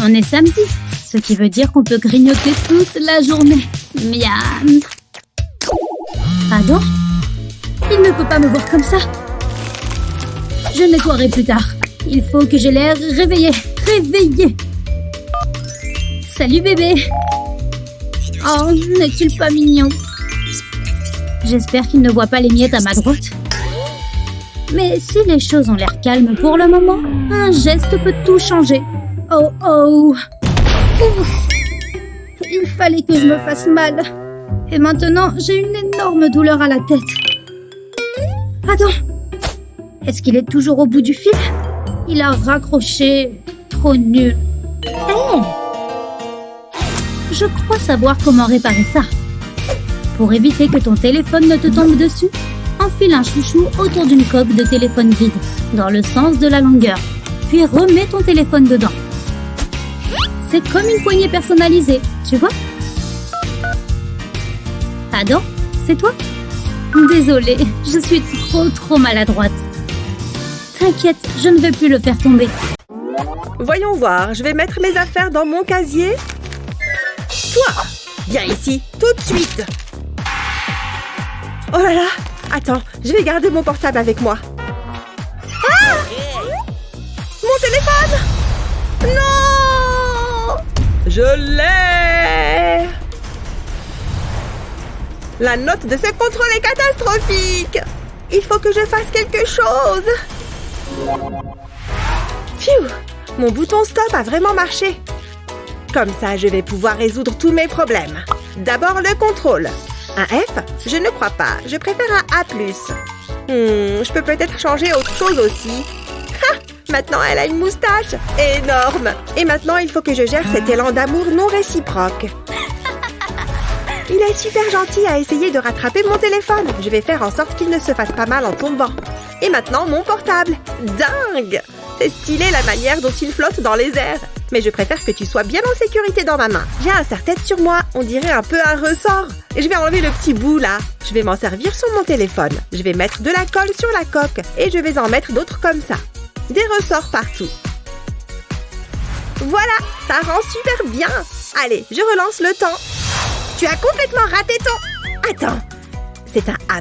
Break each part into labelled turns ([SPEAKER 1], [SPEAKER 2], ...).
[SPEAKER 1] On est samedi, ce qui veut dire qu'on peut grignoter toute la journée. Miam. Adam? Il ne peut pas me voir comme ça. Je nettoierai plus tard. Il faut que j'ai l'air réveillée. Réveillée. Salut bébé. Oh, n'est-il pas mignon? J'espère qu'il ne voit pas les miettes à ma droite. Mais si les choses ont l'air calmes pour le moment, un geste peut tout changer. Oh oh. Ouf. Il fallait que je me fasse mal. Et maintenant, j'ai une énorme douleur à la tête. Adam, est-ce qu'il est toujours au bout du fil? Il a raccroché. Trop nul. Hey! Je crois savoir comment réparer ça. Pour éviter que ton téléphone ne te tombe dessus, enfile un chouchou autour d'une coque de téléphone vide, dans le sens de la longueur, puis remets ton téléphone dedans. C'est comme une poignée personnalisée, tu vois? Adam, c'est toi? Désolée, je suis trop maladroite. T'inquiète, je ne vais plus le faire tomber.
[SPEAKER 2] Voyons voir, je vais mettre mes affaires dans mon casier. Toi, viens ici, tout de suite. Oh là là, attends, je vais garder mon portable avec moi. Ah! Mon téléphone! Non! Je l'ai! La note de ce contrôle est catastrophique! Il faut que je fasse quelque chose! Phew! Mon bouton stop a vraiment marché. Comme ça, je vais pouvoir résoudre tous mes problèmes. D'abord, le contrôle. Un F? Je ne crois pas. Je préfère un A+. Je peux peut-être changer autre chose aussi. Ha! Maintenant, elle a une moustache. Énorme! Et maintenant, il faut que je gère cet élan d'amour non réciproque. Il est super gentil à essayer de rattraper mon téléphone. Je vais faire en sorte qu'il ne se fasse pas mal en tombant. Et maintenant, mon portable. Dingue! C'est stylé la manière dont il flotte dans les airs. Mais je préfère que tu sois bien en sécurité dans ma main. J'ai un serre-tête sur moi. On dirait un peu un ressort. Et je vais enlever le petit bout là. Je vais m'en servir sur mon téléphone. Je vais mettre de la colle sur la coque. Et je vais en mettre d'autres comme ça. Des ressorts partout. Voilà, ça rend super bien. Allez, je relance le temps. Tu as complètement raté ton... Attends, c'est un A+.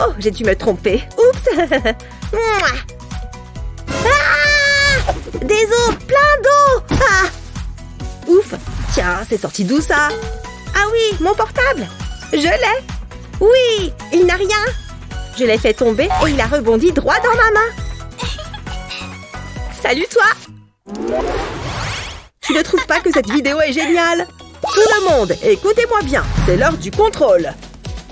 [SPEAKER 2] Oh, j'ai dû me tromper. Oups. Mouah. Ah! Des os, plein d'eau. Ah! Ouf. Tiens, c'est sorti d'où ça? Ah oui, mon portable. Je l'ai. Oui, il n'a rien. Je l'ai fait tomber et il a rebondi droit dans ma main. Salut toi. Tu ne trouves pas que cette vidéo est géniale? Tout le monde, écoutez-moi bien, c'est l'heure du contrôle.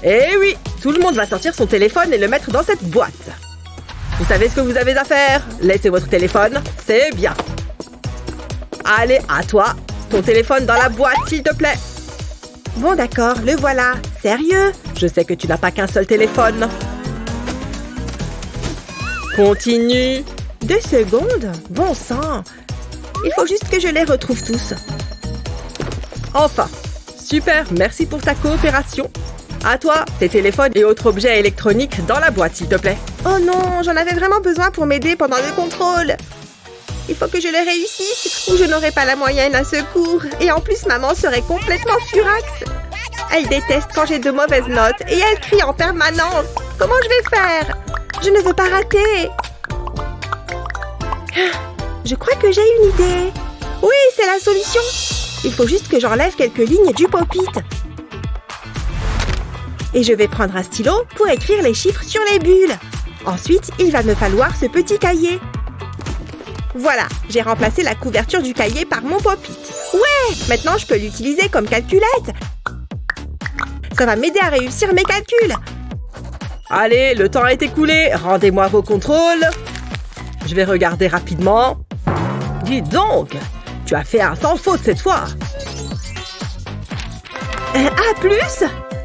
[SPEAKER 2] Eh oui, tout le monde va sortir son téléphone et le mettre dans cette boîte. Vous savez ce que vous avez à faire? Laissez votre téléphone, c'est bien. Allez, à toi, ton téléphone dans la boîte, s'il te plaît. Bon d'accord, le voilà. Sérieux? Je sais que tu n'as pas qu'un seul téléphone. Continue. 2 secondes? Bon sang. Il faut juste que je les retrouve tous. Enfin, super, merci pour ta coopération. À toi, tes téléphones et autres objets électroniques dans la boîte, s'il te plaît. Oh non, j'en avais vraiment besoin pour m'aider pendant le contrôle. Il faut que je les réussisse ou je n'aurai pas la moyenne à secours. Et en plus, maman serait complètement furax. Elle déteste quand j'ai de mauvaises notes et elle crie en permanence. Comment je vais faire? Je ne veux pas rater. Je crois que j'ai une idée. Oui, c'est la solution. Il faut juste que j'enlève quelques lignes du pop-it. Et je vais prendre un stylo pour écrire les chiffres sur les bulles. Ensuite, il va me falloir ce petit cahier. Voilà, j'ai remplacé la couverture du cahier par mon pop-it. Ouais, maintenant je peux l'utiliser comme calculette. Ça va m'aider à réussir mes calculs. Allez, le temps est écoulé. Rendez-moi vos contrôles. Je vais regarder rapidement. Dis donc, tu as fait un sans faute cette fois. A+?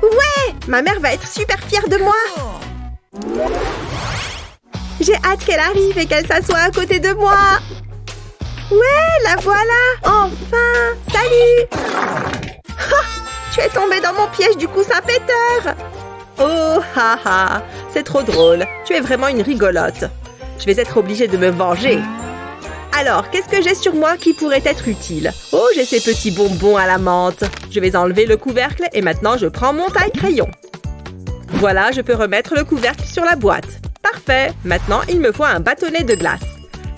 [SPEAKER 2] Ouais, ma mère va être super fière de moi. J'ai hâte qu'elle arrive et qu'elle s'assoie à côté de moi. Ouais, la voilà. Enfin, salut. Ha, tu es tombée dans mon piège du coussin péteur. Oh, haha, c'est trop drôle. Tu es vraiment une rigolote. Je vais être obligée de me venger. Alors, qu'est-ce que j'ai sur moi qui pourrait être utile? Oh, j'ai ces petits bonbons à la menthe. Je vais enlever le couvercle et maintenant je prends mon taille-crayon. Voilà, je peux remettre le couvercle sur la boîte. Parfait. Maintenant, il me faut un bâtonnet de glace.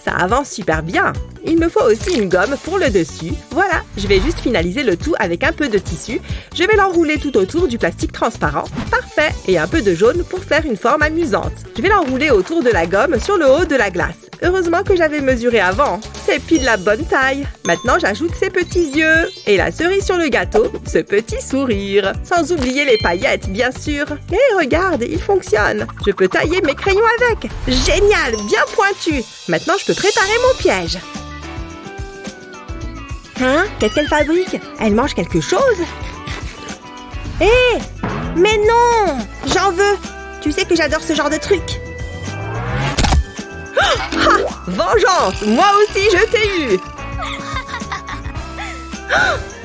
[SPEAKER 2] Ça avance super bien. Il me faut aussi une gomme pour le dessus. Voilà, je vais juste finaliser le tout avec un peu de tissu. Je vais l'enrouler tout autour du plastique transparent. Parfait. Et un peu de jaune pour faire une forme amusante. Je vais l'enrouler autour de la gomme sur le haut de la glace. Heureusement que j'avais mesuré avant. C'est pile la bonne taille. Maintenant, j'ajoute ces petits yeux. Et la cerise sur le gâteau, ce petit sourire. Sans oublier les paillettes, bien sûr. Et regarde, il fonctionne. Je peux tailler mes crayons avec. Génial, bien pointu. Maintenant, je peux préparer mon piège. Hein? Qu'est-ce qu'elle fabrique? Elle mange quelque chose? Hé! Mais non! J'en veux! Tu sais que j'adore ce genre de truc. Ha! Vengeance! Moi aussi, je t'ai eu!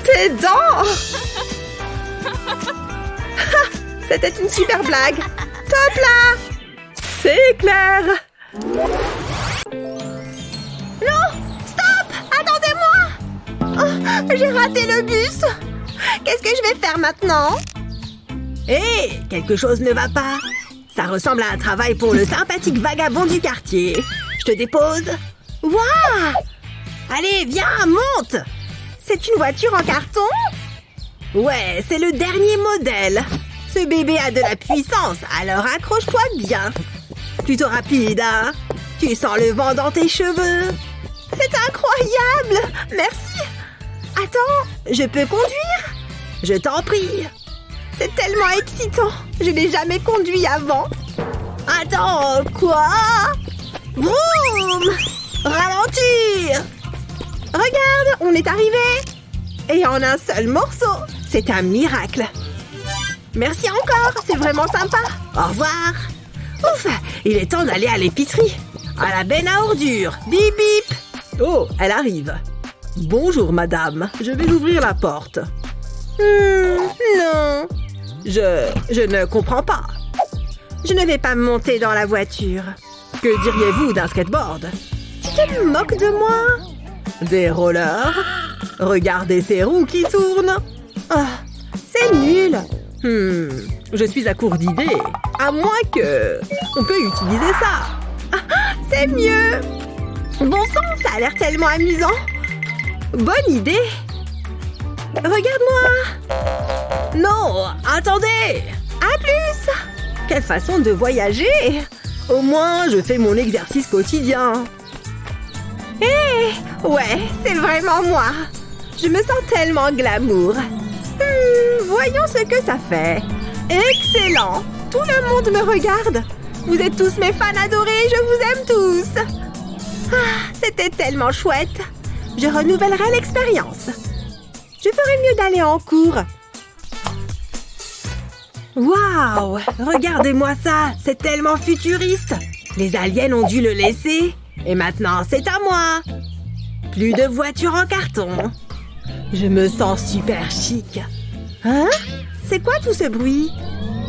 [SPEAKER 2] Tes dents! C'était une super blague! Top là! C'est clair! Non! Stop! Attendez-moi! Oh, j'ai raté le bus! Qu'est-ce que je vais faire maintenant? Hé! Quelque chose ne va pas! Ça ressemble à un travail pour le sympathique vagabond du quartier. Je te dépose. Waouh! Allez, viens, monte! C'est une voiture en carton? Ouais, c'est le dernier modèle. Ce bébé a de la puissance, alors accroche-toi bien. Plutôt rapide, hein? Tu sens le vent dans tes cheveux. C'est incroyable! Merci! Attends, je peux conduire? Je t'en prie. C'est tellement excitant. Je n'ai jamais conduit avant. Attends, quoi? Vroom! Ralentir! Regarde, on est arrivé. Et en un seul morceau. C'est un miracle. Merci encore, c'est vraiment sympa. Au revoir. Ouf, il est temps d'aller à l'épicerie. À la benne à ordures. Bip bip. Oh, elle arrive. Bonjour, madame. Je vais ouvrir la porte. Non. Je ne comprends pas. Je ne vais pas monter dans la voiture. Que diriez-vous d'un skateboard? Tu te moques de moi? Des rollers? Regardez ces roues qui tournent. Oh, c'est nul. Je suis à court d'idées. À moins que... On peut utiliser ça. Ah, c'est mieux. Bon sang, ça a l'air tellement amusant. Bonne idée. Regarde-moi. Non, attendez. À plus. Quelle façon de voyager. Au moins, je fais mon exercice quotidien. Hé, ouais, c'est vraiment moi. Je me sens tellement glamour. Voyons ce que ça fait. Excellent. Tout le monde me regarde. Vous êtes tous mes fans adorés, je vous aime tous. Ah, c'était tellement chouette. Je renouvellerai l'expérience. Je ferais mieux d'aller en cours. Waouh! Regardez-moi ça, c'est tellement futuriste. Les aliens ont dû le laisser. Et maintenant, c'est à moi. Plus de voitures en carton. Je me sens super chic. Hein? C'est quoi tout ce bruit?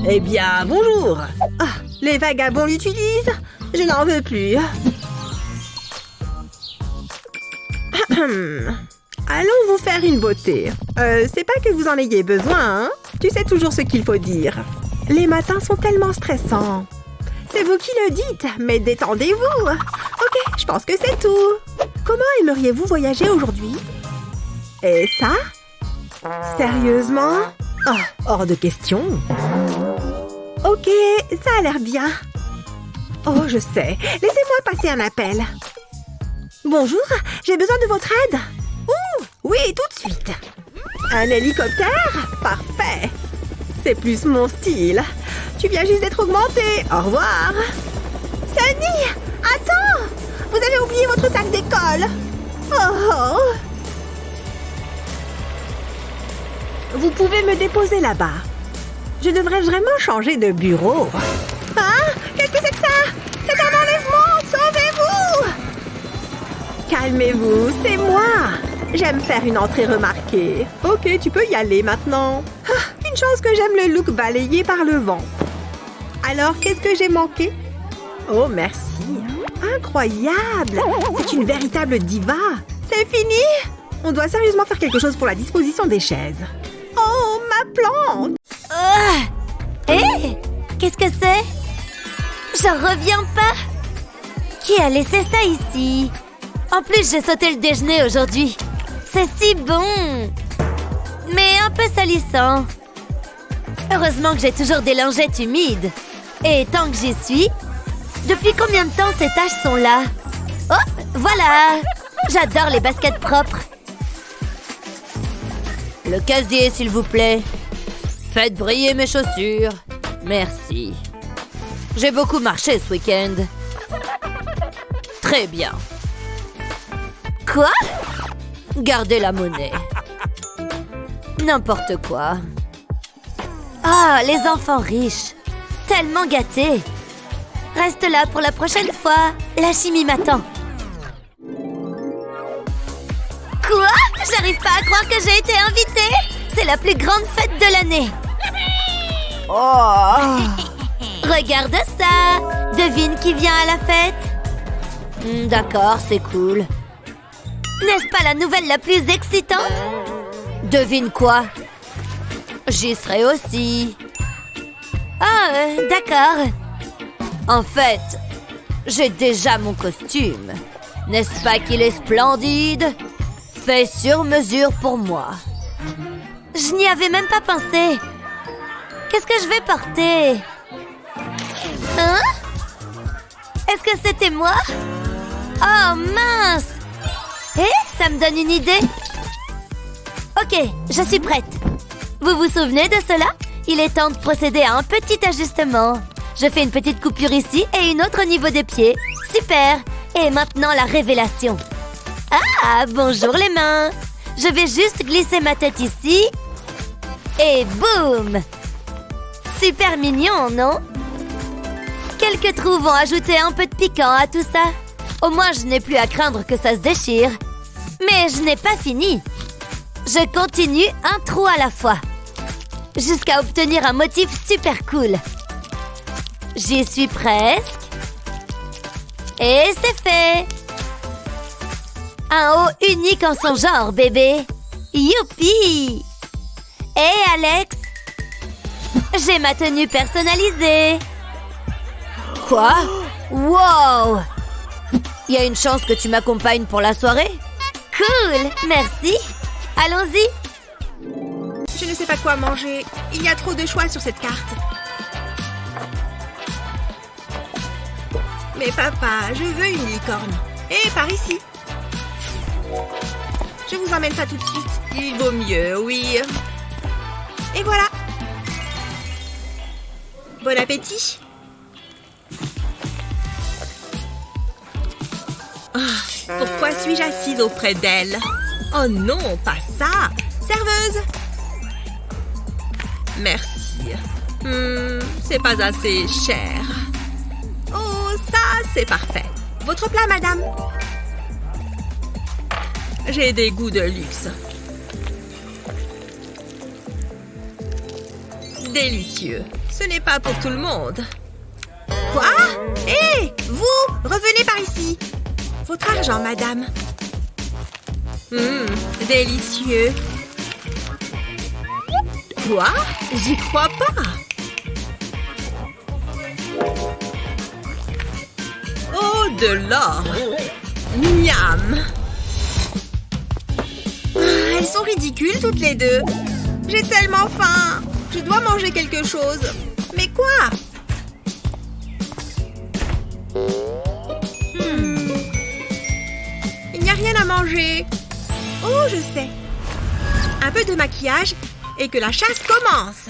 [SPEAKER 2] Eh bien, bonjour. Ah, les vagabonds l'utilisent. Je n'en veux plus. Allons vous faire une beauté. C'est pas que vous en ayez besoin, hein? Tu sais toujours ce qu'il faut dire. Les matins sont tellement stressants. C'est vous qui le dites, mais détendez-vous. Ok, je pense que c'est tout. Comment aimeriez-vous voyager aujourd'hui? Et ça? Sérieusement? Oh, hors de question. Ok, ça a l'air bien. Oh, je sais. Laissez-moi passer un appel. Bonjour, j'ai besoin de votre aide. Ouh, oui, tout de suite. Un hélicoptère? Parfait. C'est plus mon style. Tu viens juste d'être augmenté. Au revoir. Sunny, attends. Vous avez oublié votre sac d'école. Oh. Vous pouvez me déposer là-bas. Je devrais vraiment changer de bureau. Hein? Qu'est-ce que c'est que ça? C'est un enlèvement! Sauvez-vous! Calmez-vous, c'est moi. J'aime faire une entrée remarquée. Ok, tu peux y aller maintenant. Ah, une chance que j'aime le look balayé par le vent. Alors, qu'est-ce que j'ai manqué? Oh, merci. incroyable! C'est une véritable diva! C'est fini! On doit sérieusement faire quelque chose pour la disposition des chaises. Oh, ma plante!
[SPEAKER 3] Hé! Qu'est-ce que c'est? J'en reviens pas! Qui a laissé ça ici? En plus, j'ai sauté le déjeuner aujourd'hui. C'est si bon! Mais un peu salissant. Heureusement que j'ai toujours des lingettes humides. Et tant que j'y suis... Depuis combien de temps ces taches sont là? Oh, voilà! J'adore les baskets propres. Le casier, s'il vous plaît. Faites briller mes chaussures. Merci. J'ai beaucoup marché ce week-end. Très bien. Quoi? Gardez la monnaie. N'importe quoi. Ah, les enfants riches. Tellement gâtés. Reste là pour la prochaine fois. La chimie m'attend. Quoi? J'arrive pas à croire que j'ai été invitée. C'est la plus grande fête de l'année. Oh. Regarde ça. Devine qui vient à la fête. D'accord, c'est cool. N'est-ce pas la nouvelle la plus excitante? Devine quoi? J'y serai aussi. Ah, d'accord. En fait, j'ai déjà mon costume. N'est-ce pas qu'il est splendide? Fait sur mesure pour moi. Je n'y avais même pas pensé. Qu'est-ce que je vais porter? Hein? Est-ce que c'était moi? Oh mince! Ça me donne une idée. Ok, je suis prête. Vous vous souvenez de cela? Il est temps de procéder à un petit ajustement. Je fais une petite coupure ici et une autre au niveau des pieds. Super! Et maintenant la révélation. Ah, bonjour les mains! Je vais juste glisser ma tête ici. Et boum! Super mignon, non? Quelques trous vont ajouter un peu de piquant à tout ça. Au moins, je n'ai plus à craindre que ça se déchire. Mais je n'ai pas fini. Je continue un trou à la fois. Jusqu'à obtenir un motif super cool. J'y suis presque. Et c'est fait. Un haut unique en son genre, bébé. Youpi! Hé, Alex! J'ai ma tenue personnalisée. Quoi? Wow! Il y a une chance que tu m'accompagnes pour la soirée? Cool! Merci! Allons-y!
[SPEAKER 2] Je ne sais pas quoi manger. Il y a trop de choix sur cette carte. Mais papa, je veux une licorne. Et par ici. Je vous emmène ça tout de suite. Il vaut mieux, oui. Et voilà. Bon appétit. Oh, pourquoi suis-je assise auprès d'elle? Oh non, pas ça. Serveuse. Merci. C'est pas assez cher. Oh, ça, c'est parfait. Votre plat, madame? J'ai des goûts de luxe. Délicieux. Ce n'est pas pour tout le monde. Quoi? Hé, vous, revenez par ici. Votre argent, madame. Délicieux. Quoi? J'y crois pas. Oh, de l'or. Miam. Elles sont ridicules toutes les deux. J'ai tellement faim. Je dois manger quelque chose. Mais quoi? Il n'y a rien à manger. Oh, je sais. Un peu de maquillage et que la chasse commence.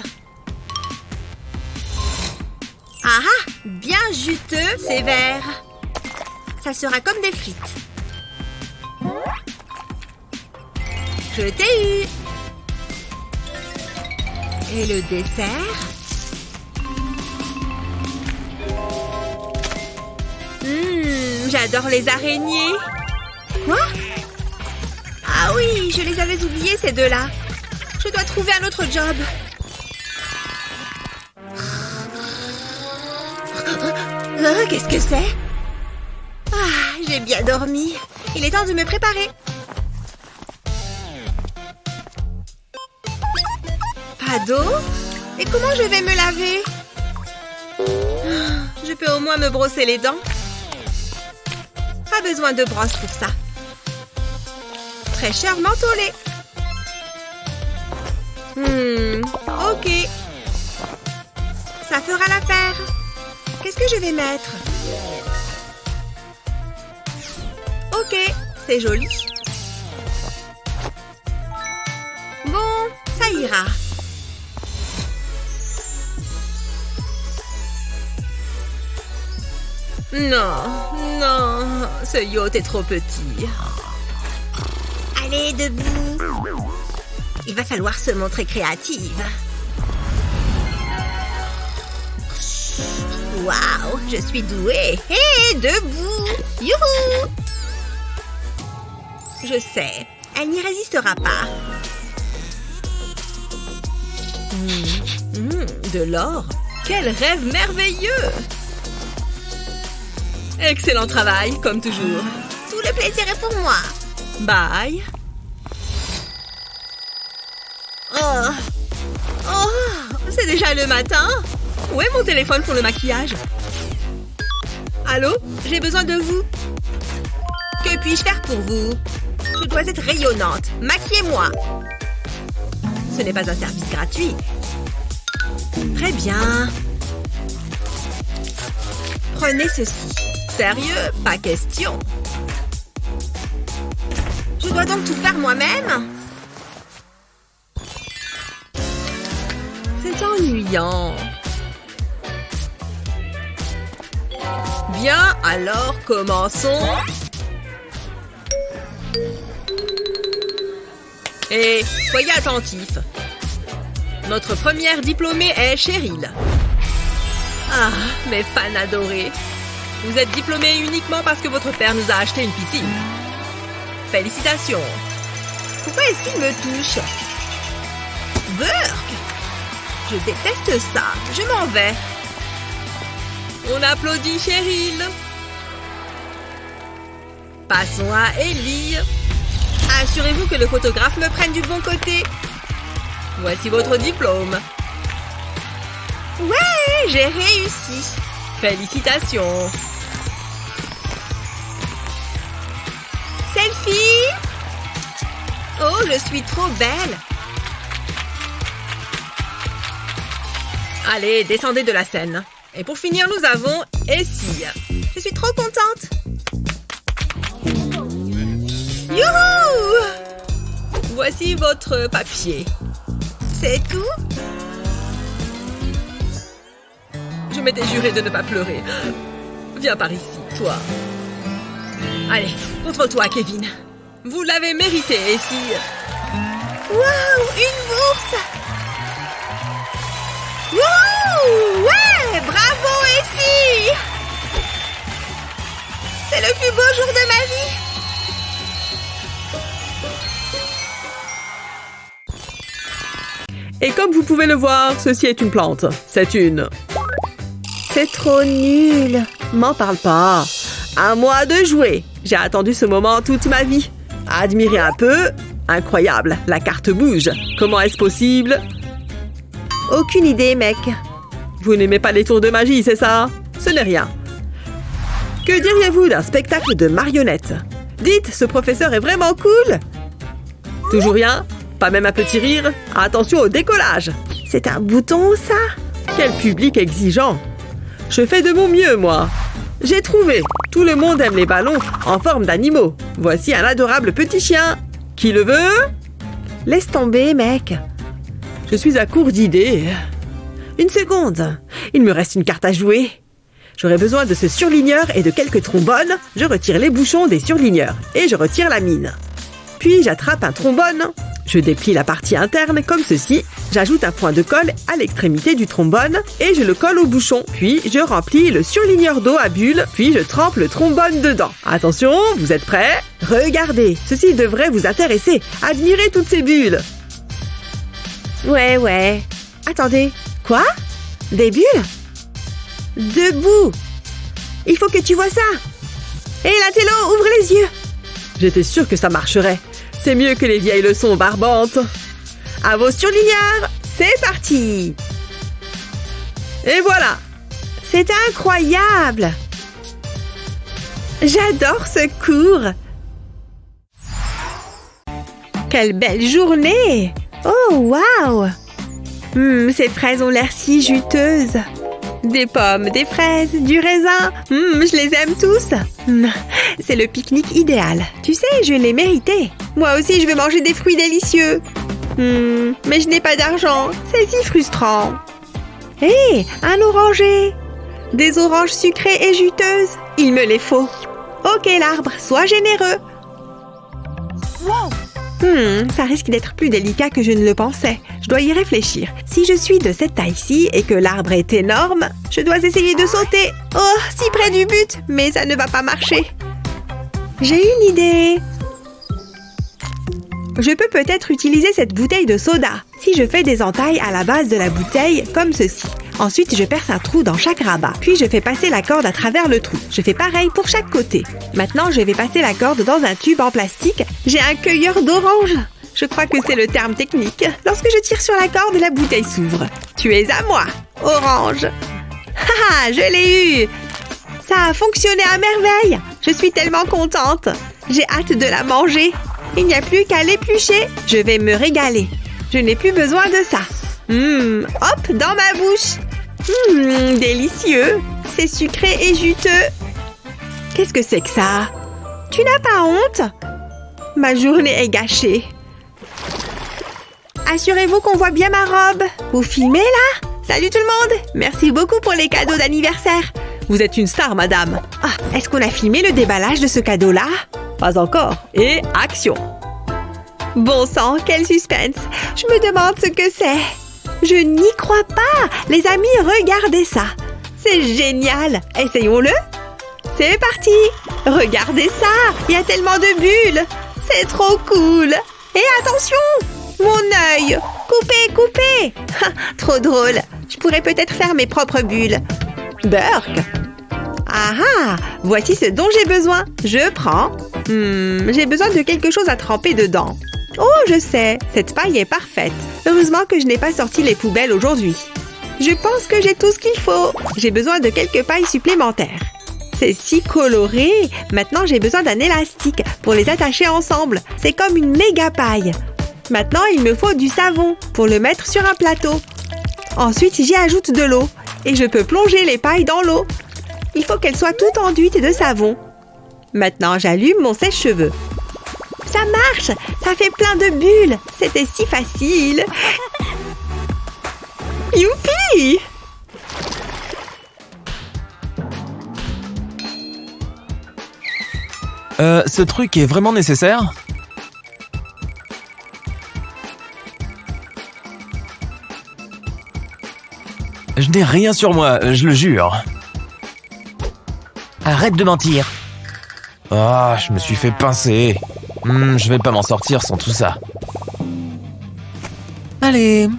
[SPEAKER 2] Ah ah, bien juteux, ces verres. Ça sera comme des frites. Je t'ai eu. Et le dessert? J'adore les araignées. Quoi? Ah oui, je les avais oubliés, ces deux-là. Je dois trouver un autre job. Qu'est-ce que c'est? J'ai bien dormi. Il est temps de me préparer. Pas d'eau? Et comment je vais me laver? Je peux au moins me brosser les dents. Pas besoin de brosse pour ça. Fraîcheur mentholée. Ok. Ça fera l'affaire. Qu'est-ce que je vais mettre? Ok, c'est joli. Bon, ça ira. Non, non, ce yacht est trop petit. Allez, debout. Il va falloir se montrer créative. Waouh, je suis douée. Hé, debout. Youhou. Je sais, elle n'y résistera pas. De l'or? Quel rêve merveilleux! Excellent travail, comme toujours. Tout le plaisir est pour moi. Bye. Oh, c'est déjà le matin? Où est mon téléphone pour le maquillage? Allô? J'ai besoin de vous. Que puis-je faire pour vous? Je dois être rayonnante. Maquillez-moi. Ce n'est pas un service gratuit. Très bien. Prenez ceci. Sérieux? Pas question. Je dois donc tout faire moi-même? C'est ennuyant. Bien, alors commençons. Et soyez attentifs. Notre première diplômée est Cheryl. Ah, mes fans adorés. Vous êtes diplômée uniquement parce que votre père nous a acheté une piscine. Félicitations. Pourquoi est-ce qu'il me touche? Burk! Je déteste ça. Je m'en vais. On applaudit Cheryl. Passons à Ellie. Assurez-vous que le photographe me prenne du bon côté. Voici votre diplôme. Ouais, j'ai réussi. Félicitations. Selfie. Oh, je suis trop belle. Allez, descendez de la scène. Et pour finir, nous avons Essie. Je suis trop contente. Youhou! Voici votre papier. C'est tout? Je m'étais juré de ne pas pleurer. Viens par ici, toi. Allez, contre toi, Kevin. Vous l'avez mérité, Essie. Waouh, une bourse! Wouh! Ouais! Bravo, Essie! C'est le plus beau jour de ma vie!
[SPEAKER 4] Et comme vous pouvez le voir, ceci est une plante. C'est une... C'est trop nul. M'en parle pas. À moi de jouer. J'ai attendu ce moment toute ma vie. Admirez un peu. Incroyable, la carte bouge. Comment est-ce possible? Aucune idée, mec. Vous n'aimez pas les tours de magie, c'est ça? Ce n'est rien. Que diriez-vous d'un spectacle de marionnettes? Dites, ce professeur est vraiment cool. Toujours rien? Pas même un petit rire? Attention au décollage. C'est un bouton, ça? Quel public exigeant. Je fais de mon mieux, moi. J'ai trouvé. Tout le monde aime les ballons en forme d'animaux. Voici un adorable petit chien. Qui le veut? Laisse tomber, mec. Je suis à court d'idées. Une seconde. Il me reste une carte à jouer. J'aurai besoin de ce surligneur et de quelques trombones. Je retire les bouchons des surligneurs et je retire la mine. Puis j'attrape un trombone. Je déplie la partie interne comme ceci. J'ajoute un point de colle à l'extrémité du trombone et je le colle au bouchon. Puis je remplis le surligneur d'eau à bulles. Puis je trempe le trombone dedans. Attention, vous êtes prêts? Regardez, ceci devrait vous intéresser. Admirez toutes ces bulles. Ouais. Attendez, quoi? Des bulles? Debout. Il faut que tu vois ça.
[SPEAKER 2] Hé, l'intello, ouvre les yeux!
[SPEAKER 4] J'étais sûre que ça marcherait. C'est mieux que les vieilles leçons barbantes.
[SPEAKER 2] À vos surligneurs, c'est parti!
[SPEAKER 4] Et voilà!
[SPEAKER 2] C'est incroyable! J'adore ce cours! Quelle belle journée! Oh, waouh! Ces fraises ont l'air si juteuses. Des pommes, des fraises, du raisin. Je les aime tous. C'est le pique-nique idéal. Tu sais, je l'ai mérité. Moi aussi, je veux manger des fruits délicieux. Mais je n'ai pas d'argent. C'est si frustrant. Hé, un oranger. Des oranges sucrées et juteuses. Il me les faut. Ok, l'arbre, sois généreux. Wow! Ça risque d'être plus délicat que je ne le pensais. Je dois y réfléchir. Si je suis de cette taille-ci et que l'arbre est énorme, je dois essayer de sauter. Oh, si près du but, mais ça ne va pas marcher. J'ai une idée. Je peux peut-être utiliser cette bouteille de soda. Si je fais des entailles à la base de la bouteille, comme ceci. Ensuite, je perce un trou dans chaque rabat. Puis, je fais passer la corde à travers le trou. Je fais pareil pour chaque côté. Maintenant, je vais passer la corde dans un tube en plastique. J'ai un cueilleur d'oranges. Je crois que c'est le terme technique. Lorsque je tire sur la corde, la bouteille s'ouvre. Tu es à moi, orange. Haha, je l'ai eu. Ça a fonctionné à merveille. Je suis tellement contente. J'ai hâte de la manger. Il n'y a plus qu'à l'éplucher. Je vais me régaler. Je n'ai plus besoin de ça. Hop, dans ma bouche. Délicieux. C'est sucré et juteux. Qu'est-ce que c'est que ça? Tu n'as pas honte? Ma journée est gâchée. Assurez-vous qu'on voit bien ma robe. Vous filmez là? Salut tout le monde. Merci beaucoup pour les cadeaux d'anniversaire.
[SPEAKER 4] Vous êtes une star, madame.
[SPEAKER 2] Ah, est-ce qu'on a filmé le déballage de ce cadeau-là?
[SPEAKER 4] Pas encore. Et action!
[SPEAKER 2] Bon sang, quel suspense! Je me demande ce que c'est. Je n'y crois pas! Les amis, regardez ça! C'est génial! Essayons-le! C'est parti! Regardez ça! Il y a tellement de bulles! C'est trop cool! Et attention! Mon œil! Coupez, coupez! Trop drôle! Je pourrais peut-être faire mes propres bulles. Burk! Ah ah! Voici ce dont j'ai besoin. Je prends. J'ai besoin de quelque chose à tremper dedans. Oh, je sais! Cette paille est parfaite. Heureusement que je n'ai pas sorti les poubelles aujourd'hui. Je pense que j'ai tout ce qu'il faut. J'ai besoin de quelques pailles supplémentaires. C'est si coloré! Maintenant, j'ai besoin d'un élastique pour les attacher ensemble. C'est comme une méga paille. Maintenant, il me faut du savon pour le mettre sur un plateau. Ensuite, j'y ajoute de l'eau et je peux plonger les pailles dans l'eau. Il faut qu'elles soient toutes enduites de savon. Maintenant, j'allume mon sèche-cheveux. Ça marche! Ça fait plein de bulles! C'était si facile! Youpi!
[SPEAKER 5] Ce truc est vraiment nécessaire? Je n'ai rien sur moi, je le jure. Arrête de mentir. Ah, je me suis fait pincer. Je vais pas m'en sortir sans tout ça. Allez.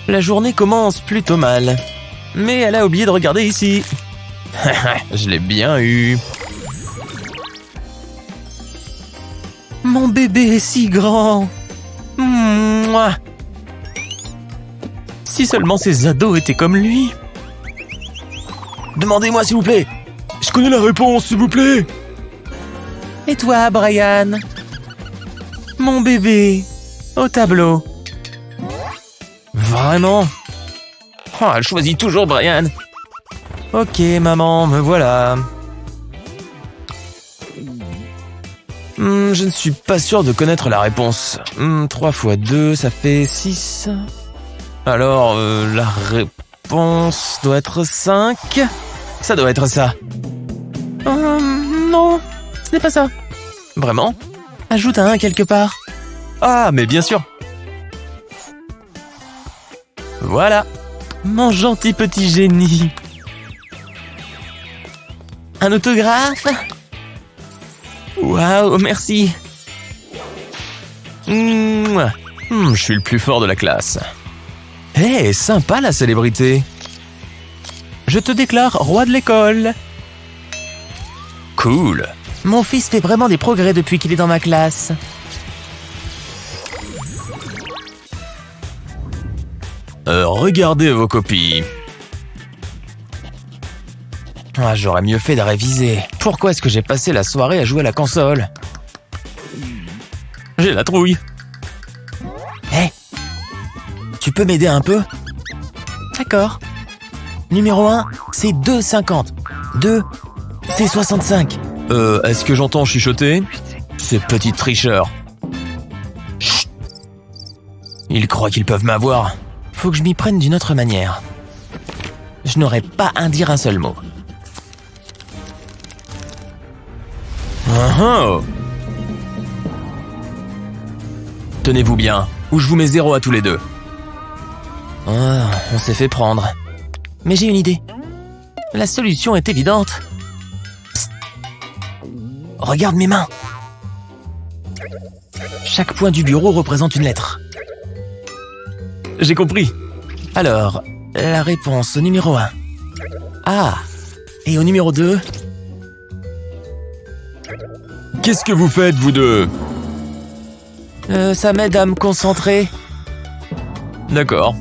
[SPEAKER 5] La journée commence plutôt mal. Mais elle a oublié de regarder ici. Je l'ai bien eu. Mon bébé est si grand. Mouah. Si seulement ces ados étaient comme lui. Demandez-moi s'il vous plaît. Je connais la réponse, s'il vous plaît. Et toi, Brian? Mon bébé. Au tableau. Vraiment? Oh, elle choisit toujours Brian. Ok, maman, me voilà. Je ne suis pas sûr de connaître la réponse. 3 fois 2, ça fait 6. Alors, la réponse doit être 5. Ça doit être ça. Non, ce n'est pas ça. Vraiment? Ajoute un 1 quelque part. Ah, mais bien sûr. Voilà. Mon gentil petit génie. Un autographe? Waouh, merci. Je suis le plus fort de la classe. Hé, sympa la célébrité. Je te déclare roi de l'école. Cool. Mon fils fait vraiment des progrès depuis qu'il est dans ma classe. Regardez vos copies. Ah, j'aurais mieux fait de réviser. Pourquoi est-ce que j'ai passé la soirée à jouer à la console? J'ai la trouille. Hé, tu peux m'aider un peu? D'accord. Numéro 1, c'est 2,50. 2, c'est 65. Est-ce que j'entends chuchoter? Ces petits tricheurs. Chut. Ils croient qu'ils peuvent m'avoir. Faut que je m'y prenne d'une autre manière. Je n'aurais pas à dire un seul mot. Tenez-vous bien, ou je vous mets 0 à tous les deux. On s'est fait prendre. Mais j'ai une idée. La solution est évidente. Psst. Regarde mes mains. Chaque point du bureau représente une lettre. J'ai compris. Alors, la réponse au numéro 1. Ah, et au numéro 2. Qu'est-ce que vous faites, vous deux? Ça m'aide à me concentrer. D'accord.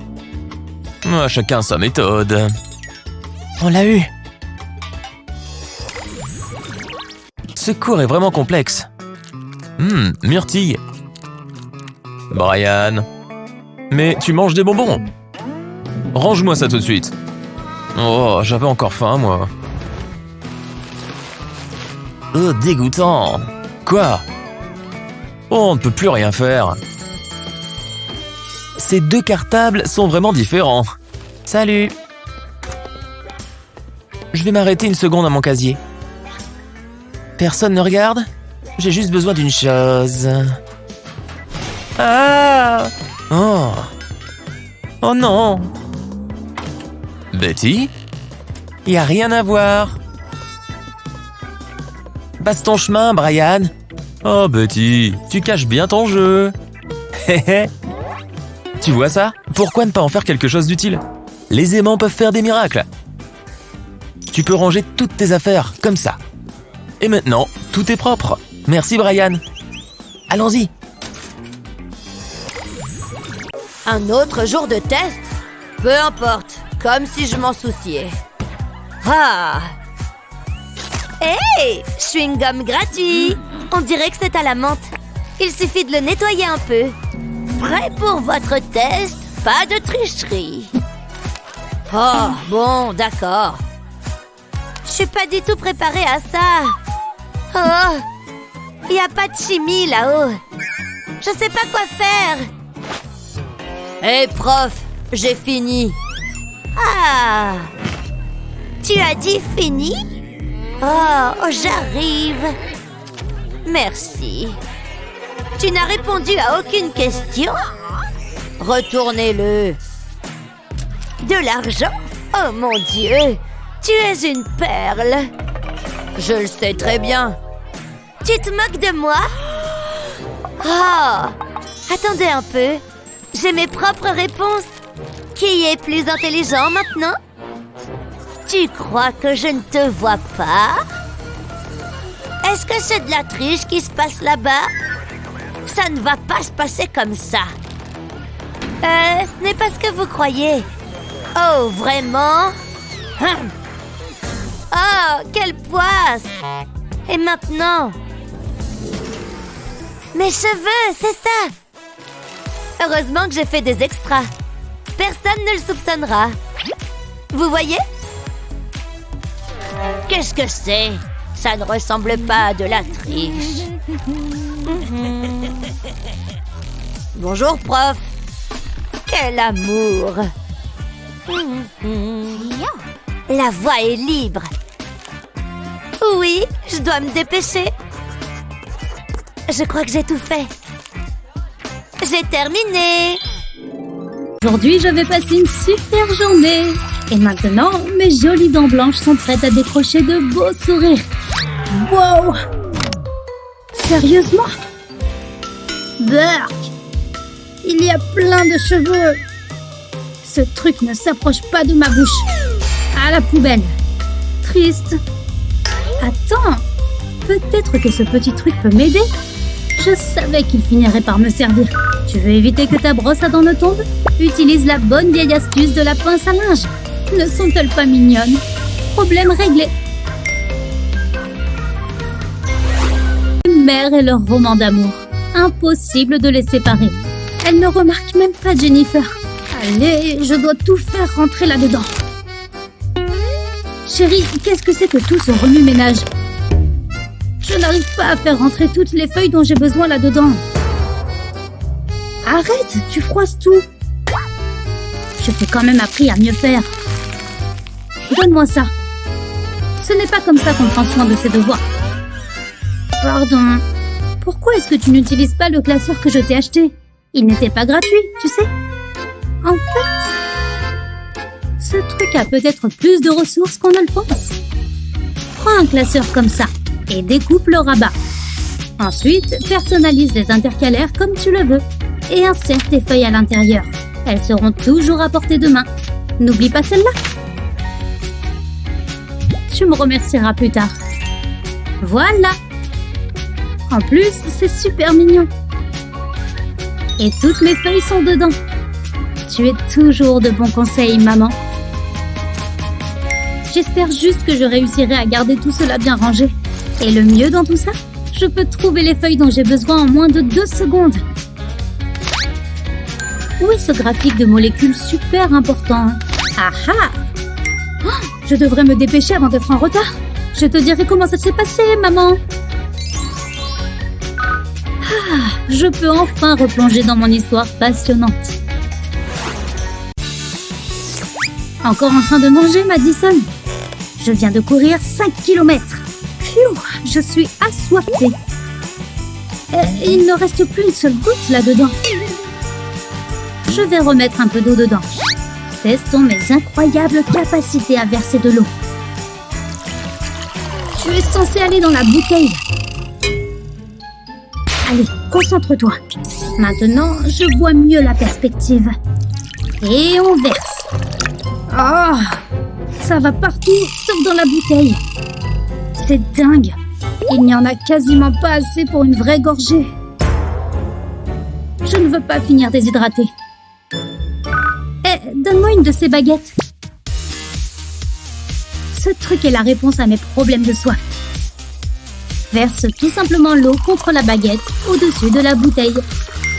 [SPEAKER 5] Chacun sa méthode. On l'a eu. Ce cours est vraiment complexe. Myrtille. Brian. Mais tu manges des bonbons. Range-moi ça tout de suite. Oh, j'avais encore faim, moi. Oh, dégoûtant. Quoi? Oh, on ne peut plus rien faire. Ces deux cartables sont vraiment différents. Salut. Je vais m'arrêter une seconde à mon casier. Personne ne regarde? J'ai juste besoin d'une chose. Ah! Oh. Oh non. Betty? Y a rien à voir. Passe ton chemin, Brian. Oh, Betty, tu caches bien ton jeu. Tu vois ça? Pourquoi ne pas en faire quelque chose d'utile? Les aimants peuvent faire des miracles. Tu peux ranger toutes tes affaires, comme ça. Et maintenant, tout est propre. Merci, Brian. Allons-y.
[SPEAKER 3] Un autre jour de test? Peu importe, comme si je m'en souciais. Ah! Hey! Chewing-gum gratuit! On dirait que c'est à la menthe. Il suffit de le nettoyer un peu. Prêt pour votre test? Pas de tricherie. Oh, bon, d'accord. Je suis pas du tout préparée à ça. Oh! Y a pas de chimie là-haut. Je sais pas quoi faire. Hé, prof, j'ai fini. Ah! Tu as dit fini? Oh, j'arrive. Merci. Tu n'as répondu à aucune question? Retournez-le. De l'argent? Oh mon Dieu! Tu es une perle. Je le sais très bien. Tu te moques de moi? Oh! Attendez un peu. J'ai mes propres réponses. Qui est plus intelligent maintenant? Tu crois que je ne te vois pas? Est-ce que c'est de la triche qui se passe là-bas? Ça ne va pas se passer comme ça. Ce n'est pas ce que vous croyez. Oh, vraiment? Oh, quelle poisse! Et maintenant? Mes cheveux, c'est ça! Heureusement que j'ai fait des extras. Personne ne le soupçonnera. Vous voyez? Qu'est-ce que c'est? Ça ne ressemble pas à de la triche. Bonjour, prof. Quel amour. La voie est libre. Oui, je dois me dépêcher. Je crois que j'ai tout fait. J'ai terminé.
[SPEAKER 1] Aujourd'hui, je vais passer une super journée. Et maintenant, mes jolies dents blanches sont prêtes à décrocher de beaux sourires. Wow! Sérieusement? Burk! Il y a plein de cheveux. Ce truc ne s'approche pas de ma bouche. À la poubelle. Triste. Attends, peut-être que ce petit truc peut m'aider. Je savais qu'il finirait par me servir. Tu veux éviter que ta brosse à dents ne tombe? Utilise la bonne vieille astuce de la pince à linge. Ne sont-elles pas mignonnes? Problème réglé. Mère et leur roman d'amour. Impossible de les séparer. Elle ne remarque même pas Jennifer. Allez, je dois tout faire rentrer là-dedans. Chérie, qu'est-ce que c'est que tout ce remue-ménage? Je n'arrive pas à faire rentrer toutes les feuilles dont j'ai besoin là-dedans. Arrête, tu froisses tout. Je t'ai quand même appris à mieux faire. Donne-moi ça. Ce n'est pas comme ça qu'on prend soin de ses devoirs. Pardon. Pourquoi est-ce que tu n'utilises pas le classeur que je t'ai acheté? Il n'était pas gratuit, tu sais. En fait, ce truc a peut-être plus de ressources qu'on ne le pense. Prends un classeur comme ça et découpe le rabat. Ensuite, personnalise les intercalaires comme tu le veux et insère tes feuilles à l'intérieur. Elles seront toujours à portée de main. N'oublie pas celle-là. Tu me remercieras plus tard. Voilà. En plus, c'est super mignon. Et toutes mes feuilles sont dedans. Tu es toujours de bons conseils, maman. J'espère juste que je réussirai à garder tout cela bien rangé. Et le mieux dans tout ça, je peux trouver les feuilles dont j'ai besoin en moins de 2 secondes. Où est ce graphique de molécules super important? Ah ah! Oh, je devrais me dépêcher avant d'être en retard. Je te dirai comment ça s'est passé, maman. Ah, je peux enfin replonger dans mon histoire passionnante. Encore en train de manger, Madison? Je viens de courir 5 km. Pfiou, je suis assoiffée. Il ne reste plus une seule goutte là-dedans. Je vais remettre un peu d'eau dedans. Testons mes incroyables capacités à verser de l'eau. Tu es censé aller dans la bouteille. Allez, concentre-toi. Maintenant, je vois mieux la perspective. Et on verse. Oh, ça va partout, sauf dans la bouteille. C'est dingue. Il n'y en a quasiment pas assez pour une vraie gorgée. Je ne veux pas finir déshydratée. Donne-moi une de ces baguettes. Ce truc est la réponse à mes problèmes de soif. Verse tout simplement l'eau contre la baguette au-dessus de la bouteille.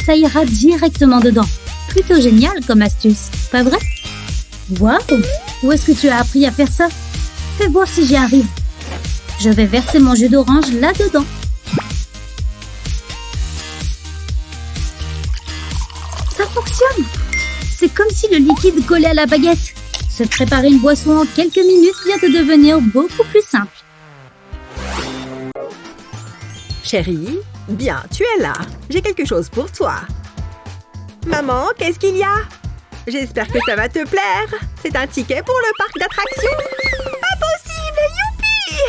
[SPEAKER 1] Ça ira directement dedans. Plutôt génial comme astuce, pas vrai? Waouh! Où est-ce que tu as appris à faire ça? Fais voir si j'y arrive. Je vais verser mon jus d'orange là-dedans. Ça fonctionne! C'est comme si le liquide collait à la baguette. Se préparer une boisson en quelques minutes vient de devenir beaucoup plus simple.
[SPEAKER 2] Chérie, bien, tu es là. J'ai quelque chose pour toi. Maman, qu'est-ce qu'il y a? J'espère que ça va te plaire. C'est un ticket pour le parc d'attractions. Pas possible, youpi!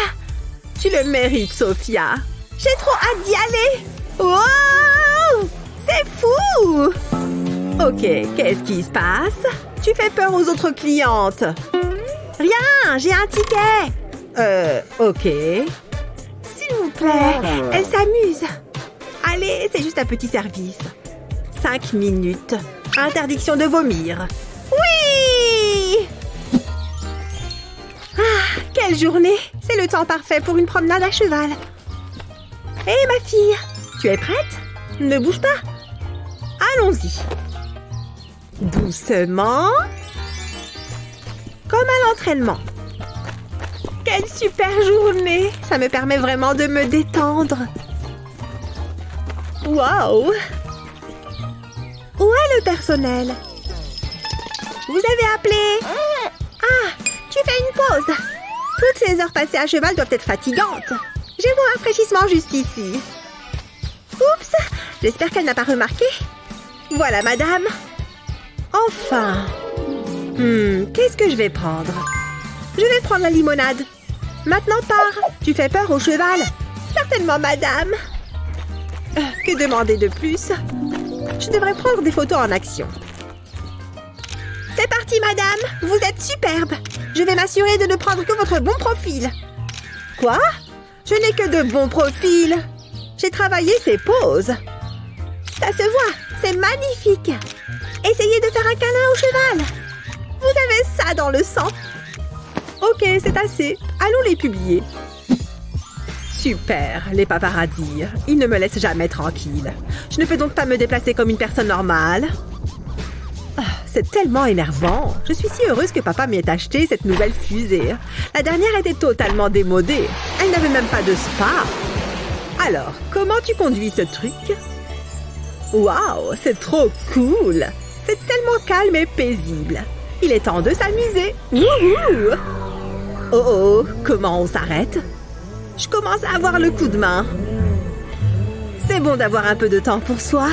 [SPEAKER 2] Tu le mérites, Sophia. J'ai trop hâte d'y aller. Wow! C'est fou! Ok, qu'est-ce qui se passe? Tu fais peur aux autres clientes. Rien, j'ai un ticket. Ok. S'il vous plaît, elle s'amuse. Allez, c'est juste un petit service. 5 minutes. Interdiction de vomir. Oui! Ah, quelle journée! C'est le temps parfait pour une promenade à cheval. Hé, ma fille, tu es prête? Ne bouge pas. Allons-y. Doucement. Comme à l'entraînement. Quelle super journée! Ça me permet vraiment de me détendre. Waouh! Où est le personnel? Vous avez appelé? Ah, tu fais une pause. Toutes ces heures passées à cheval doivent être fatigantes. J'ai mon rafraîchissement juste ici. Oups, j'espère qu'elle n'a pas remarqué. Voilà, madame. Enfin. Qu'est-ce que je vais prendre? Je vais prendre la limonade. Maintenant, pars. Tu fais peur au cheval? Certainement, madame. Que demander de plus? Je devrais prendre des photos en action. C'est parti, madame. Vous êtes superbe. Je vais m'assurer de ne prendre que votre bon profil. Quoi? Je n'ai que de bons profils. J'ai travaillé ces poses. Ça se voit, c'est magnifique. Essayez de faire un câlin au cheval. Vous avez ça dans le sang.
[SPEAKER 4] Ok, c'est assez. Allons les publier. Super, les paparazzis. Ils ne me laissent jamais tranquille. Je ne peux donc pas me déplacer comme une personne normale. Ah, c'est tellement énervant. Je suis si heureuse que papa m'ait acheté cette nouvelle fusée. La dernière était totalement démodée. Elle n'avait même pas de spa. Alors, comment tu conduis ce truc? Waouh, c'est trop cool. C'est tellement calme et paisible. Il est temps de s'amuser. Wouhou! Oh oh, comment on s'arrête? Je commence à avoir le coup de main. C'est bon d'avoir un peu de temps pour soi.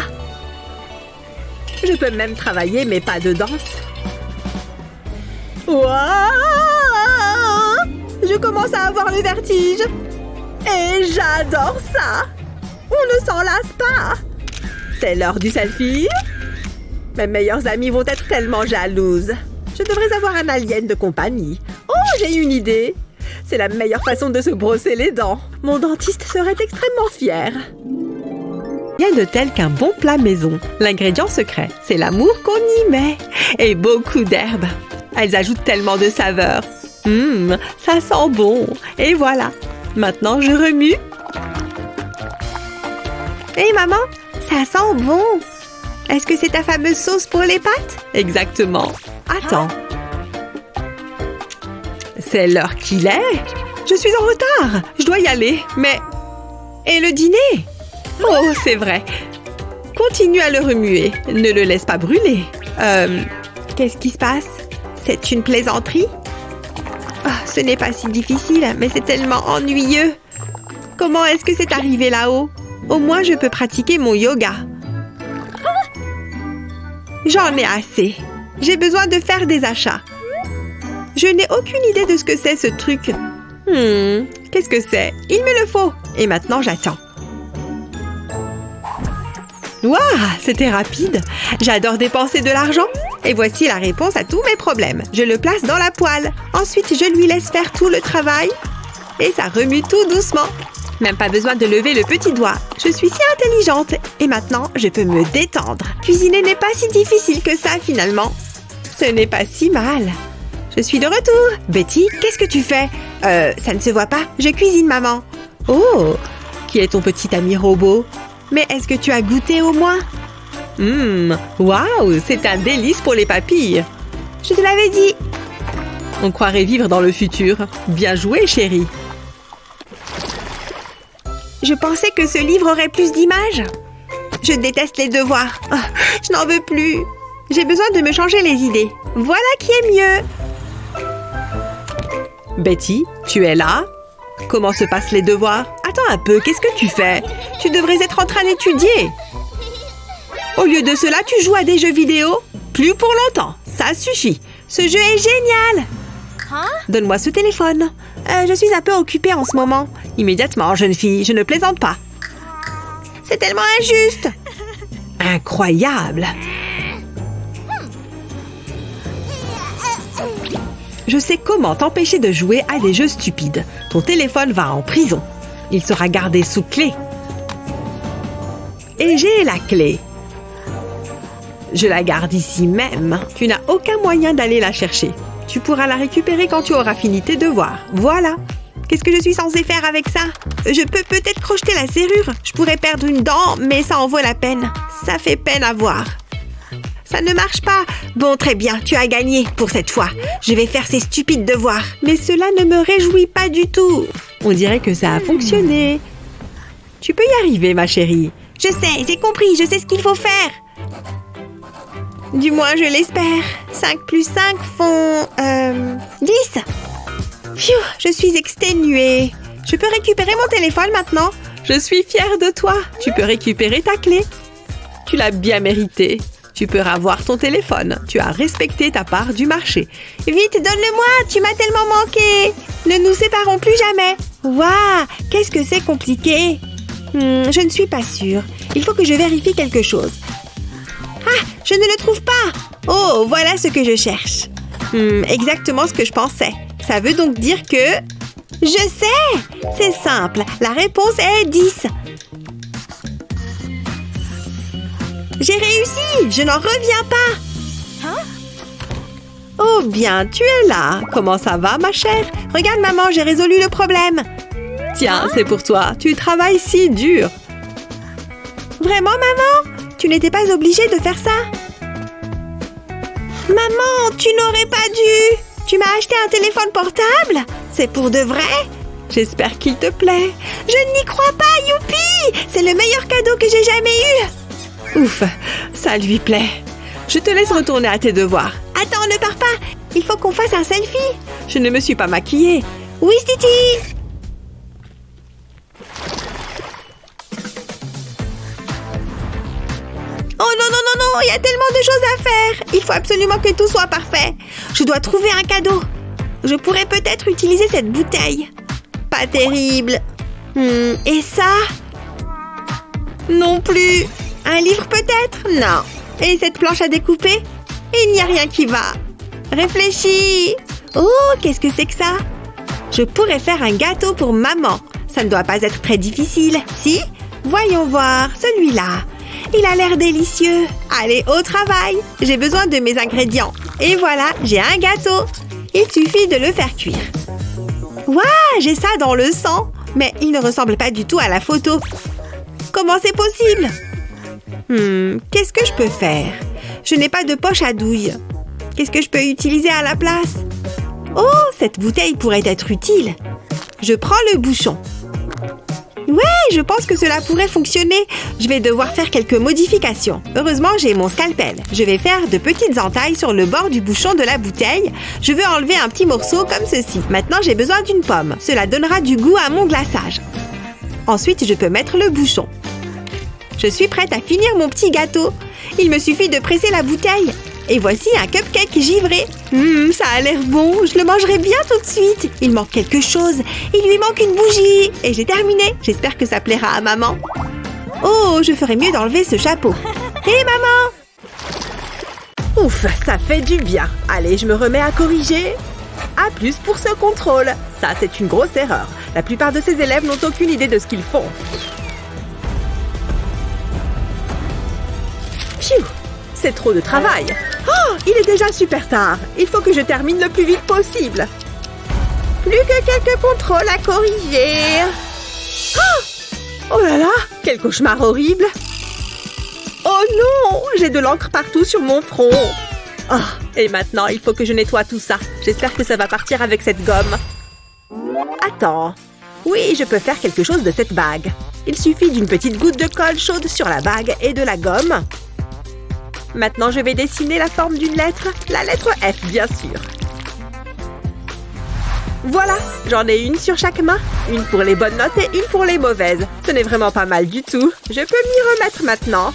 [SPEAKER 4] Je peux même travailler, mais pas de danse. Waouh! Je commence à avoir le vertige. Et j'adore ça. On ne s'en lasse pas. C'est l'heure du selfie. Mes meilleures amies vont être tellement jalouses. Je devrais avoir un alien de compagnie. Oh, j'ai une idée. C'est la meilleure façon de se brosser les dents. Mon dentiste serait extrêmement fier. Rien de tel qu'un bon plat maison. L'ingrédient secret, c'est l'amour qu'on y met. Et beaucoup d'herbes. Elles ajoutent tellement de saveurs. Ça sent bon. Et voilà. Maintenant, je remue. Hé, maman, ça sent bon. Est-ce que c'est ta fameuse sauce pour les pâtes? Exactement. Attends. C'est l'heure qu'il est. Je suis en retard. Je dois y aller. Mais... Et le dîner? Oh, c'est vrai. Continue à le remuer. Ne le laisse pas brûler. Qu'est-ce qui se passe? C'est une plaisanterie? Ce n'est pas si difficile, mais c'est tellement ennuyeux. Comment est-ce que c'est arrivé là-haut? Au moins, je peux pratiquer mon yoga. J'en ai assez. J'ai besoin de faire des achats. Je n'ai aucune idée de ce que c'est ce truc. Qu'est-ce que c'est? Il me le faut. Et maintenant, j'attends. Waouh, c'était rapide. J'adore dépenser de l'argent. Et voici la réponse à tous mes problèmes. Je le place dans la poêle. Ensuite, je lui laisse faire tout le travail. Et ça remue tout doucement. Même pas besoin de lever le petit doigt. Je suis si intelligente. Et maintenant, je peux me détendre. Cuisiner n'est pas si difficile que ça, finalement. Ce n'est pas si mal. Je suis de retour. Betty, qu'est-ce que tu fais? Ça ne se voit pas. Je cuisine, maman. Oh, qui est ton petit ami robot? Mais est-ce que tu as goûté au moins? Waouh, c'est un délice pour les papilles. Je te l'avais dit. On croirait vivre dans le futur. Bien joué, chérie. Je pensais que ce livre aurait plus d'images. Je déteste les devoirs. Oh, je n'en veux plus. J'ai besoin de me changer les idées. Voilà qui est mieux. Betty, tu es là? Comment se passent les devoirs? Attends un peu, qu'est-ce que tu fais? Tu devrais être en train d'étudier. Au lieu de cela, tu joues à des jeux vidéo? Plus pour longtemps, ça suffit. Ce jeu est génial. Donne-moi ce téléphone. Je suis un peu occupée en ce moment. Immédiatement, jeune fille, je ne plaisante pas. C'est tellement injuste. Incroyable. Je sais comment t'empêcher de jouer à des jeux stupides. Ton téléphone va en prison. Il sera gardé sous clé. Et j'ai la clé. Je la garde ici même. Tu n'as aucun moyen d'aller la chercher. Tu pourras la récupérer quand tu auras fini tes devoirs. Voilà. Qu'est-ce que je suis censée faire avec ça? Je peux peut-être crocheter la serrure. Je pourrais perdre une dent, mais ça en vaut la peine. Ça fait peine à voir. Ça ne marche pas. Bon, très bien, tu as gagné pour cette fois. Je vais faire ces stupides devoirs. Mais cela ne me réjouit pas du tout. On dirait que ça a fonctionné. Tu peux y arriver, ma chérie. Je sais, j'ai compris, je sais ce qu'il faut faire. Du moins, je l'espère. 5 plus 5 font... 10. Pfiou, je suis exténuée. Je peux récupérer mon téléphone maintenant? Je suis fière de toi. Tu peux récupérer ta clé. Tu l'as bien mérité. Tu peux avoir ton téléphone. Tu as respecté ta part du marché. Vite, donne-le-moi. Tu m'as tellement manqué. Ne nous séparons plus jamais. Waouh, qu'est-ce que c'est compliqué. Je ne suis pas sûre. Il faut que je vérifie quelque chose.
[SPEAKER 2] Ah, je ne le trouve pas. Oh, voilà ce que je cherche. Exactement ce que je pensais. Ça veut donc dire que... Je sais! C'est simple. La réponse est 10. J'ai réussi! Je n'en reviens pas! Oh bien, tu es là! Comment ça va, ma chère? Regarde, maman, j'ai résolu le problème!
[SPEAKER 4] Tiens, c'est pour toi. Tu travailles si dur.
[SPEAKER 2] Vraiment, maman? Tu n'étais pas obligée de faire ça? Maman, tu n'aurais pas dû! Tu m'as acheté un téléphone portable? C'est pour de vrai?
[SPEAKER 4] J'espère qu'il te plaît.
[SPEAKER 2] Je n'y crois pas, youpi! C'est le meilleur cadeau que j'ai jamais eu!
[SPEAKER 4] Ouf, ça lui plaît. Je te laisse retourner à tes devoirs.
[SPEAKER 2] Attends, ne pars pas! Il faut qu'on fasse un selfie!
[SPEAKER 4] Je ne me suis pas maquillée.
[SPEAKER 2] Oui, Titi! Oh non, non, non, non! Il y a tellement de choses à faire! Il faut absolument que tout soit parfait! Je dois trouver un cadeau! Je pourrais peut-être utiliser cette bouteille. Pas terrible. Et ça? Non plus. Un livre peut-être? Non. Et cette planche à découper? Il n'y a rien qui va. Réfléchis. Oh, qu'est-ce que c'est que ça? Je pourrais faire un gâteau pour maman. Ça ne doit pas être très difficile, si? Voyons voir, celui-là. Il a l'air délicieux. Allez, au travail. J'ai besoin de mes ingrédients. Et voilà, j'ai un gâteau. Il suffit de le faire cuire. Waouh, j'ai ça dans le sang. Mais il ne ressemble pas du tout à la photo. Comment c'est possible? Qu'est-ce que je peux faire? Je n'ai pas de poche à douille. Qu'est-ce que je peux utiliser à la place? Oh, cette bouteille pourrait être utile. Je prends le bouchon. Ouais, je pense que cela pourrait fonctionner. Je vais devoir faire quelques modifications. Heureusement, j'ai mon scalpel. Je vais faire de petites entailles sur le bord du bouchon de la bouteille. Je veux enlever un petit morceau comme ceci. Maintenant, j'ai besoin d'une pomme. Cela donnera du goût à mon glaçage. Ensuite, je peux mettre le bouchon. Je suis prête à finir mon petit gâteau. Il me suffit de presser la bouteille. Et voici un cupcake givré. Ça a l'air bon. Je le mangerai bien tout de suite. Il manque quelque chose. Il lui manque une bougie. Et j'ai terminé. J'espère que ça plaira à maman. Oh, je ferais mieux d'enlever ce chapeau. Hé, maman!
[SPEAKER 4] Ouf, ça fait du bien. Allez, je me remets à corriger. A+ pour ce contrôle. Ça, c'est une grosse erreur. La plupart de ces élèves n'ont aucune idée de ce qu'ils font. Pfiou! C'est trop de travail. Oh, il est déjà super tard. Il faut que je termine le plus vite possible.
[SPEAKER 2] Plus que quelques contrôles à corriger.
[SPEAKER 4] Oh là là, quel cauchemar horrible. Oh non, j'ai de l'encre partout sur mon front. Oh, et maintenant, il faut que je nettoie tout ça. J'espère que ça va partir avec cette gomme. Attends. Oui, je peux faire quelque chose de cette bague. Il suffit d'une petite goutte de colle chaude sur la bague et de la gomme. Maintenant, je vais dessiner la forme d'une lettre. La lettre F, bien sûr. Voilà, j'en ai une sur chaque main. Une pour les bonnes notes et une pour les mauvaises. Ce n'est vraiment pas mal du tout. Je peux m'y remettre maintenant.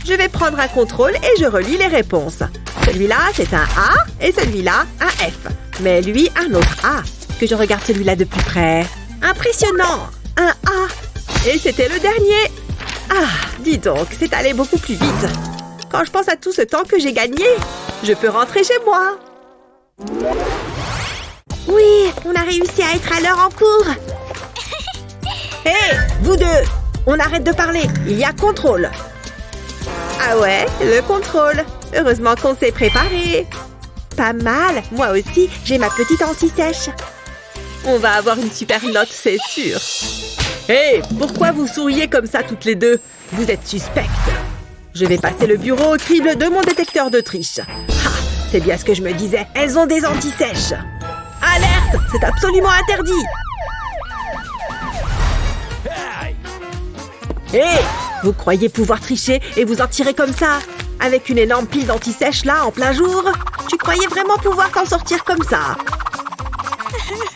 [SPEAKER 4] Je vais prendre un contrôle et je relis les réponses. Celui-là, c'est un A et celui-là, un F. Mais lui, un autre A. Que je regarde celui-là de plus près. Impressionnant! Un A. Et c'était le dernier. Ah, dis donc, c'est allé beaucoup plus vite. Quand je pense à tout ce temps que j'ai gagné, je peux rentrer chez moi.
[SPEAKER 2] Oui, on a réussi à être à l'heure en cours.
[SPEAKER 4] Hé, vous deux, on arrête de parler. Il y a contrôle. Ah ouais, le contrôle. Heureusement qu'on s'est préparé.
[SPEAKER 2] Pas mal. Moi aussi, j'ai ma petite anti-sèche.
[SPEAKER 4] On va avoir une super note, c'est sûr. Hé, pourquoi vous souriez comme ça toutes les deux? Vous êtes suspectes. Je vais passer le bureau au crible de mon détecteur de triche. Ah, c'est bien ce que je me disais. Elles ont des anti-sèches. Alerte! C'est absolument interdit. Hé! Vous croyez pouvoir tricher et vous en tirer comme ça? Avec une énorme pile d'anti-sèche là, en plein jour? Tu croyais vraiment pouvoir t'en sortir comme ça?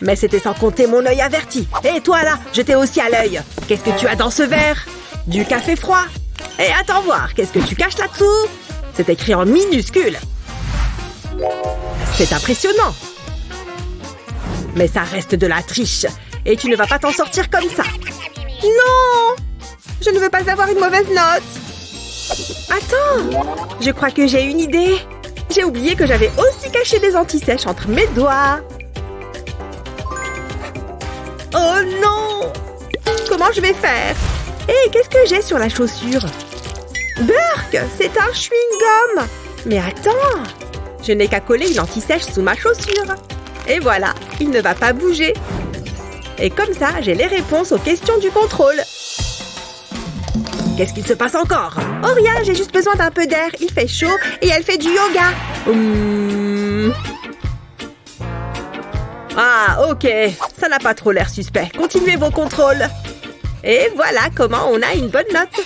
[SPEAKER 4] Mais c'était sans compter mon œil averti. Et toi là, je t'ai aussi à l'œil. Qu'est-ce que tu as dans ce verre? Du café froid? Et attends voir, qu'est-ce que tu caches là-dessous? C'est écrit en minuscule. C'est impressionnant. Mais ça reste de la triche. Et tu ne vas pas t'en sortir comme ça.
[SPEAKER 2] Non! Je ne veux pas avoir une mauvaise note. Attends, je crois que j'ai une idée. J'ai oublié que j'avais aussi caché des anti-sèches entre mes doigts. Oh non! Comment je vais faire? Hé, qu'est-ce que j'ai sur la chaussure? Burk, c'est un chewing-gum! Mais attends! Je n'ai qu'à coller une anti-sèche sous ma chaussure. Et voilà, il ne va pas bouger. Et comme ça, j'ai les réponses aux questions du contrôle. Qu'est-ce qu'il se passe encore? Oh rien, j'ai juste besoin d'un peu d'air. Il fait chaud et elle fait du yoga. Ah, ok. Ça n'a pas trop l'air suspect. Continuez vos contrôles. Et voilà comment on a une bonne note.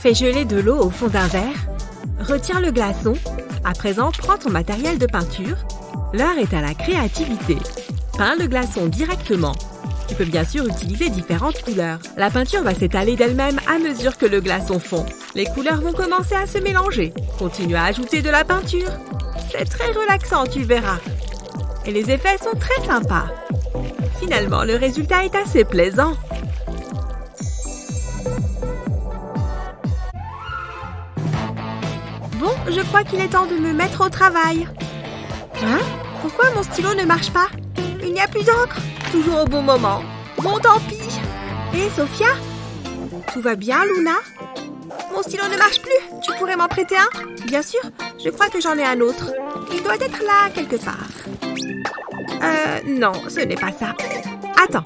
[SPEAKER 2] Fais geler de l'eau au fond d'un verre. Retire le glaçon. À présent, prends ton matériel de peinture. L'heure est à la créativité. Peins le glaçon directement. Tu peux bien sûr utiliser différentes couleurs. La peinture va s'étaler d'elle-même à mesure que le glaçon fond. Les couleurs vont commencer à se mélanger. Continue à ajouter de la peinture. C'est très relaxant, tu verras. Et les effets sont très sympas. Finalement, le résultat est assez plaisant. Bon, je crois qu'il est temps de me mettre au travail. Hein? Pourquoi mon stylo ne marche pas? Il n'y a plus d'encre. Toujours au bon moment. Bon, tant pis. Hé, Sophia? Tout va bien, Luna? Mon stylo ne marche plus. Tu pourrais m'en prêter un? Bien sûr, je crois que j'en ai un autre. Il doit être là, quelque part. Non, ce n'est pas ça. Attends.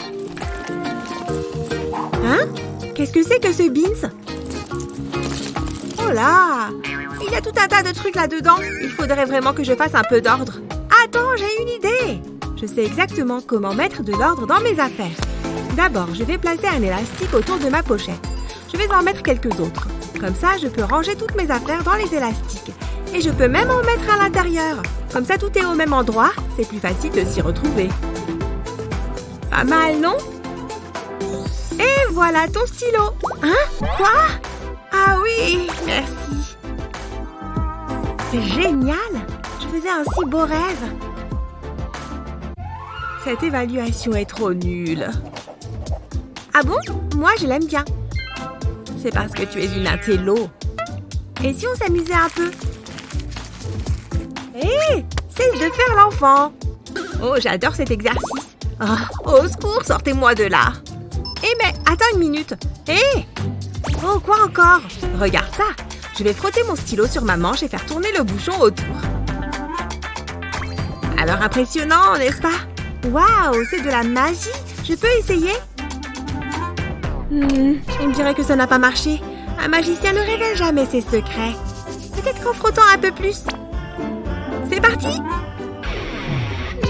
[SPEAKER 2] Hein? Qu'est-ce que c'est que ce Beans? Oh là! Il y a tout un tas de trucs là-dedans. Il faudrait vraiment que je fasse un peu d'ordre. Attends, j'ai une idée! Je sais exactement comment mettre de l'ordre dans mes affaires. D'abord, je vais placer un élastique autour de ma pochette. Je vais en mettre quelques autres. Comme ça, je peux ranger toutes mes affaires dans les élastiques. Et je peux même en mettre à l'intérieur. Comme ça, tout est au même endroit. C'est plus facile de s'y retrouver. Pas mal, non? Et voilà ton stylo. Hein? Quoi? Ah oui, merci. C'est génial. Je faisais un si beau rêve. Cette évaluation est trop nulle. Ah bon? Moi, je l'aime bien. C'est parce que tu es une intello. Et si on s'amusait un peu? Hé! Cesse de faire l'enfant. Oh, j'adore cet exercice. Oh, au secours, sortez-moi de là. Eh mais, attends une minute. Hé! Oh, quoi encore? Regarde ça. Je vais frotter mon stylo sur ma manche et faire tourner le bouchon autour. Alors impressionnant, n'est-ce pas? Waouh, c'est de la magie. Je peux essayer? On dirait que ça n'a pas marché. Un magicien ne révèle jamais ses secrets. Peut-être qu'en frottant un peu plus. C'est parti!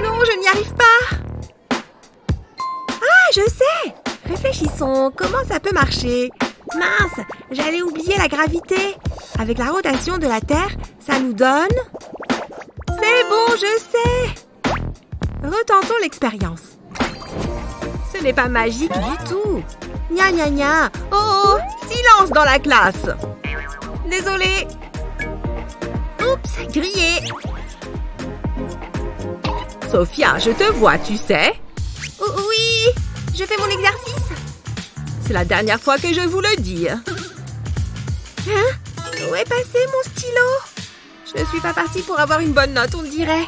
[SPEAKER 2] Non, je n'y arrive pas. Ah, je sais! Réfléchissons, comment ça peut marcher? Mince, j'allais oublier la gravité. Avec la rotation de la Terre, ça nous donne... C'est bon, je sais! Retentons l'expérience. Ce n'est pas magique du tout. Gna gna gna. Oh oh, silence dans la classe. Désolée. Oups, grillé. Sophia, je te vois, tu sais. Oui, je fais mon exercice. C'est la dernière fois que je vous le dis. Hein? Où est passé mon stylo? Je ne suis pas partie pour avoir une bonne note, on dirait.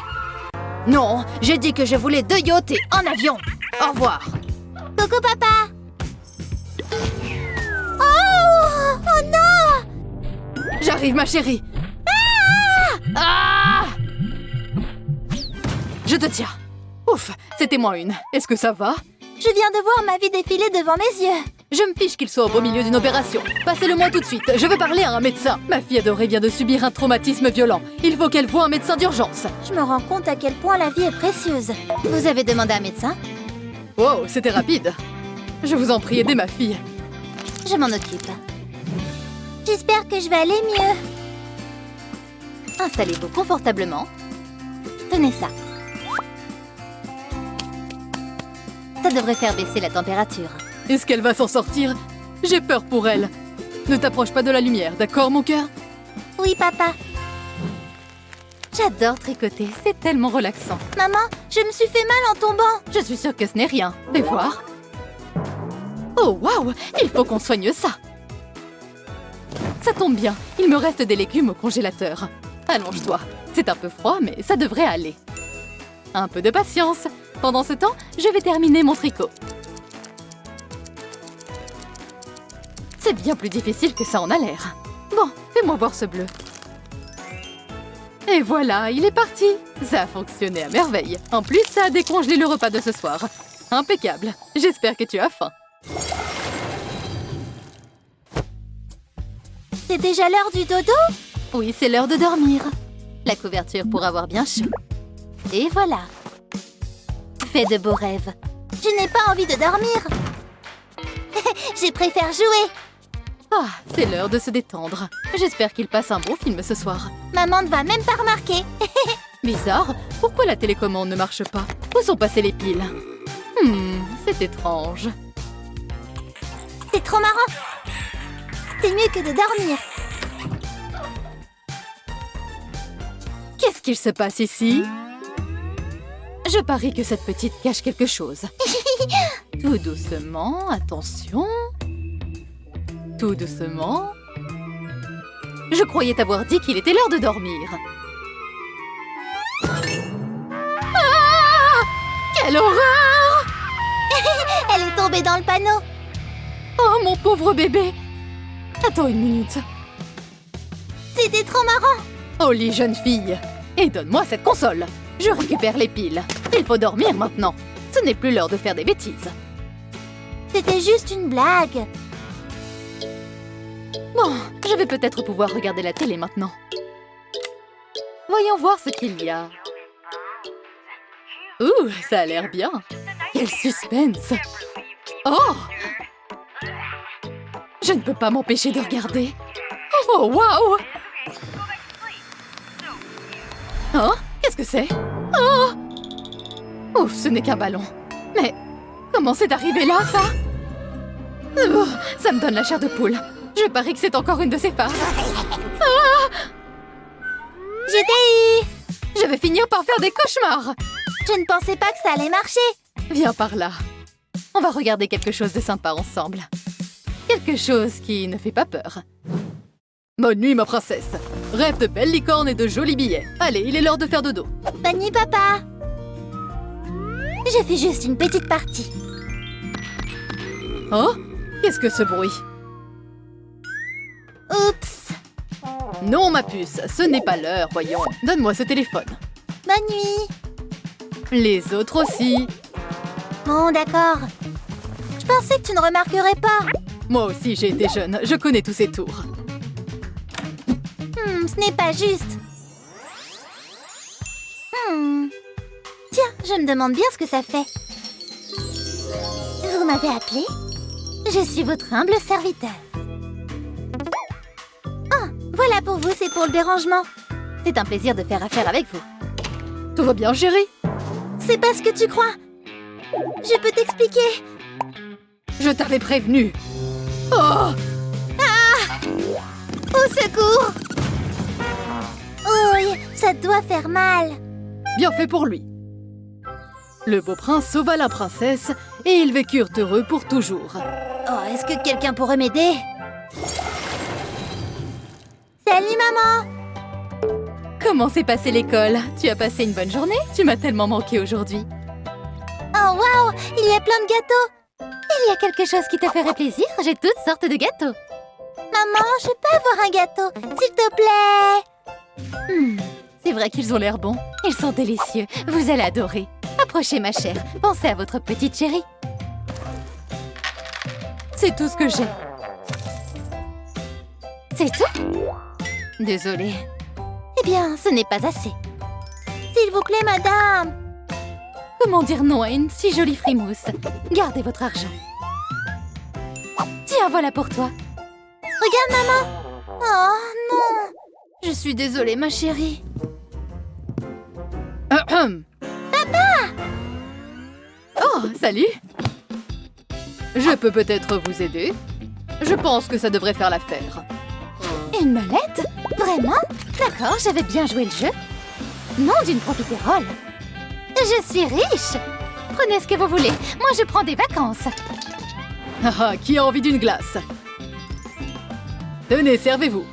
[SPEAKER 6] Non, j'ai dit que je voulais 2 yachts et un avion. Au revoir.
[SPEAKER 3] Coucou, papa. Oh non!
[SPEAKER 6] J'arrive, ma chérie. Ah! Je te tiens. Ouf, c'était moins une. Est-ce que ça va?
[SPEAKER 3] Je viens de voir ma vie défiler devant mes yeux.
[SPEAKER 6] Je me fiche qu'il soit au beau milieu d'une opération. Passez-le-moi tout de suite, je veux parler à un médecin. Ma fille adorée vient de subir un traumatisme violent. Il faut qu'elle voie un médecin d'urgence.
[SPEAKER 3] Je me rends compte à quel point la vie est précieuse. Vous avez demandé à un médecin?
[SPEAKER 6] Wow, c'était rapide. Je vous en prie, aidez ma fille.
[SPEAKER 3] Je m'en occupe. J'espère que je vais aller mieux. Installez-vous confortablement. Tenez ça. Ça devrait faire baisser la température.
[SPEAKER 6] Est-ce qu'elle va s'en sortir? J'ai peur pour elle. Ne t'approche pas de la lumière, d'accord, mon cœur?
[SPEAKER 3] Oui, papa.
[SPEAKER 6] J'adore tricoter, c'est tellement relaxant.
[SPEAKER 3] Maman, je me suis fait mal en tombant.
[SPEAKER 6] Je suis sûre que ce n'est rien. Fais voir. Oh, waouh! Il faut qu'on soigne ça. Ça tombe bien, il me reste des légumes au congélateur. Allonge-toi. C'est un peu froid, mais ça devrait aller. Un peu de patience. Pendant ce temps, je vais terminer mon tricot. C'est bien plus difficile que ça en a l'air. Bon, fais-moi voir ce bleu. Et voilà, il est parti. Ça a fonctionné à merveille. En plus, ça a décongelé le repas de ce soir. Impeccable. J'espère que tu as faim.
[SPEAKER 3] C'est déjà l'heure du dodo?
[SPEAKER 6] Oui, c'est l'heure de dormir. La couverture pour avoir bien chaud.
[SPEAKER 3] Et voilà. Fais de beaux rêves. Je n'ai pas envie de dormir. Je préfère jouer.
[SPEAKER 6] Ah, c'est l'heure de se détendre. J'espère qu'il passe un bon film ce soir.
[SPEAKER 3] Maman ne va même pas remarquer.
[SPEAKER 6] Bizarre, pourquoi la télécommande ne marche pas? Où sont passées les piles? C'est étrange.
[SPEAKER 3] C'est trop marrant. C'est mieux que de dormir.
[SPEAKER 6] Qu'est-ce qu'il se passe ici? Je parie que cette petite cache quelque chose. Tout doucement, attention. Tout doucement. Je croyais t'avoir dit qu'il était l'heure de dormir. Ah! Quelle horreur!
[SPEAKER 3] Elle est tombée dans le panneau.
[SPEAKER 6] Oh, mon pauvre bébé! Attends une minute.
[SPEAKER 3] C'était trop marrant.
[SPEAKER 6] Au lit, jeune fille. Et donne-moi cette console. Je récupère les piles. Il faut dormir maintenant. Ce n'est plus l'heure de faire des bêtises.
[SPEAKER 3] C'était juste une blague.
[SPEAKER 6] Bon, je vais peut-être pouvoir regarder la télé maintenant. Voyons voir ce qu'il y a. Ouh, ça a l'air bien. Quel suspense. Oh! Je ne peux pas m'empêcher de regarder. Oh, waouh! Oh, qu'est-ce que c'est? Oh! Ouf, ce n'est qu'un ballon. Mais comment c'est arrivé là, ça? Oh, ça me donne la chair de poule. Je parie que c'est encore une de ces farces. Ah!
[SPEAKER 3] Je t'ai eu.
[SPEAKER 6] Je vais finir par faire des cauchemars.
[SPEAKER 3] Je ne pensais pas que ça allait marcher.
[SPEAKER 6] Viens par là. On va regarder quelque chose de sympa ensemble. Quelque chose qui ne fait pas peur. Bonne nuit, ma princesse. Rêve de belles licornes et de jolis billets. Allez, il est l'heure de faire dodo.
[SPEAKER 3] Bonne nuit, papa. Je fais juste une petite partie.
[SPEAKER 6] Oh? Qu'est-ce que ce bruit?
[SPEAKER 3] Oups.
[SPEAKER 6] Non, ma puce, ce n'est pas l'heure, voyons. Donne-moi ce téléphone.
[SPEAKER 3] Bonne nuit.
[SPEAKER 6] Les autres aussi.
[SPEAKER 3] Bon, d'accord. Je pensais que tu ne remarquerais pas.
[SPEAKER 6] Moi aussi, j'ai été jeune. Je connais tous ces tours.
[SPEAKER 3] Ce n'est pas juste. Tiens, je me demande bien ce que ça fait. Vous m'avez appelé? Je suis votre humble serviteur. Oh, voilà pour vous, c'est pour le dérangement. C'est un plaisir de faire affaire avec vous.
[SPEAKER 6] Tout va bien, chérie?
[SPEAKER 3] C'est pas ce que tu crois. Je peux t'expliquer.
[SPEAKER 6] Je t'avais prévenu. Oh!
[SPEAKER 3] Au secours! Oui, ça doit faire mal.
[SPEAKER 6] Bien fait pour lui. Le beau prince sauva la princesse et ils vécurent heureux pour toujours.
[SPEAKER 3] Oh, est-ce que quelqu'un pourrait m'aider? Salut, maman!
[SPEAKER 6] Comment s'est passée l'école? Tu as passé une bonne journée? Tu m'as tellement manqué aujourd'hui.
[SPEAKER 3] Oh, waouh! Il y a plein de gâteaux! Il y a quelque chose qui te ferait plaisir? J'ai toutes sortes de gâteaux. Maman, je peux avoir un gâteau, s'il te plaît?
[SPEAKER 6] C'est vrai qu'ils ont l'air bons. Ils sont délicieux. Vous allez adorer. Approchez, ma chère. Pensez à votre petite chérie. C'est tout ce que j'ai. C'est tout? Désolée.
[SPEAKER 7] Eh bien, ce n'est pas assez. S'il vous plaît, madame.
[SPEAKER 6] Comment dire non à une si jolie frimousse? Gardez votre argent. Tiens, voilà pour toi.
[SPEAKER 7] Regarde, maman. Oh, non.
[SPEAKER 6] Je suis désolée, ma chérie. Oh, salut! Je peux peut-être vous aider. Je pense que ça devrait faire l'affaire.
[SPEAKER 7] Une molette? Vraiment? D'accord, j'avais bien joué le jeu. Nom d'une profiterole. Je suis riche. Prenez ce que vous voulez. Moi, je prends des vacances.
[SPEAKER 6] Ah, qui a envie d'une glace? Tenez, servez-vous.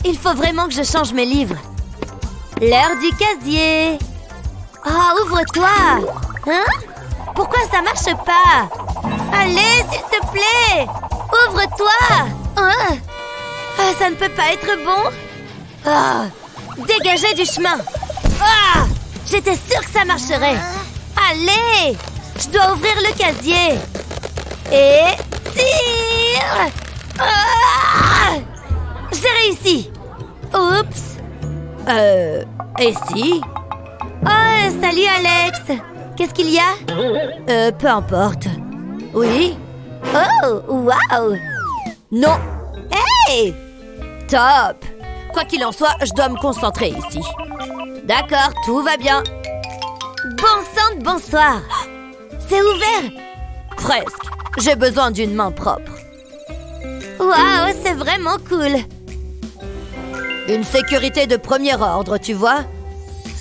[SPEAKER 3] Il faut vraiment que je change mes livres. L'heure du casier. Oh, ouvre-toi. Hein? Pourquoi ça marche pas? Allez, s'il te plaît. Ouvre-toi. Hein? Ah, ça ne peut pas être bon. Ah, dégagez du chemin. Ah, j'étais sûre que ça marcherait. Allez, je dois ouvrir le casier. Et tire. Ah, j'ai réussi. Oups. Et si? Oh, salut Alex. Qu'est-ce qu'il y a? Peu importe. Oui? Oh, waouh! Non! Hey! Top! Quoi qu'il en soit, je dois me concentrer ici. D'accord, tout va bien. Bon sang de bonsoir! C'est ouvert! Presque. J'ai besoin d'une main propre. Waouh, c'est vraiment cool! Une sécurité de premier ordre, tu vois?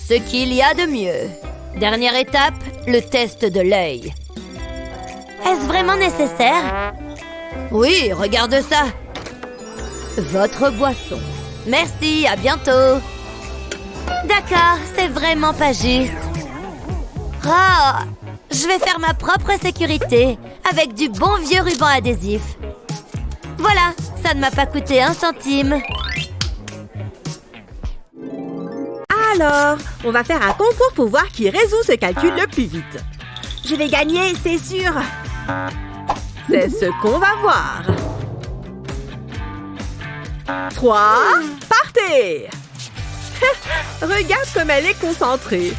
[SPEAKER 3] Ce qu'il y a de mieux. Dernière étape, le test de l'œil. Est-ce vraiment nécessaire? Oui, regarde ça. Votre boisson. Merci, à bientôt. D'accord, c'est vraiment pas juste. Oh, je vais faire ma propre sécurité avec du bon vieux ruban adhésif. Voilà, ça ne m'a pas coûté un centime.
[SPEAKER 2] Alors, on va faire un concours pour voir qui résout ce calcul le plus vite. Je vais gagner, c'est sûr. C'est ce qu'on va voir. 3, partez! Regarde comme elle est concentrée.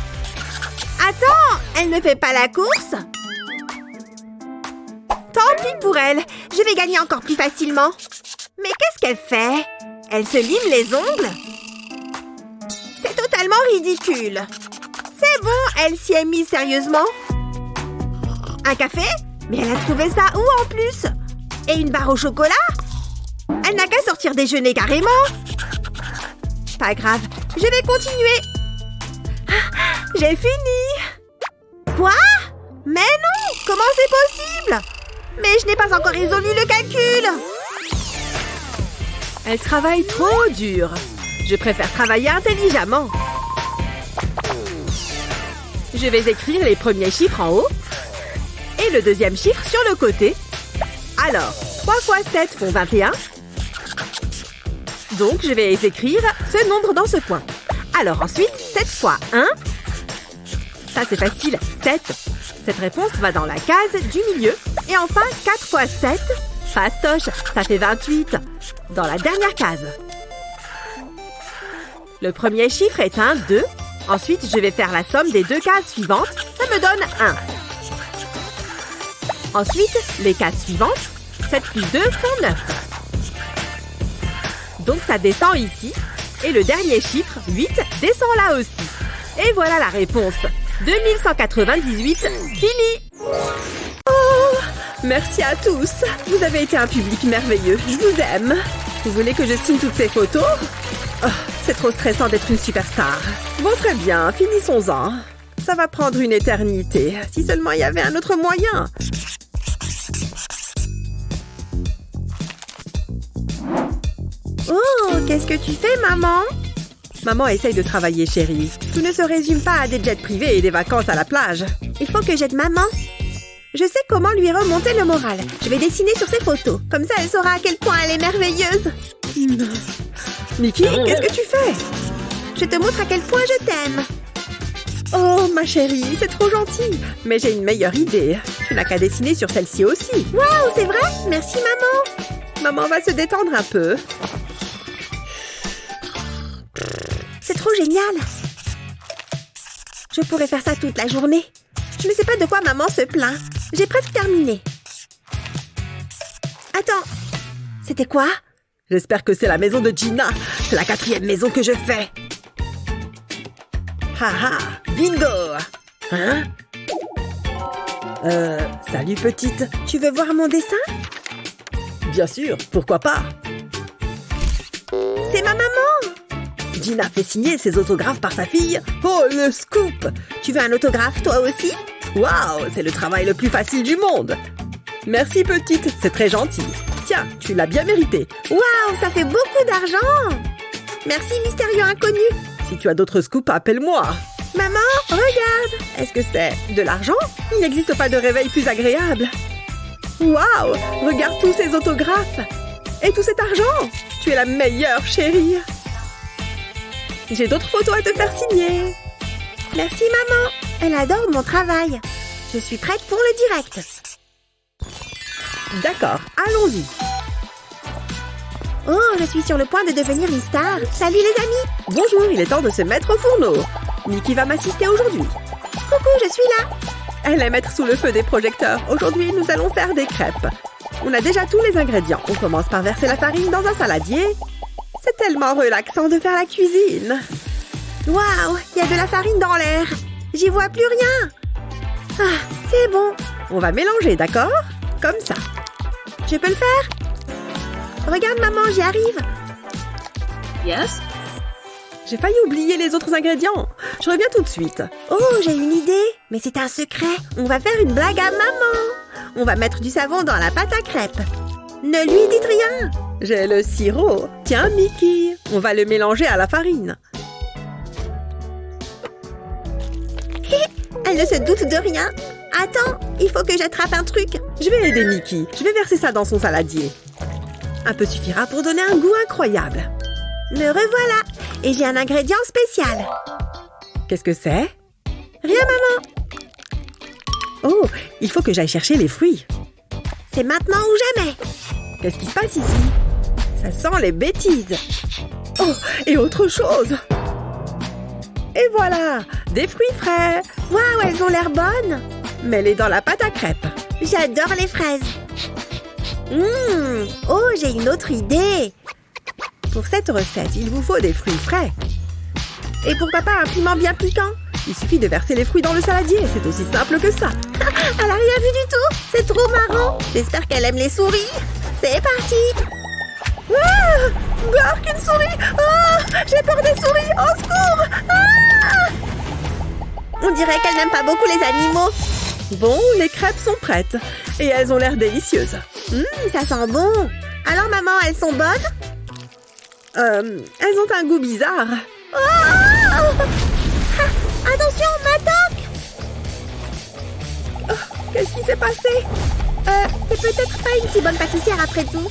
[SPEAKER 2] Attends, elle ne fait pas la course? Tant pis pour elle, je vais gagner encore plus facilement. Mais qu'est-ce qu'elle fait? Elle se lime les ongles? C'est totalement ridicule. C'est bon, elle s'y est mise sérieusement. Un café? Mais elle a trouvé ça où en plus? Et une barre au chocolat? Elle n'a qu'à sortir déjeuner carrément. Pas grave, je vais continuer. J'ai fini. Quoi? Mais non, comment c'est possible? Mais je n'ai pas encore résolu le calcul.
[SPEAKER 4] Elle travaille trop dur. Je préfère travailler intelligemment. Je vais écrire les premiers chiffres en haut et le deuxième chiffre sur le côté. Alors, 3 fois 7 font 21. Donc, je vais écrire ce nombre dans ce coin. Alors ensuite, 7 fois 1. Ça, c'est facile, 7. Cette réponse va dans la case du milieu. Et enfin, 4 fois 7, fastoche, ça fait 28. Dans la dernière case. Le premier chiffre est un 2. Ensuite, je vais faire la somme des deux cases suivantes. Ça me donne 1. Ensuite, les cases suivantes. 7 plus 2 font 9. Donc, ça descend ici. Et le dernier chiffre, 8, descend là aussi. Et voilà la réponse. 2198, fini! Oh, merci à tous. Vous avez été un public merveilleux. Je vous aime. Vous voulez que je signe toutes ces photos? Oh, c'est trop stressant d'être une superstar. Bon, très bien, finissons-en. Ça va prendre une éternité. Si seulement il y avait un autre moyen.
[SPEAKER 2] Oh, qu'est-ce que tu fais, maman?
[SPEAKER 4] Maman essaye de travailler, chérie. Tout ne se résume pas à des jets privés et des vacances à la plage.
[SPEAKER 2] Il faut que j'aide maman. Je sais comment lui remonter le moral. Je vais dessiner sur ses photos. Comme ça, elle saura à quel point elle est merveilleuse.
[SPEAKER 4] Nikki, qu'est-ce que tu fais?
[SPEAKER 2] Je te montre à quel point je t'aime.
[SPEAKER 4] Oh, ma chérie, c'est trop gentil. Mais j'ai une meilleure idée. Tu n'as qu'à dessiner sur celle-ci aussi.
[SPEAKER 2] Waouh, c'est vrai? Merci, maman.
[SPEAKER 4] Maman va se détendre un peu.
[SPEAKER 2] C'est trop génial. Je pourrais faire ça toute la journée. Je ne sais pas de quoi maman se plaint. J'ai presque terminé. Attends, c'était quoi?
[SPEAKER 4] J'espère que c'est la maison de Gina. C'est la 4e maison que je fais. Haha, bingo! Hein? Salut petite.
[SPEAKER 2] Tu veux voir mon dessin?
[SPEAKER 4] Bien sûr, pourquoi pas?
[SPEAKER 2] C'est ma maman!
[SPEAKER 4] Gina fait signer ses autographes par sa fille. Oh, le scoop!
[SPEAKER 2] Tu veux un autographe, toi aussi?
[SPEAKER 4] Waouh, c'est le travail le plus facile du monde. Merci petite, c'est très gentil. Tiens, tu l'as bien mérité.
[SPEAKER 2] Waouh, ça fait beaucoup d'argent! Merci, mystérieux inconnu.
[SPEAKER 4] Si tu as d'autres scoops, appelle-moi.
[SPEAKER 2] Maman, regarde!
[SPEAKER 4] Est-ce que c'est de l'argent? Il n'existe pas de réveil plus agréable. Waouh! Regarde tous ces autographes! Et tout cet argent! Tu es la meilleure, chérie! J'ai d'autres photos à te faire signer.
[SPEAKER 2] Merci, maman. Elle adore mon travail. Je suis prête pour le direct.
[SPEAKER 4] D'accord, allons-y.
[SPEAKER 2] Oh, je suis sur le point de devenir une star. Salut les amis.
[SPEAKER 4] Bonjour, il est temps de se mettre au fourneau. Nikki va m'assister aujourd'hui.
[SPEAKER 2] Coucou, je suis là.
[SPEAKER 4] Elle aime être sous le feu des projecteurs. Aujourd'hui, nous allons faire des crêpes. On a déjà tous les ingrédients. On commence par verser la farine dans un saladier. C'est tellement relaxant de faire la cuisine.
[SPEAKER 2] Waouh, il y a de la farine dans l'air. J'y vois plus rien. Ah, c'est bon.
[SPEAKER 4] On va mélanger, d'accord? Comme ça.
[SPEAKER 2] Je peux le faire? Regarde, maman, j'y arrive.
[SPEAKER 1] Yes.
[SPEAKER 4] J'ai failli oublier les autres ingrédients. Je reviens tout de suite.
[SPEAKER 2] Oh, j'ai une idée. Mais c'est un secret. On va faire une blague à maman. On va mettre du savon dans la pâte à crêpes. Ne lui dites rien.
[SPEAKER 4] J'ai le sirop. Tiens, Mickey, on va le mélanger à la farine.
[SPEAKER 2] Elle ne se doute de rien. Attends, il faut que j'attrape un truc.
[SPEAKER 4] Je vais aider Mickey. Je vais verser ça dans son saladier. Un peu suffira pour donner un goût incroyable.
[SPEAKER 2] Me revoilà. Et j'ai un ingrédient spécial.
[SPEAKER 4] Qu'est-ce que c'est?
[SPEAKER 2] Rien, maman.
[SPEAKER 4] Oh, il faut que j'aille chercher les fruits.
[SPEAKER 2] C'est maintenant ou jamais.
[SPEAKER 4] Qu'est-ce qui se passe ici? Ça sent les bêtises. Oh, et autre chose. Et voilà, des fruits frais.
[SPEAKER 2] Waouh, elles ont l'air bonnes.
[SPEAKER 4] Mets-les dans la pâte à crêpes.
[SPEAKER 2] J'adore les fraises. Oh, j'ai une autre idée.
[SPEAKER 4] Pour cette recette, il vous faut des fruits frais.
[SPEAKER 2] Et pourquoi pas un piment bien piquant?
[SPEAKER 4] Il suffit de verser les fruits dans le saladier, c'est aussi simple que ça.
[SPEAKER 2] Elle a rien vu du tout. C'est trop marrant. J'espère qu'elle aime les souris. C'est parti.
[SPEAKER 4] Ah, Bark, une souris. Ah, j'ai peur des souris. Au secours. Ah.
[SPEAKER 2] On dirait qu'elle n'aime pas beaucoup les animaux.
[SPEAKER 4] Bon, les crêpes sont prêtes. Et elles ont l'air délicieuses.
[SPEAKER 2] Ça sent bon. Alors, maman, elles sont bonnes?
[SPEAKER 4] Elles ont un goût bizarre.
[SPEAKER 2] Oh, attention, m'attaque.
[SPEAKER 4] Oh, qu'est-ce qui s'est passé?
[SPEAKER 2] C'est peut-être pas une si bonne pâtissière après tout.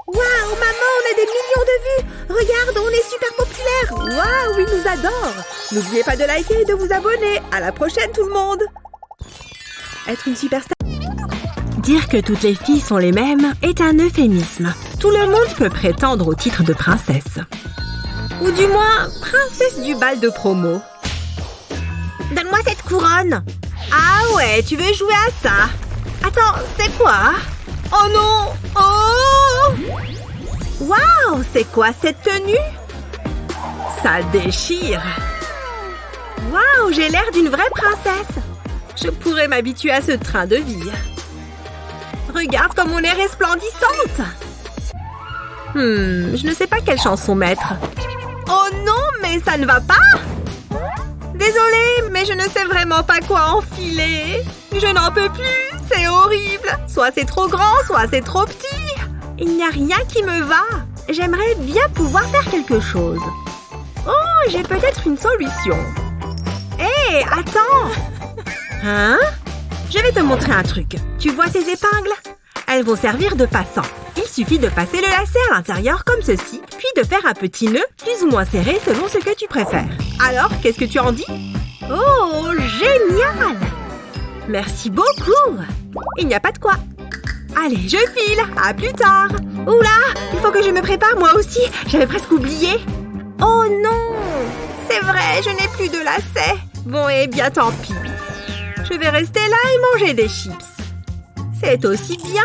[SPEAKER 2] Waouh, maman, on a des millions de vues. Regarde, on est super populaire.
[SPEAKER 4] Waouh, ils nous adorent. N'oubliez pas de liker et de vous abonner. À la prochaine, tout le monde. Être une superstar. Dire que toutes les filles sont les mêmes est un euphémisme. Tout le monde peut prétendre au titre de princesse. Ou du moins, princesse du bal de promo.
[SPEAKER 2] Donne-moi cette couronne.
[SPEAKER 4] Ah ouais, tu veux jouer à ça? Attends, c'est quoi? Oh non! Oh! Waouh, c'est quoi cette tenue? Ça déchire. Waouh, j'ai l'air d'une vraie princesse. Je pourrais m'habituer à ce train de vie. Regarde comme on est resplendissante. Je ne sais pas quelle chanson mettre. Oh non, mais ça ne va pas. Désolée, mais je ne sais vraiment pas quoi enfiler. Je n'en peux plus, c'est horrible. Soit c'est trop grand, soit c'est trop petit. Il n'y a rien qui me va. J'aimerais bien pouvoir faire quelque chose. Oh, j'ai peut-être une solution. Hé, attends. Hein? Je vais te montrer un truc. Tu vois ces épingles? Elles vont servir de passant. Il suffit de passer le lacet à l'intérieur comme ceci, puis de faire un petit nœud plus ou moins serré selon ce que tu préfères. Alors, qu'est-ce que tu en dis? Oh, génial!
[SPEAKER 2] Merci beaucoup. Il n'y a pas de quoi. Allez, je file. À plus tard. Oula, il faut que je me prépare moi aussi. J'avais presque oublié. Oh non. C'est vrai, je n'ai plus de lacets. Bon, eh bien, tant pis. Je vais rester là et manger des chips. C'est aussi bien.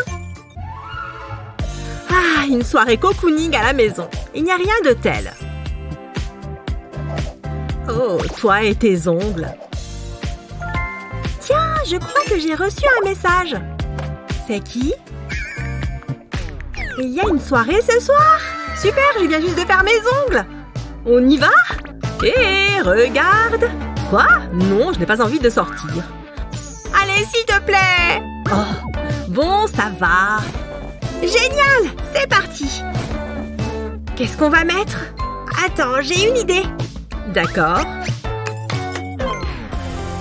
[SPEAKER 2] Ah, une soirée cocooning à la maison. Il n'y a rien de tel. Oh, toi et tes ongles. Tiens, je crois que j'ai reçu un message. C'est qui? Il y a une soirée ce soir? Super, je viens juste de faire mes ongles. On y va? Hé, regarde. Quoi? Non, je n'ai pas envie de sortir. Allez, s'il te plaît. Oh, bon, ça va. Génial, c'est parti. Qu'est-ce qu'on va mettre? Attends, j'ai une idée. D'accord.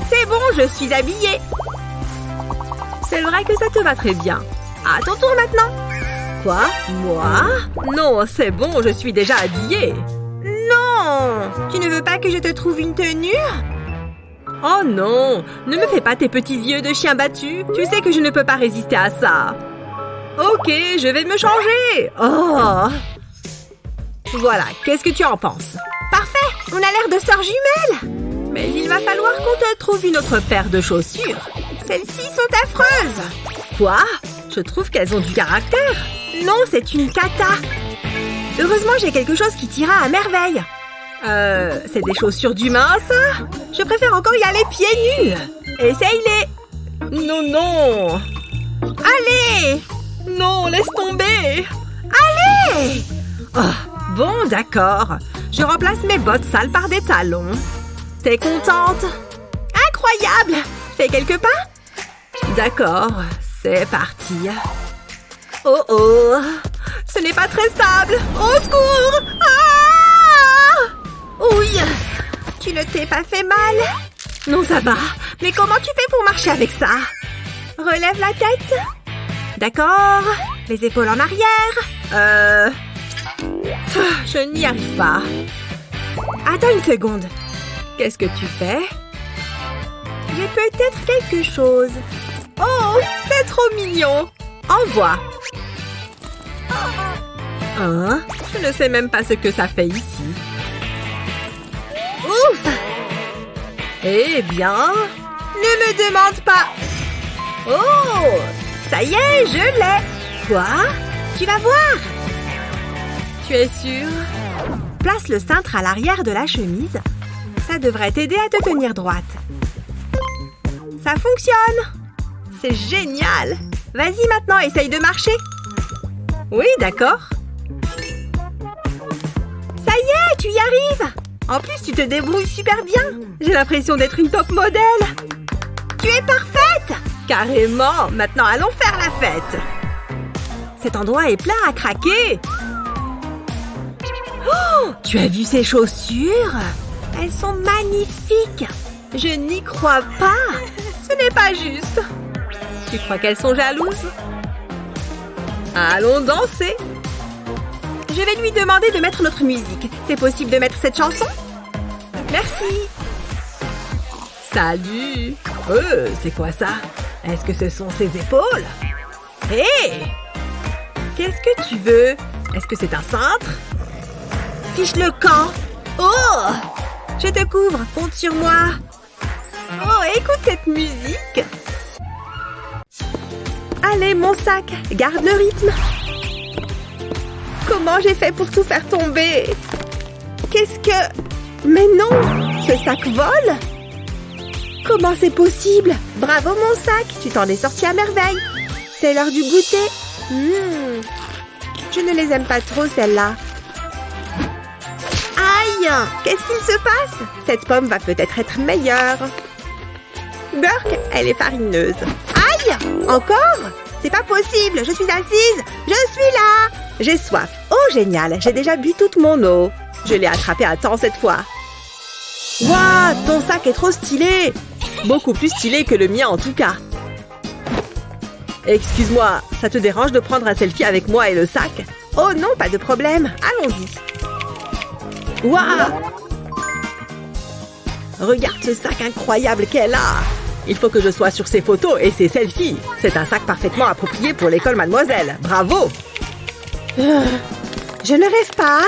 [SPEAKER 2] C'est bon, je suis habillée. C'est vrai que ça te va très bien. À ton tour maintenant. Quoi? Moi? Non, c'est bon, je suis déjà habillée. Non! Tu ne veux pas que je te trouve une tenue? Oh non! Ne me fais pas tes petits yeux de chien battu. Tu sais que je ne peux pas résister à ça. Ok, je vais me changer. Oh! Voilà, qu'est-ce que tu en penses? Parfait! On a l'air de sœurs jumelles! Mais il va falloir qu'on te trouve une autre paire de chaussures. Celles-ci sont affreuses! Quoi? Je trouve qu'elles ont du caractère. Non, c'est une cata. Heureusement, j'ai quelque chose qui t'ira à merveille. C'est des chaussures d'humain, ça? Je préfère encore y aller pieds nus. Essaye-les. Non, non. Allez! Non, laisse tomber. Allez! Oh, bon, d'accord. Je remplace mes bottes sales par des talons. T'es contente? Incroyable! Fais quelques pas? D'accord, c'est parti. Oh oh! Ce n'est pas très stable! Au secours! Ah! Oui! Tu ne t'es pas fait mal? Non, ça va. Mais comment tu fais pour marcher avec ça? Relève la tête. D'accord. Les épaules en arrière. Je n'y arrive pas. Attends une seconde. Qu'est-ce que tu fais? J'ai peut-être quelque chose. Oh, c'est trop mignon. Envoie. Hein? Je ne sais même pas ce que ça fait ici. Ouf! Eh bien, ne me demande pas. Oh! Ça y est, je l'ai. Quoi? Tu vas voir. Tu es sûre? Place le cintre à l'arrière de la chemise. Ça devrait t'aider à te tenir droite. Ça fonctionne! C'est génial! Vas-y maintenant, essaye de marcher. Oui, d'accord. Ça y est, tu y arrives! En plus, tu te débrouilles super bien. J'ai l'impression d'être une top modèle. Tu es parfaite! Carrément! Maintenant, allons faire la fête. Cet endroit est plein à craquer. Oh! Tu as vu ces chaussures? Elles sont magnifiques. Je n'y crois pas. Ce n'est pas juste. Tu crois qu'elles sont jalouses? Allons danser. Je vais lui demander de mettre notre musique. C'est possible de mettre cette chanson? Merci. Salut. C'est quoi ça? Est-ce que ce sont ses épaules? Hé! Qu'est-ce que tu veux? Est-ce que c'est un cintre? Fiche le camp. Oh! Je te couvre. Compte sur moi. Oh, écoute cette musique. Allez, mon sac. Garde le rythme. Comment j'ai fait pour tout faire tomber? Qu'est-ce que... Mais non! Ce sac vole? Comment c'est possible? Bravo, mon sac. Tu t'en es sorti à merveille. C'est l'heure du goûter. Je ne les aime pas trop, celles-là. Aïe! Qu'est-ce qu'il se passe? Cette pomme va peut-être être meilleure. Burk, elle est farineuse. Aïe! Encore? C'est pas possible, je suis assise. Je suis là. J'ai soif. Oh, génial, j'ai déjà bu toute mon eau. Je l'ai attrapé à temps cette fois. Waouh, ton sac est trop stylé. Beaucoup plus stylé que le mien en tout cas. Excuse-moi, ça te dérange de prendre un selfie avec moi et le sac? Oh non, pas de problème, allons-y. Waouh! Regarde ce sac incroyable qu'elle a. Il faut que je sois sur ces photos et ces selfies. C'est un sac parfaitement approprié pour l'école Mademoiselle. Bravo! Je ne rêve pas.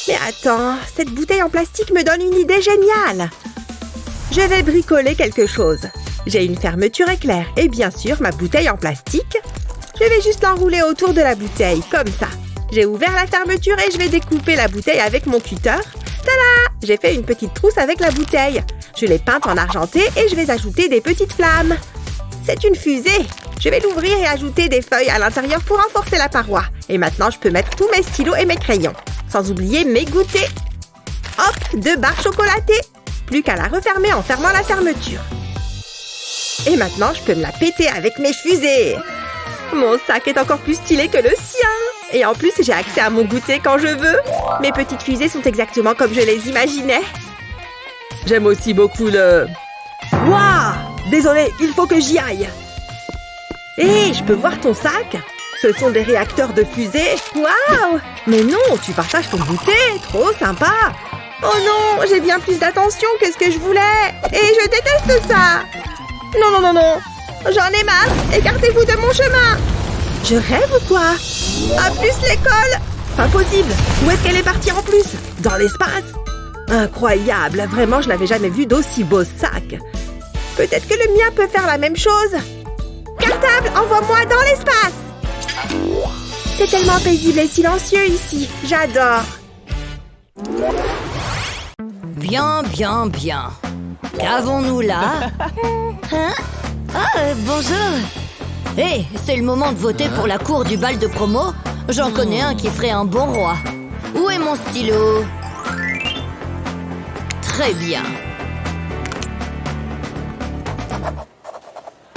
[SPEAKER 2] Mais attends, cette bouteille en plastique me donne une idée géniale. Je vais bricoler quelque chose. J'ai une fermeture éclair et bien sûr ma bouteille en plastique. Je vais juste l'enrouler autour de la bouteille, comme ça. J'ai ouvert la fermeture et je vais découper la bouteille avec mon cutter. Tada! J'ai fait une petite trousse avec la bouteille. Je l'ai peinte en argenté et je vais ajouter des petites flammes. C'est une fusée. Je vais l'ouvrir et ajouter des feuilles à l'intérieur pour renforcer la paroi. Et maintenant, je peux mettre tous mes stylos et mes crayons. Sans oublier mes goûters. Hop, 2 barres chocolatées. Plus qu'à la refermer en fermant la fermeture. Et maintenant, je peux me la péter avec mes fusées. Mon sac est encore plus stylé que le sien. Et en plus, j'ai accès à mon goûter quand je veux. Mes petites fusées sont exactement comme je les imaginais.
[SPEAKER 4] J'aime aussi beaucoup le...
[SPEAKER 2] Waouh! Désolé, il faut que j'y aille. Hé, je peux voir ton sac? Ce sont des réacteurs de fusée. Waouh! Mais non, tu partages ton goûter. Trop sympa. Oh non, j'ai bien plus d'attention que ce que je voulais. Et je déteste ça. Non, non, non, non. J'en ai marre. Écartez-vous de mon chemin. Je rêve ou quoi? Ah, plus l'école? Pas possible. Où est-ce qu'elle est partie en plus? Dans l'espace? Incroyable. Vraiment, je n'avais jamais vu d'aussi beau sac. Peut-être que le mien peut faire la même chose. Cartable, envoie-moi dans l'espace. C'est tellement paisible et silencieux ici. J'adore.
[SPEAKER 3] Bien, bien, bien. Qu'avons-nous là? Hein? Ah, bonjour. Hé, c'est le moment de voter pour la cour du bal de promo. J'en connais un qui ferait un bon roi. Où est mon stylo? Très bien.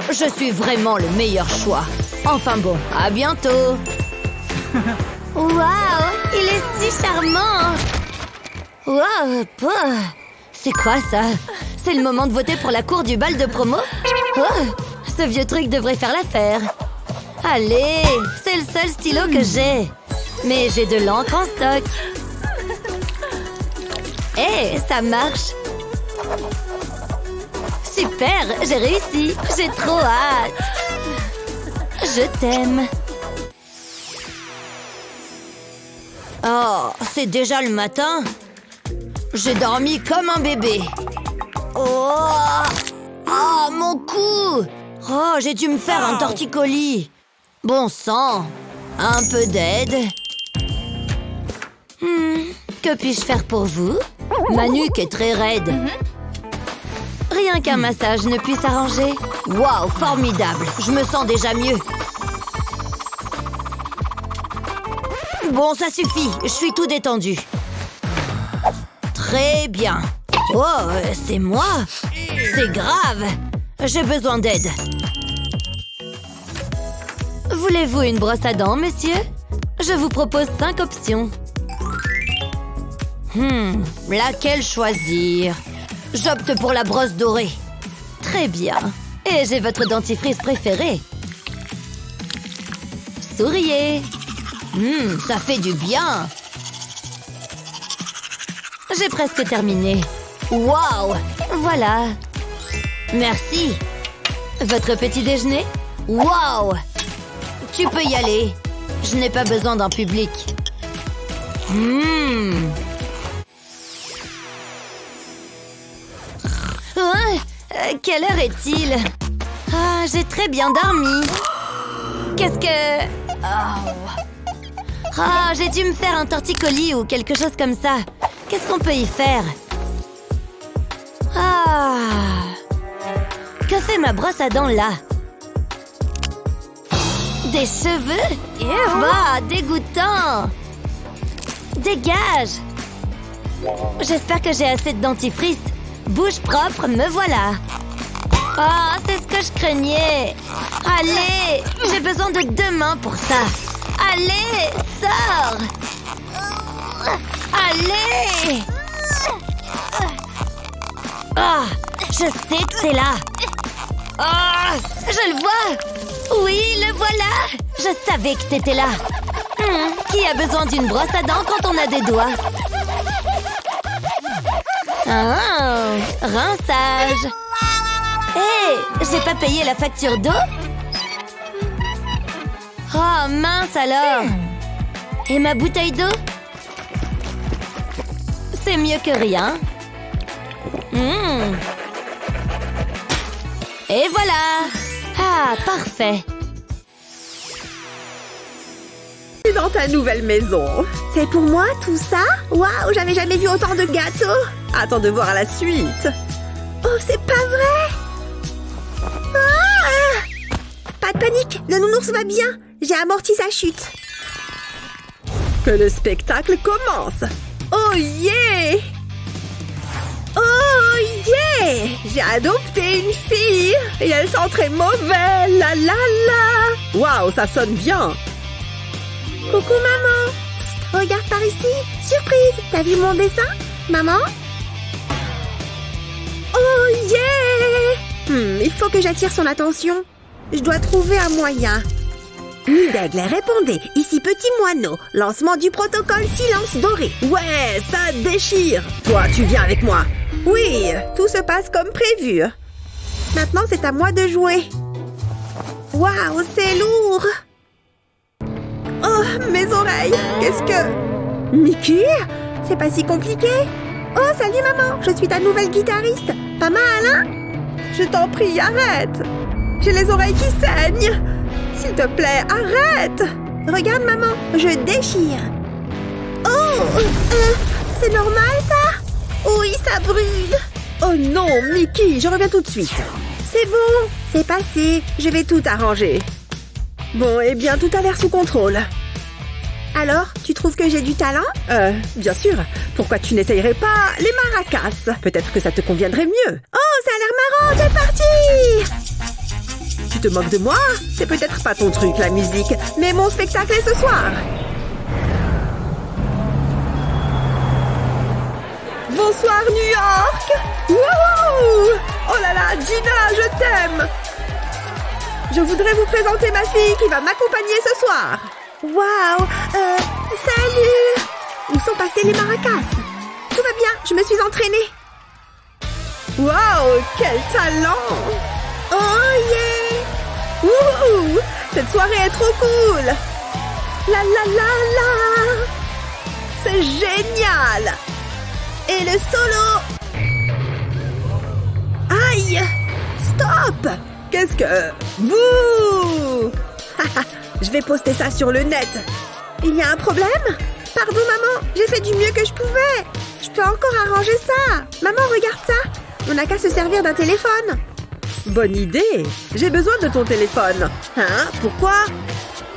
[SPEAKER 3] Je suis vraiment le meilleur choix. Enfin bon, à bientôt. Waouh, il est si charmant. Waouh, c'est quoi ça? C'est le moment de voter pour la cour du bal de promo? Oh, ce vieux truc devrait faire l'affaire. Allez, c'est le seul stylo que j'ai. Mais j'ai de l'encre en stock. Hé, ça marche. Super, j'ai réussi. J'ai trop hâte. Je t'aime. Oh, c'est déjà le matin? J'ai dormi comme un bébé. Oh, oh, mon cou! Oh, j'ai dû me faire un torticolis. Bon sang, un peu d'aide. Que puis-je faire pour vous? Ma nuque est très raide. Rien qu'un massage ne puisse arranger. Waouh, formidable. Je me sens déjà mieux. Bon, ça suffit. Je suis tout détendu. Très bien. Oh, c'est moi? C'est grave. J'ai besoin d'aide. Voulez-vous une brosse à dents, monsieur? Je vous propose 5 options. Laquelle choisir? J'opte pour la brosse dorée. Très bien. Et j'ai votre dentifrice préféré. Souriez. Ça fait du bien. J'ai presque terminé. Waouh! Voilà. Merci. Votre petit déjeuner? Waouh! Tu peux y aller. Je n'ai pas besoin d'un public. Quelle heure est-il? Ah, j'ai très bien dormi. Qu'est-ce que... Ah, j'ai dû me faire un torticolis ou quelque chose comme ça. Qu'est-ce qu'on peut y faire? Ah... Que fait ma brosse à dents là? Des cheveux? Bah, dégoûtant! Dégage! J'espère que j'ai assez de dentifrice. Bouche propre, me voilà. Ah, c'est ce que je craignais. Allez, j'ai besoin de 2 mains pour ça. Allez, sors. Allez. Ah, je sais que c'est là. Ah, je le vois. Oui, le voilà. Je savais que t'étais là. Qui a besoin d'une brosse à dents quand on a des doigts? Ah, rinçage. Hé, j'ai pas payé la facture d'eau? Oh, mince alors! Et ma bouteille d'eau? C'est mieux que rien. Et voilà! Ah, parfait!
[SPEAKER 2] Dans ta nouvelle maison. C'est pour moi tout ça? Waouh, j'avais jamais vu autant de gâteaux.
[SPEAKER 4] Attends de voir la suite.
[SPEAKER 2] Oh, c'est pas vrai! Ah! Pas de panique, le nounours va bien. J'ai amorti sa chute.
[SPEAKER 4] Que le spectacle commence.
[SPEAKER 2] Oh yeah! Oh yeah!
[SPEAKER 4] J'ai adopté une fille et elle sent très mauvais. La la la. Waouh, ça sonne bien.
[SPEAKER 2] Coucou maman! Psst, regarde par ici! Surprise! T'as vu mon dessin? Maman? Oh yeah! Il faut que j'attire son attention. Je dois trouver un moyen. Nid d'aigle, répondez. Ici Petit Moineau. Lancement du protocole silence doré.
[SPEAKER 4] Ouais, ça déchire. Toi, tu viens avec moi.
[SPEAKER 2] Oui, tout se passe comme prévu. Maintenant, c'est à moi de jouer. Waouh, c'est lourd! Oh, mes oreilles! Qu'est-ce que... Mickey? C'est pas si compliqué? Oh, salut maman! Je suis ta nouvelle guitariste! Pas mal, hein?
[SPEAKER 4] Je t'en prie, arrête! J'ai les oreilles qui saignent! S'il te plaît, arrête!
[SPEAKER 2] Regarde maman, je déchire! Oh! C'est normal ça? Oui, ça brûle!
[SPEAKER 4] Oh non, Mickey, je reviens tout de suite!
[SPEAKER 2] C'est bon, c'est passé, je vais tout arranger.
[SPEAKER 4] Bon, eh bien, tout a l'air sous contrôle.
[SPEAKER 2] Alors, tu trouves que j'ai du talent?
[SPEAKER 4] Bien sûr. Pourquoi tu n'essayerais pas les maracas? Peut-être que ça te conviendrait mieux.
[SPEAKER 2] Oh, ça a l'air marrant, c'est parti!
[SPEAKER 4] Tu te moques de moi? C'est peut-être pas ton truc, la musique, mais mon spectacle est ce soir. Bonsoir, New York! Wouhou! Oh là là, Gina, je t'aime! Je voudrais vous présenter ma fille qui va m'accompagner ce soir.
[SPEAKER 2] Waouh! Salut! Où sont passés les maracas? Tout va bien, je me suis entraînée.
[SPEAKER 4] Waouh! Quel talent!
[SPEAKER 2] Oh yeah!
[SPEAKER 4] Wouhou! Cette soirée est trop cool!
[SPEAKER 2] La la la la!
[SPEAKER 4] C'est génial!
[SPEAKER 2] Et le solo! Aïe! Stop!
[SPEAKER 4] Qu'est-ce que... Bouh! Je vais poster ça sur le net.
[SPEAKER 2] Il y a un problème? Pardon maman, j'ai fait du mieux que je pouvais. Je peux encore arranger ça. Maman, regarde ça. On n'a qu'à se servir d'un téléphone.
[SPEAKER 4] Bonne idée. J'ai besoin de ton téléphone. Hein? Pourquoi?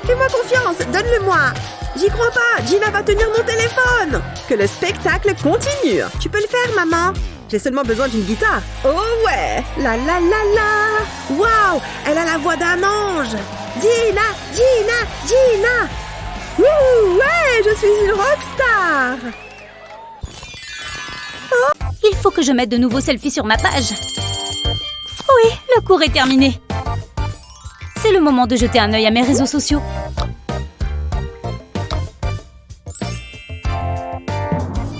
[SPEAKER 2] Fais-moi confiance, donne-le-moi.
[SPEAKER 4] J'y crois pas, Gina va tenir mon téléphone. Que le spectacle continue.
[SPEAKER 2] Tu peux le faire, maman.
[SPEAKER 4] J'ai seulement besoin d'une guitare. Oh ouais!
[SPEAKER 2] La la la la!
[SPEAKER 4] Waouh! Elle a la voix d'un ange!
[SPEAKER 2] Gina! Gina! Gina!
[SPEAKER 4] Wouh! Ouais! Je suis une rockstar!
[SPEAKER 1] Oh, il faut que je mette de nouveaux selfies sur ma page. Oui, le cours est terminé. C'est le moment de jeter un œil à mes réseaux sociaux.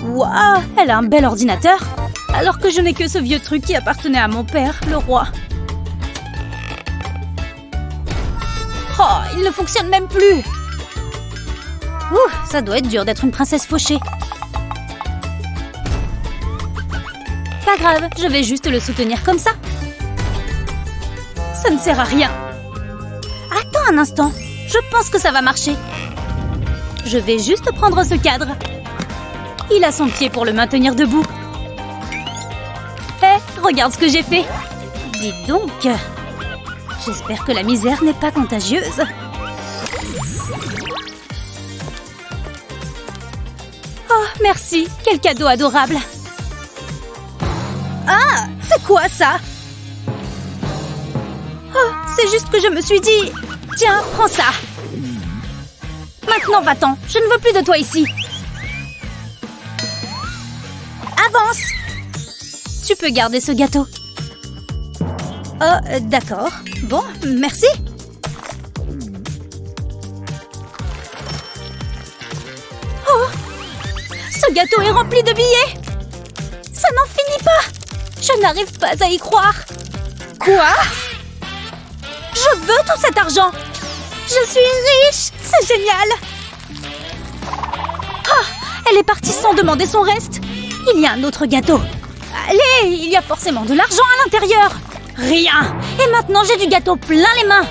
[SPEAKER 1] Waouh! Elle a un bel ordinateur! Alors que je n'ai que ce vieux truc qui appartenait à mon père, le roi. Oh, il ne fonctionne même plus. Ouh, ça doit être dur d'être une princesse fauchée. Pas grave, je vais juste le soutenir comme ça. Ça ne sert à rien. Attends un instant, je pense que ça va marcher. Je vais juste prendre ce cadre. Il a son pied pour le maintenir debout. Regarde ce que j'ai fait. Dis donc. J'espère que la misère n'est pas contagieuse. Oh, merci. Quel cadeau adorable. Ah, c'est quoi ça? Oh, c'est juste que je me suis dit... Tiens, prends ça. Maintenant, va-t'en. Je ne veux plus de toi ici. Avance. Tu peux garder ce gâteau. Oh, d'accord. Bon, merci. Oh, ce gâteau est rempli de billets. Ça n'en finit pas. Je n'arrive pas à y croire. Quoi? Je veux tout cet argent! Je suis riche! C'est génial! Ah, elle est partie sans demander son reste. Il y a un autre gâteau. Allez, il y a forcément de l'argent à l'intérieur. Rien. Et maintenant, j'ai du gâteau plein les mains.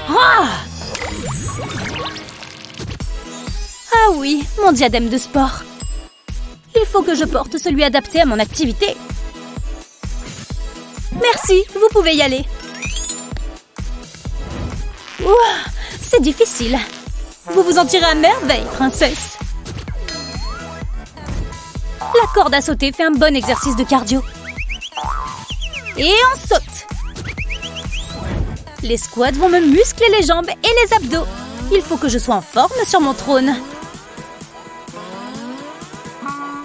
[SPEAKER 1] Ah oui, mon diadème de sport. Il faut que je porte celui adapté à mon activité. Merci, vous pouvez y aller. Ouah, c'est difficile. Vous vous en tirez à merveille, princesse. La corde à sauter fait un bon exercice de cardio. Et on saute. Les squats vont me muscler les jambes et les abdos. Il faut que je sois en forme sur mon trône.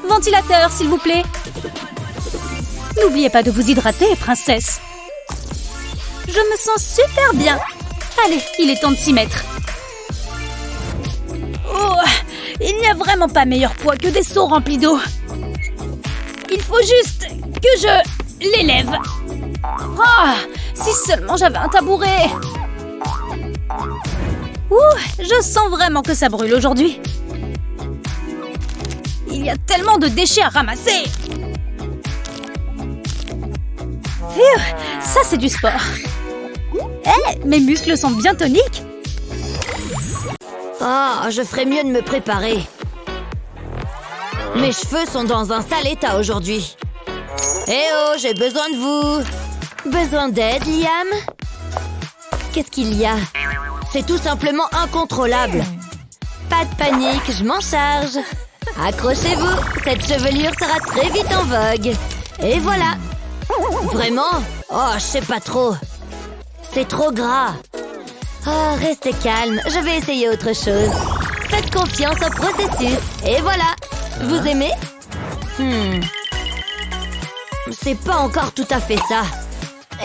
[SPEAKER 1] Ventilateur, s'il vous plaît. N'oubliez pas de vous hydrater, princesse. Je me sens super bien. Allez, il est temps de s'y mettre. Oh, il n'y a vraiment pas meilleur poids que des seaux remplis d'eau. Il faut juste que je l'élève. Ah, si seulement j'avais un tabouret. Ouh, je sens vraiment que ça brûle aujourd'hui. Il y a tellement de déchets à ramasser. Phew, ça c'est du sport. Mes muscles sont bien toniques.
[SPEAKER 3] Oh, je ferais mieux de me préparer. Mes cheveux sont dans un sale état aujourd'hui. Eh oh, j'ai besoin de vous. Besoin d'aide, Liam? Qu'est-ce qu'il y a? C'est tout simplement incontrôlable. Pas de panique, je m'en charge. Accrochez-vous, cette chevelure sera très vite en vogue. Et voilà. Vraiment? Oh, je sais pas trop. C'est trop gras. Oh, restez calme, je vais essayer autre chose. Faites confiance au processus. Et voilà. Vous aimez? C'est pas encore tout à fait ça.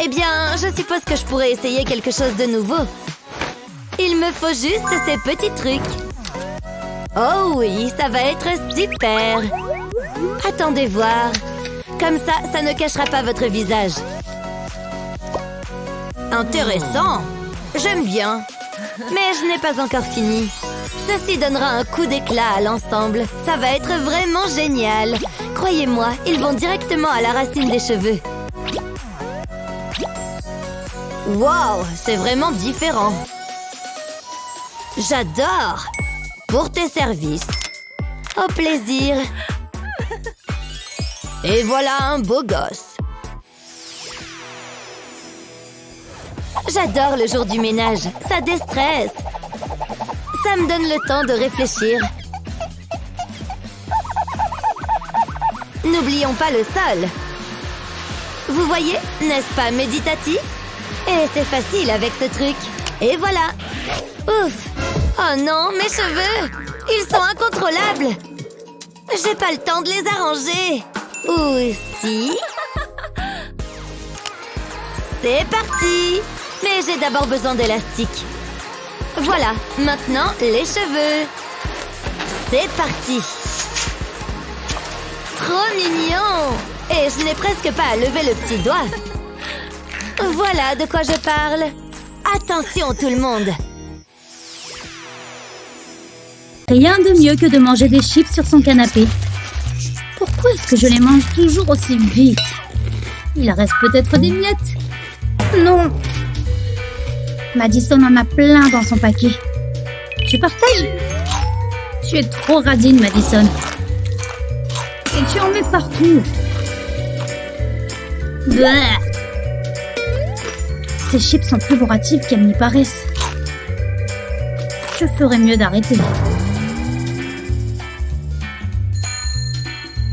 [SPEAKER 3] Eh bien, je suppose que je pourrais essayer quelque chose de nouveau. Il me faut juste ces petits trucs. Oh oui, ça va être super. Attendez voir. Comme ça ne cachera pas votre visage. Intéressant. J'aime bien. Mais je n'ai pas encore fini. Ceci donnera un coup d'éclat à l'ensemble. Ça va être vraiment génial. Croyez-moi, ils vont directement à la racine des cheveux. Wow, c'est vraiment différent. J'adore. Pour tes services. Au plaisir. Et voilà un beau gosse. J'adore le jour du ménage. Ça déstresse. Ça me donne le temps de réfléchir. N'oublions pas le sol. Vous voyez, n'est-ce pas méditatif? Et c'est facile avec ce truc. Et voilà. Ouf. Oh non, mes cheveux. Ils sont incontrôlables. J'ai pas le temps de les arranger. Ou si. C'est parti. Mais j'ai d'abord besoin d'élastique. Voilà, maintenant les cheveux. C'est parti. Trop mignon. Et je n'ai presque pas à lever le petit doigt. Voilà de quoi je parle. Attention tout le monde.
[SPEAKER 1] Rien de mieux que de manger des chips sur son canapé. Pourquoi est-ce que je les mange toujours aussi vite? Il reste peut-être des miettes. Non. Madison en a plein dans son paquet. Tu partages? Tu es trop radine, Madison. Et tu en mets partout. Bleh. Ces chips sont plus bourratives qu'elles n'y paraissent. Je ferais mieux d'arrêter.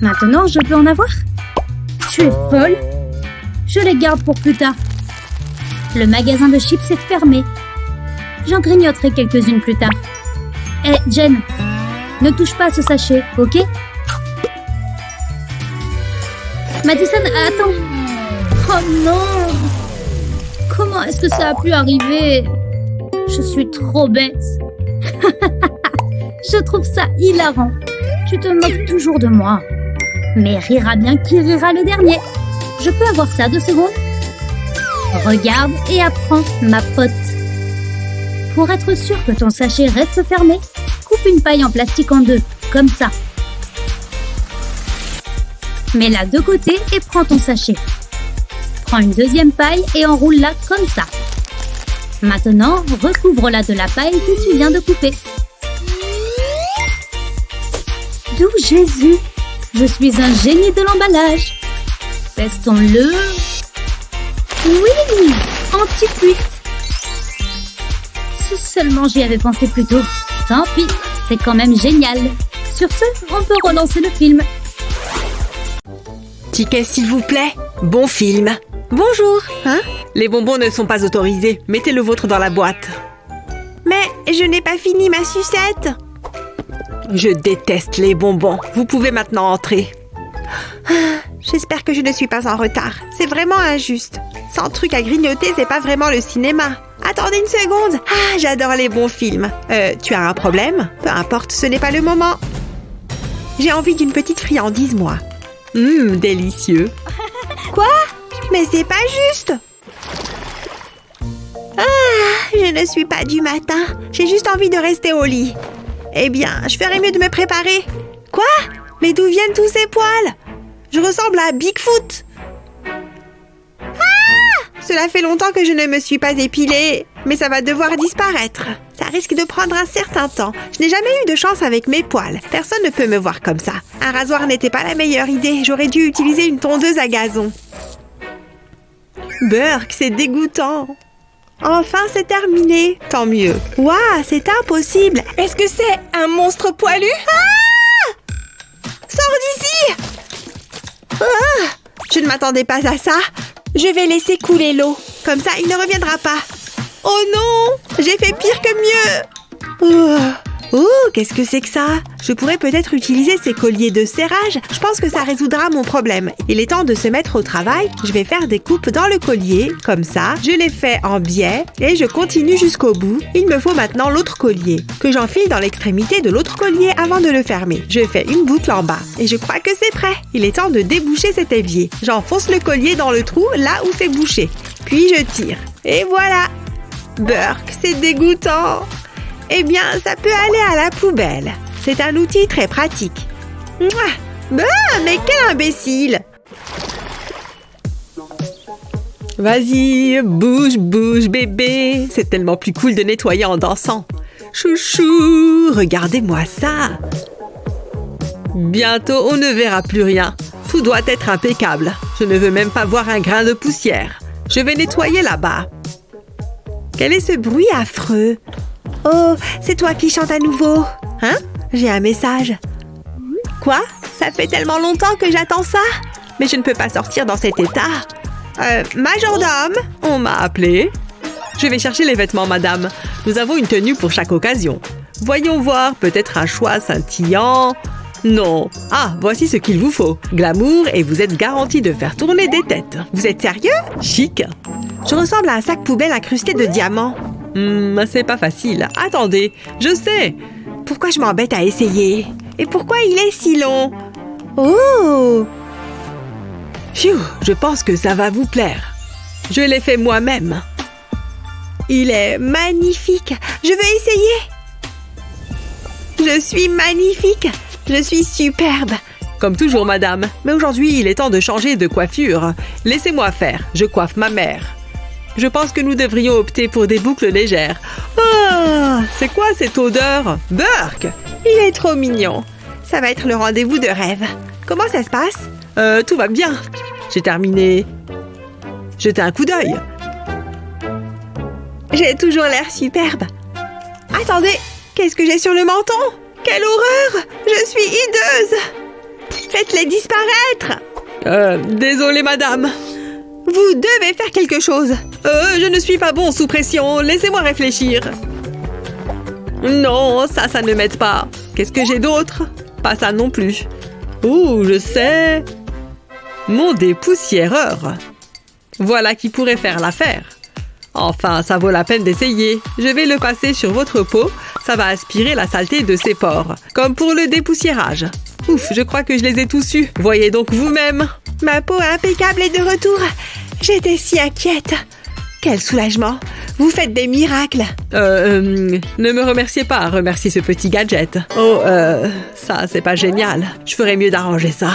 [SPEAKER 1] Maintenant, je peux en avoir? Tu es folle? Je les garde pour plus tard. Le magasin de chips est fermé. J'en grignoterai quelques-unes plus tard. Hé, Jen, ne touche pas à ce sachet, ok? Madison, attends. Oh non! Comment est-ce que ça a pu arriver? Je suis trop bête. Je trouve ça hilarant. Tu te moques toujours de moi. Mais rira bien qui rira le dernier. Je peux avoir ça 2 secondes? Regarde et apprends, ma pote. Pour être sûr que ton sachet reste fermé, coupe une paille en plastique en deux, comme ça. Mets-la de côté et prends ton sachet. Prends une deuxième paille et enroule-la comme ça. Maintenant, recouvre-la de la paille que tu viens de couper. D'où Jésus, je suis un génie de l'emballage. Testons-le. Oui, anti-fuite. Si seulement j'y avais pensé plus tôt. Tant pis, c'est quand même génial. Sur ce, on peut relancer le film.
[SPEAKER 2] Ticket, s'il vous plaît. Bon film. Bonjour. Hein?
[SPEAKER 4] Les bonbons ne sont pas autorisés. Mettez le vôtre dans la boîte.
[SPEAKER 2] Mais je n'ai pas fini ma sucette.
[SPEAKER 4] Je déteste les bonbons. Vous pouvez maintenant entrer.
[SPEAKER 2] J'espère que je ne suis pas en retard. C'est vraiment injuste. Sans truc à grignoter, c'est pas vraiment le cinéma. Attendez une seconde. Ah, j'adore les bons films. Tu as un problème? Peu importe, ce n'est pas le moment. J'ai envie d'une petite friandise, moi.
[SPEAKER 4] Délicieux.
[SPEAKER 2] Quoi? Mais c'est pas juste. Ah, je ne suis pas du matin. J'ai juste envie de rester au lit. Eh bien, je ferais mieux de me préparer. Quoi? Mais d'où viennent tous ces poils? Je ressemble à Bigfoot. Ah! Cela fait longtemps que je ne me suis pas épilée, mais ça va devoir disparaître. Ça risque de prendre un certain temps. Je n'ai jamais eu de chance avec mes poils. Personne ne peut me voir comme ça. Un rasoir n'était pas la meilleure idée. J'aurais dû utiliser une tondeuse à gazon. Burk, c'est dégoûtant. Enfin, c'est terminé. Tant mieux. Waouh, c'est impossible. Est-ce que c'est un monstre poilu? Ah! Sors d'ici! Ah! Je ne m'attendais pas à ça. Je vais laisser couler l'eau. Comme ça, il ne reviendra pas. Oh non! J'ai fait pire que mieux. Oh, qu'est-ce que c'est que ça? Je pourrais peut-être utiliser ces colliers de serrage. Je pense que ça résoudra mon problème. Il est temps de se mettre au travail. Je vais faire des coupes dans le collier. Comme ça, je les fais en biais et je continue jusqu'au bout. Il me faut maintenant l'autre collier, que j'enfile dans l'extrémité de l'autre collier avant de le fermer. Je fais une boucle en bas et je crois que c'est prêt. Il est temps de déboucher cet évier. J'enfonce le collier dans le trou là où c'est bouché. Puis je tire. Et voilà! Burk, c'est dégoûtant! Eh bien, ça peut aller à la poubelle. C'est un outil très pratique. Mouah! Ah, mais quel imbécile!
[SPEAKER 4] Vas-y, bouge, bouge, bébé. C'est tellement plus cool de nettoyer en dansant. Chouchou, regardez-moi ça. Bientôt, on ne verra plus rien. Tout doit être impeccable. Je ne veux même pas voir un grain de poussière. Je vais nettoyer là-bas.
[SPEAKER 2] Quel est ce bruit affreux? Oh, c'est toi qui chantes à nouveau. Hein? J'ai un message. Quoi? Ça fait tellement longtemps que j'attends ça. Mais je ne peux pas sortir dans cet état. Majordome?
[SPEAKER 4] On m'a appelé. Je vais chercher les vêtements, madame. Nous avons une tenue pour chaque occasion. Voyons voir, peut-être un choix scintillant. Non. Ah, voici ce qu'il vous faut. Glamour et vous êtes garanti de faire tourner des têtes.
[SPEAKER 2] Vous êtes sérieux?
[SPEAKER 4] Chic.
[SPEAKER 2] Je ressemble à un sac poubelle incrusté de diamants.
[SPEAKER 4] C'est pas facile. Attendez, je sais.
[SPEAKER 2] Pourquoi je m'embête à essayer? Et pourquoi il est si long? Oh!
[SPEAKER 4] Phew, je pense que ça va vous plaire. Je l'ai fait moi-même.
[SPEAKER 2] Il est magnifique. Je veux essayer. Je suis magnifique. Je suis superbe.
[SPEAKER 4] Comme toujours, madame. Mais aujourd'hui, il est temps de changer de coiffure. Laissez-moi faire. Je coiffe ma mère. Je pense que nous devrions opter pour des boucles légères. Ah, c'est quoi cette odeur? Burk!
[SPEAKER 2] Il est trop mignon. Ça va être le rendez-vous de rêve. Comment ça se passe?
[SPEAKER 4] Tout va bien. J'ai terminé. Jetez un coup d'œil.
[SPEAKER 2] J'ai toujours l'air superbe. Attendez, qu'est-ce que j'ai sur le menton? Quelle horreur! Je suis hideuse! Faites-les disparaître!
[SPEAKER 4] Désolée, madame.
[SPEAKER 2] Vous devez faire quelque chose.
[SPEAKER 4] Je ne suis pas bon sous pression. Laissez-moi réfléchir. Non, ça ne m'aide pas. Qu'est-ce que j'ai d'autre? Pas ça non plus. Oh, je sais. Mon dépoussiéreur. Voilà qui pourrait faire l'affaire. Enfin, ça vaut la peine d'essayer. Je vais le passer sur votre peau. Ça va aspirer la saleté de ses pores. Comme pour le dépoussiérage. Ouf, je crois que je les ai tous eus. Voyez donc vous-même.
[SPEAKER 2] Ma peau impeccable est de retour. J'étais si inquiète. Quel soulagement! Vous faites des miracles!
[SPEAKER 4] Ne me remerciez pas, remerciez ce petit gadget. Oh, ça, c'est pas génial. Je ferais mieux d'arranger ça.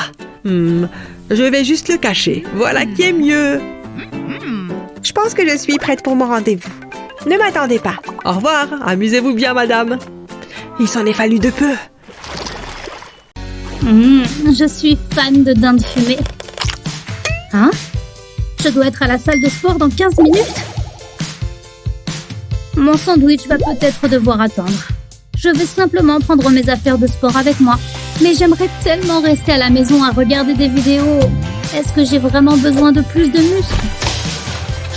[SPEAKER 4] Je vais juste le cacher. Voilà qui est mieux.
[SPEAKER 2] Je pense que je suis prête pour mon rendez-vous. Ne m'attendez pas.
[SPEAKER 4] Au revoir, amusez-vous bien, madame.
[SPEAKER 2] Il s'en est fallu de peu.
[SPEAKER 1] Je suis fan de dinde fumée. Hein? Je dois être à la salle de sport dans 15 minutes? Mon sandwich va peut-être devoir attendre. Je vais simplement prendre mes affaires de sport avec moi. Mais j'aimerais tellement rester à la maison à regarder des vidéos. Est-ce que j'ai vraiment besoin de plus de muscles?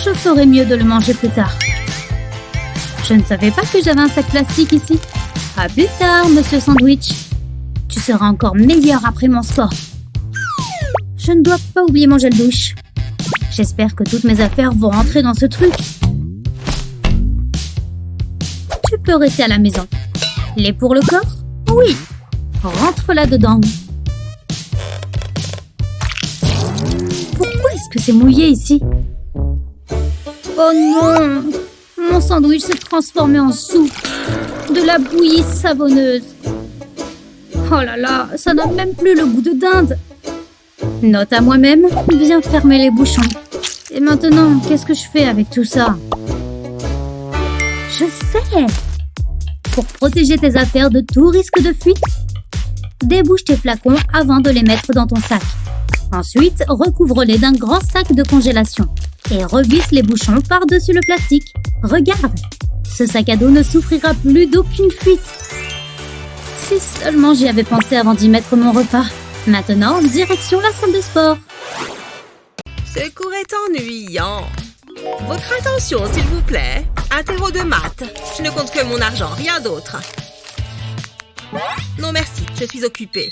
[SPEAKER 1] Je ferais mieux de le manger plus tard. Je ne savais pas que j'avais un sac plastique ici. À plus tard, monsieur Sandwich. Tu seras encore meilleur après mon sport. Je ne dois pas oublier mon gel douche. J'espère que toutes mes affaires vont rentrer dans ce truc. Tu peux rester à la maison. Lait pour le corps? Oui. Rentre là-dedans. Pourquoi est-ce que c'est mouillé ici? Oh non! Mon sandwich s'est transformé en soupe. De la bouillie savonneuse. Oh là là, ça n'a même plus le goût de dinde. Note à moi-même, bien fermer les bouchons. Et maintenant, qu'est-ce que je fais avec tout ça? Je sais! Pour protéger tes affaires de tout risque de fuite, débouche tes flacons avant de les mettre dans ton sac. Ensuite, recouvre-les d'un grand sac de congélation et revisse les bouchons par-dessus le plastique. Regarde! Ce sac à dos ne souffrira plus d'aucune fuite. Si seulement j'y avais pensé avant d'y mettre mon repas. Maintenant, direction la salle de sport.
[SPEAKER 2] Ce cours est ennuyant. Votre attention, s'il vous plaît. Interro de maths. Je ne compte que mon argent, rien d'autre. Non merci, je suis occupée.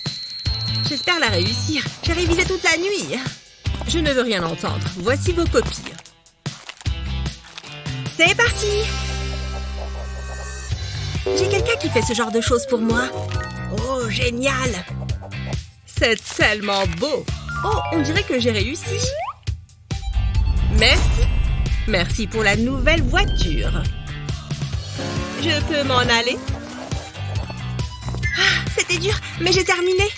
[SPEAKER 2] J'espère la réussir. J'ai révisé toute la nuit. Je ne veux rien entendre. Voici vos copies. C'est parti! J'ai quelqu'un qui fait ce genre de choses pour moi. Oh, génial! C'est tellement beau. Oh, on dirait que j'ai réussi. Merci. Merci pour la nouvelle voiture. Je peux m'en aller? Ah, c'était dur, mais j'ai terminé.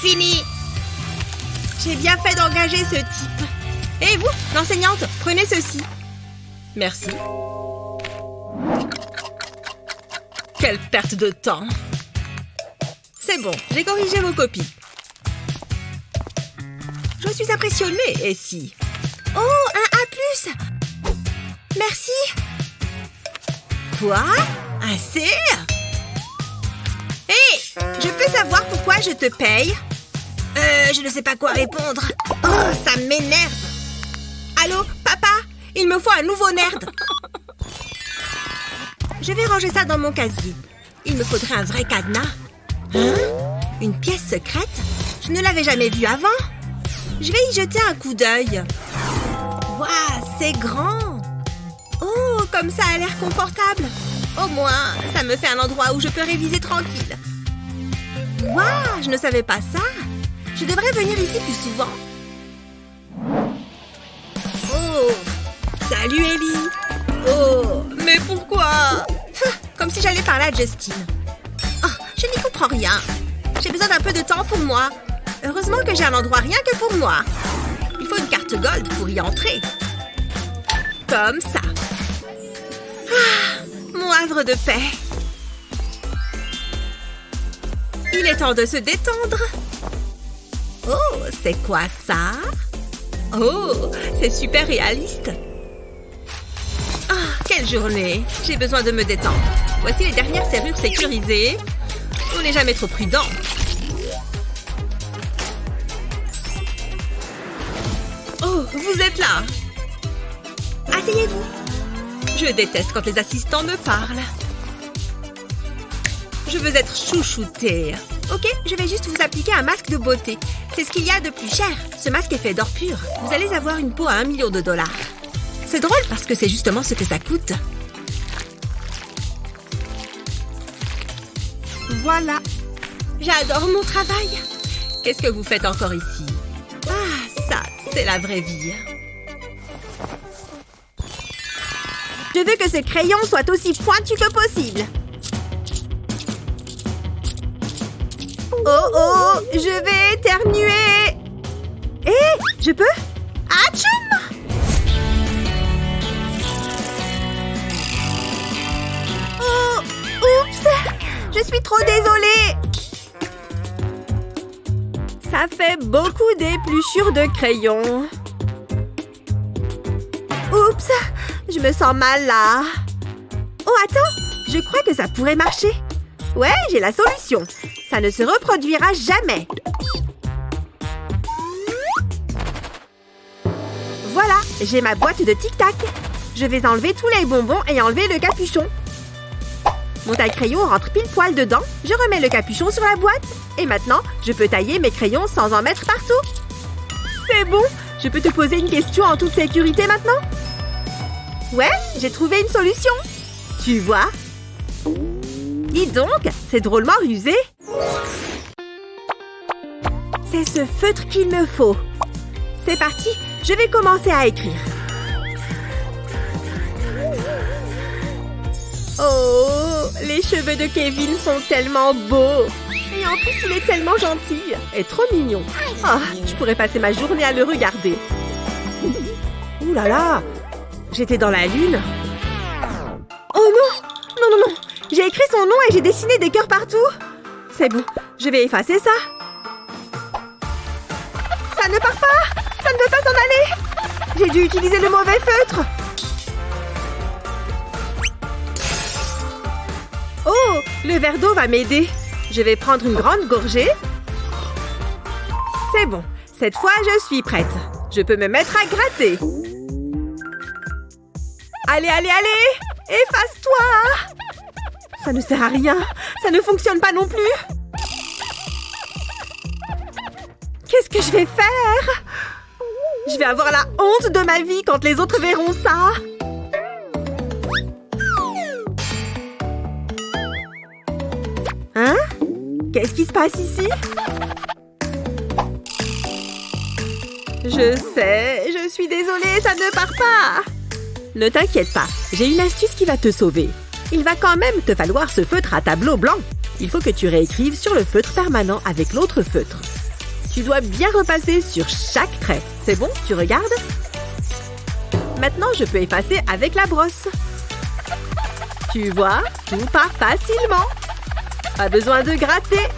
[SPEAKER 2] Fini. J'ai bien fait d'engager ce type. Et vous, l'enseignante, prenez ceci. Merci. Quelle perte de temps. C'est bon, j'ai corrigé vos copies. Je suis impressionnée, et si... Oh, un A+. Merci. Quoi? Un C? Hé, je peux savoir pourquoi je te paye? Je ne sais pas quoi répondre. Oh, ça m'énerve. Allô, papa? Il me faut un nouveau nerd. Je vais ranger ça dans mon casier. Il me faudrait un vrai cadenas. Hein? Une pièce secrète? Je ne l'avais jamais vue avant. Je vais y jeter un coup d'œil. Waouh, c'est grand. Oh, comme ça a l'air confortable. Au moins, ça me fait un endroit où je peux réviser tranquille. Waouh, je ne savais pas ça. Je devrais venir ici plus souvent. Oh, salut Ellie. Oh, mais pourquoi? Comme si j'allais parler à Justine. Oh, je n'y comprends rien. J'ai besoin d'un peu de temps pour moi. Heureusement que j'ai un endroit rien que pour moi. Il faut une carte gold pour y entrer. Comme ça. Ah, mon havre de paix. Il est temps de se détendre. Oh, c'est quoi ça? Oh, c'est super réaliste. Ah, quelle journée. J'ai besoin de me détendre. Voici les dernières serrures sécurisées. On n'est jamais trop prudent. Oh, vous êtes là. Asseyez-vous. Je déteste quand les assistants me parlent. Je veux être chouchoutée. Ok, je vais juste vous appliquer un masque de beauté. C'est ce qu'il y a de plus cher. Ce masque est fait d'or pur. Vous allez avoir une peau à 1 million de dollars. C'est drôle parce que c'est justement ce que ça coûte. Voilà. J'adore mon travail. Qu'est-ce que vous faites encore ici? Ah, ça, c'est la vraie vie. Je veux que ce crayon soit aussi pointu que possible. Oh oh, je vais éternuer. Je peux? Atchoum! Oh, oups! Je suis trop désolée. Ça fait beaucoup d'épluchures de crayon. Oups! Je me sens mal là. Oh, attends! Je crois que ça pourrait marcher. Ouais, j'ai la solution. Ça ne se reproduira jamais. Voilà, j'ai ma boîte de tic-tac. Je vais enlever tous les bonbons et enlever le capuchon. Mon taille-crayon rentre pile poil dedans. Je remets le capuchon sur la boîte. Et maintenant, je peux tailler mes crayons sans en mettre partout. C'est bon. Je peux te poser une question en toute sécurité maintenant? Ouais, j'ai trouvé une solution. Tu vois? Dis donc, c'est drôlement rusé. C'est ce feutre qu'il me faut. C'est parti, je vais commencer à écrire. Oh, les cheveux de Kevin sont tellement beaux. Et en plus, il est tellement gentil et trop mignon. Ah, je pourrais passer ma journée à le regarder. Ouh là là, j'étais dans la lune. Oh non, non, non, non. J'ai écrit son nom et j'ai dessiné des cœurs partout. C'est bon, je vais effacer ça. Ça ne part pas. Ça ne veut pas s'en aller. J'ai dû utiliser le mauvais feutre. Oh, le verre d'eau va m'aider. Je vais prendre une grande gorgée. C'est bon. Cette fois, je suis prête. Je peux me mettre à gratter. Allez, allez, allez! Efface-toi! Ça ne sert à rien. Ça ne fonctionne pas non plus. Qu'est-ce que je vais faire? Je vais avoir la honte de ma vie quand les autres verront ça. Hein? Qu'est-ce qui se passe ici? Je sais, je suis désolée, ça ne part pas. Ne t'inquiète pas, j'ai une astuce qui va te sauver. Il va quand même te falloir ce feutre à tableau blanc. Il faut que tu réécrives sur le feutre permanent avec l'autre feutre. Tu dois bien repasser sur chaque trait. C'est bon? Tu regardes? Maintenant, je peux effacer avec la brosse. Tu vois, tout part facilement. Pas besoin de gratter.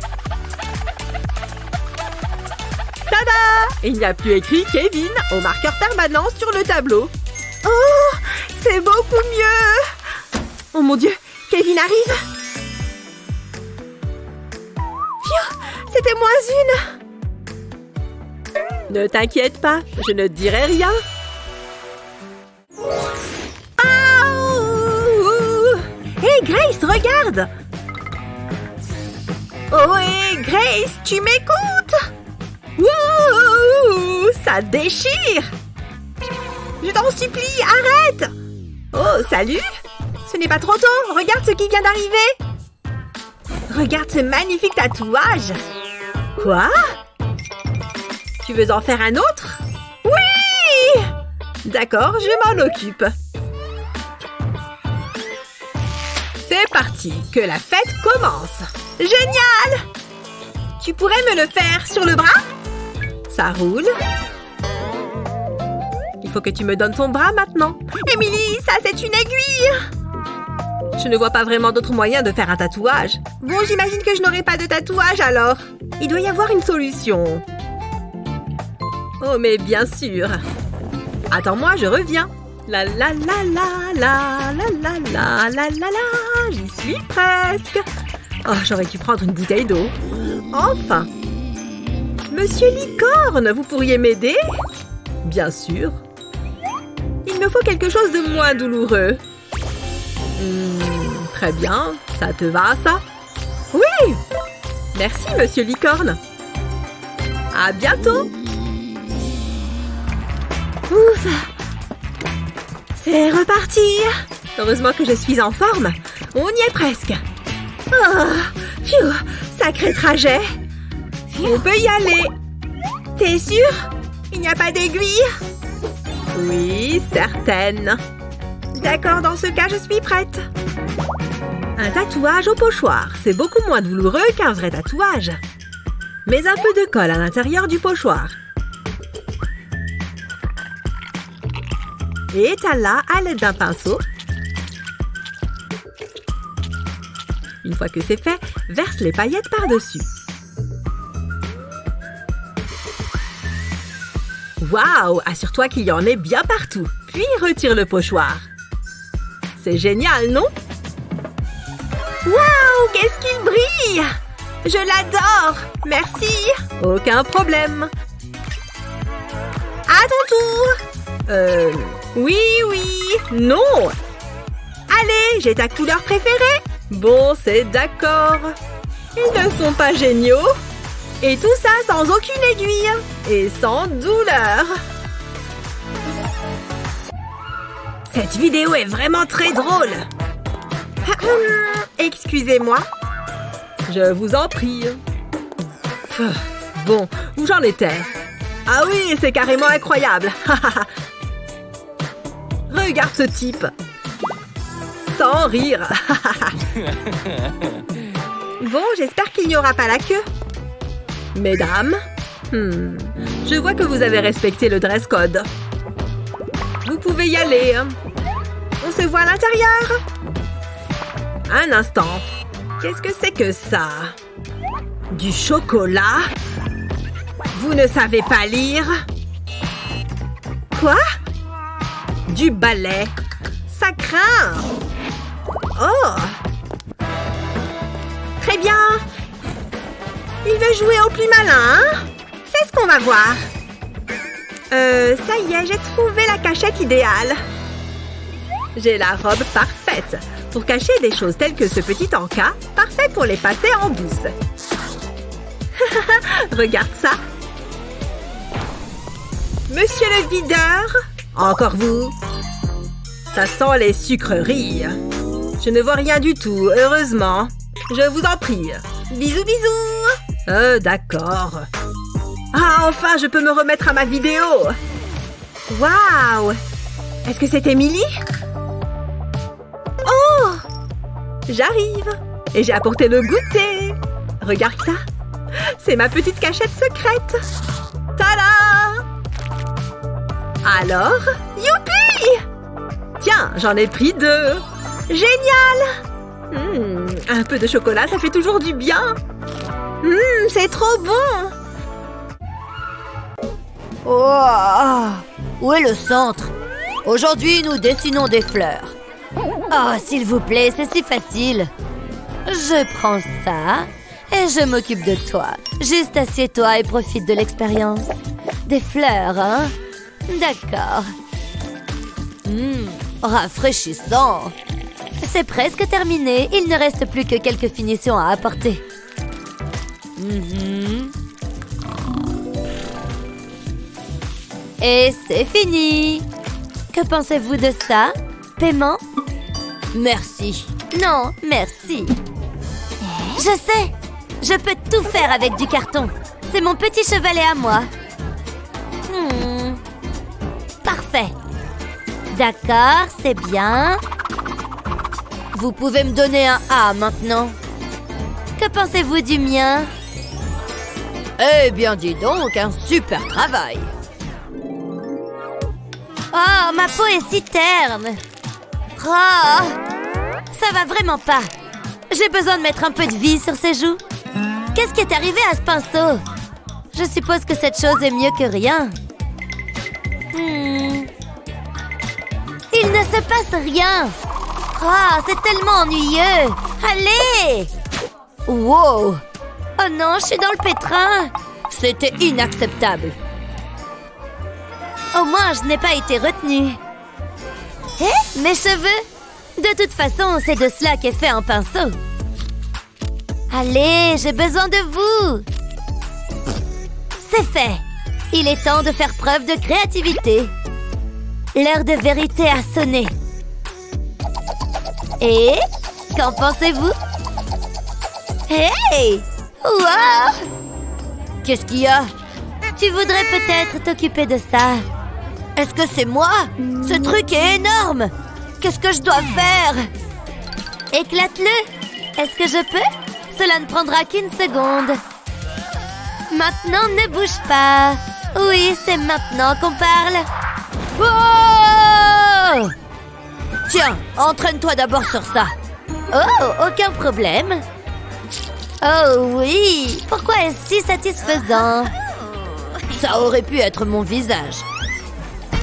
[SPEAKER 2] Tada! Il n'y a plus écrit Kevin au marqueur permanent sur le tableau. Oh, c'est beaucoup mieux! Oh mon Dieu, Kevin arrive! Phew, c'était moins une! Ne t'inquiète pas, je ne dirai rien. Hé, Grace, regarde! Oh, hé, Grace, tu m'écoutes? Wouh, ça déchire! Je t'en supplie, arrête! Oh, salut! Ce n'est pas trop tôt, regarde ce qui vient d'arriver! Regarde ce magnifique tatouage! Quoi? Tu veux en faire un autre? Oui! D'accord, je m'en occupe. C'est parti, que la fête commence! Génial! Tu pourrais me le faire sur le bras? Ça roule. Il faut que tu me donnes ton bras maintenant. Émilie, ça c'est une aiguille! Je ne vois pas vraiment d'autre moyen de faire un tatouage. Bon, j'imagine que je n'aurai pas de tatouage alors. Il doit y avoir une solution. Oh, mais bien sûr. Attends-moi, je reviens. La la la la la la la la la la la. J'y suis presque. Oh, j'aurais dû prendre une bouteille d'eau. Enfin. Monsieur Licorne, vous pourriez m'aider? Bien sûr. Il me faut quelque chose de moins douloureux. Très bien, ça te va, ça? Oui! Merci, Monsieur Licorne. À bientôt. Ouf! C'est reparti! Heureusement que je suis en forme. On y est presque. Oh, phew, sacré trajet. On peut y aller. T'es sûre? Il n'y a pas d'aiguille? Oui, certaine. D'accord, dans ce cas, je suis prête. Un tatouage au pochoir, c'est beaucoup moins douloureux qu'un vrai tatouage. Mets un peu de colle à l'intérieur du pochoir. Et étale-la à l'aide d'un pinceau. Une fois que c'est fait, verse les paillettes par-dessus. Waouh! Assure-toi qu'il y en ait bien partout. Puis retire le pochoir. C'est génial, non? Waouh! Qu'est-ce qu'il brille! Je l'adore! Merci! Aucun problème. À ton tour! Oui, non! Allez, j'ai ta couleur préférée!
[SPEAKER 4] Bon, c'est d'accord. Ils ne sont pas géniaux.
[SPEAKER 2] Et tout ça sans aucune aiguille.
[SPEAKER 4] Et sans douleur.
[SPEAKER 2] Cette vidéo est vraiment très drôle. Excusez-moi.
[SPEAKER 4] Je vous en prie. Bon, où j'en étais? Ah oui, c'est carrément incroyable. Regarde ce type. Sans rire.
[SPEAKER 2] Bon, j'espère qu'il n'y aura pas la queue.
[SPEAKER 4] Mesdames, je vois que vous avez respecté le dress code. Vous pouvez y aller.
[SPEAKER 2] On se voit à l'intérieur.
[SPEAKER 4] Un instant. Qu'est-ce que c'est que ça? Du chocolat? Vous ne savez pas lire?
[SPEAKER 2] Quoi?
[SPEAKER 4] Du balai. Ça craint.
[SPEAKER 2] Oh! Très bien. Il veut jouer au plus malin, hein? C'est ce qu'on va voir. Ça y est, j'ai trouvé la cachette idéale.
[SPEAKER 4] J'ai la robe parfaite. Pour cacher des choses telles que ce petit encas, parfait pour les passer en douce. Regarde ça.
[SPEAKER 2] Monsieur le videur.
[SPEAKER 4] Encore vous. Ça sent les sucreries. Je ne vois rien du tout, heureusement. Je vous en prie.
[SPEAKER 2] Bisous, bisous.
[SPEAKER 4] D'accord. Ah, enfin, je peux me remettre à ma vidéo.
[SPEAKER 2] Waouh! Est-ce que c'est Émilie? Oh!
[SPEAKER 4] J'arrive. Et j'ai apporté le goûter. Regarde ça. C'est ma petite cachette secrète. Tada! Alors?
[SPEAKER 2] Youpi!
[SPEAKER 4] Tiens, j'en ai pris 2.
[SPEAKER 2] Génial!
[SPEAKER 4] Un peu de chocolat, ça fait toujours du bien.
[SPEAKER 2] C'est trop bon!
[SPEAKER 3] Oh, où est le centre? Aujourd'hui, nous dessinons des fleurs. Oh, s'il vous plaît, c'est si facile. Je prends ça et je m'occupe de toi. Juste assieds-toi et profite de l'expérience. Des fleurs, hein? D'accord. Rafraîchissant. C'est presque terminé. Il ne reste plus que quelques finitions à apporter. Et c'est fini. Que pensez-vous de ça? Paiement? Merci. Non, merci. Je sais. Je peux tout faire avec du carton. C'est mon petit chevalet à moi. Parfait. D'accord, c'est bien. Vous pouvez me donner un A maintenant. Que pensez-vous du mien? Eh bien, dis donc, un super travail. Oh, ma peau est si terne. Oh, ça va vraiment pas. J'ai besoin de mettre un peu de vie sur ses joues. Qu'est-ce qui est arrivé à ce pinceau? Je suppose que cette chose est mieux que rien. Il ne se passe rien. Oh, c'est tellement ennuyeux. Allez! Wow! Oh non, je suis dans le pétrin. C'était inacceptable. Au moins, je n'ai pas été retenue. Hé, mes cheveux! De toute façon, c'est de cela qu'est fait un pinceau. Allez, j'ai besoin de vous. C'est fait. Il est temps de faire preuve de créativité. L'heure de vérité a sonné. Et qu'en pensez-vous? Hey! Wow! Qu'est-ce qu'il y a? Tu voudrais peut-être t'occuper de ça. Est-ce que c'est moi? Ce truc est énorme! Qu'est-ce que je dois faire? Éclate-le! Est-ce que je peux? Cela ne prendra qu'une seconde. Maintenant, ne bouge pas. Oui, c'est maintenant qu'on parle. Oh! Tiens, entraîne-toi d'abord sur ça. Oh, aucun problème. Oh oui, pourquoi est-ce si satisfaisant? Ça aurait pu être mon visage.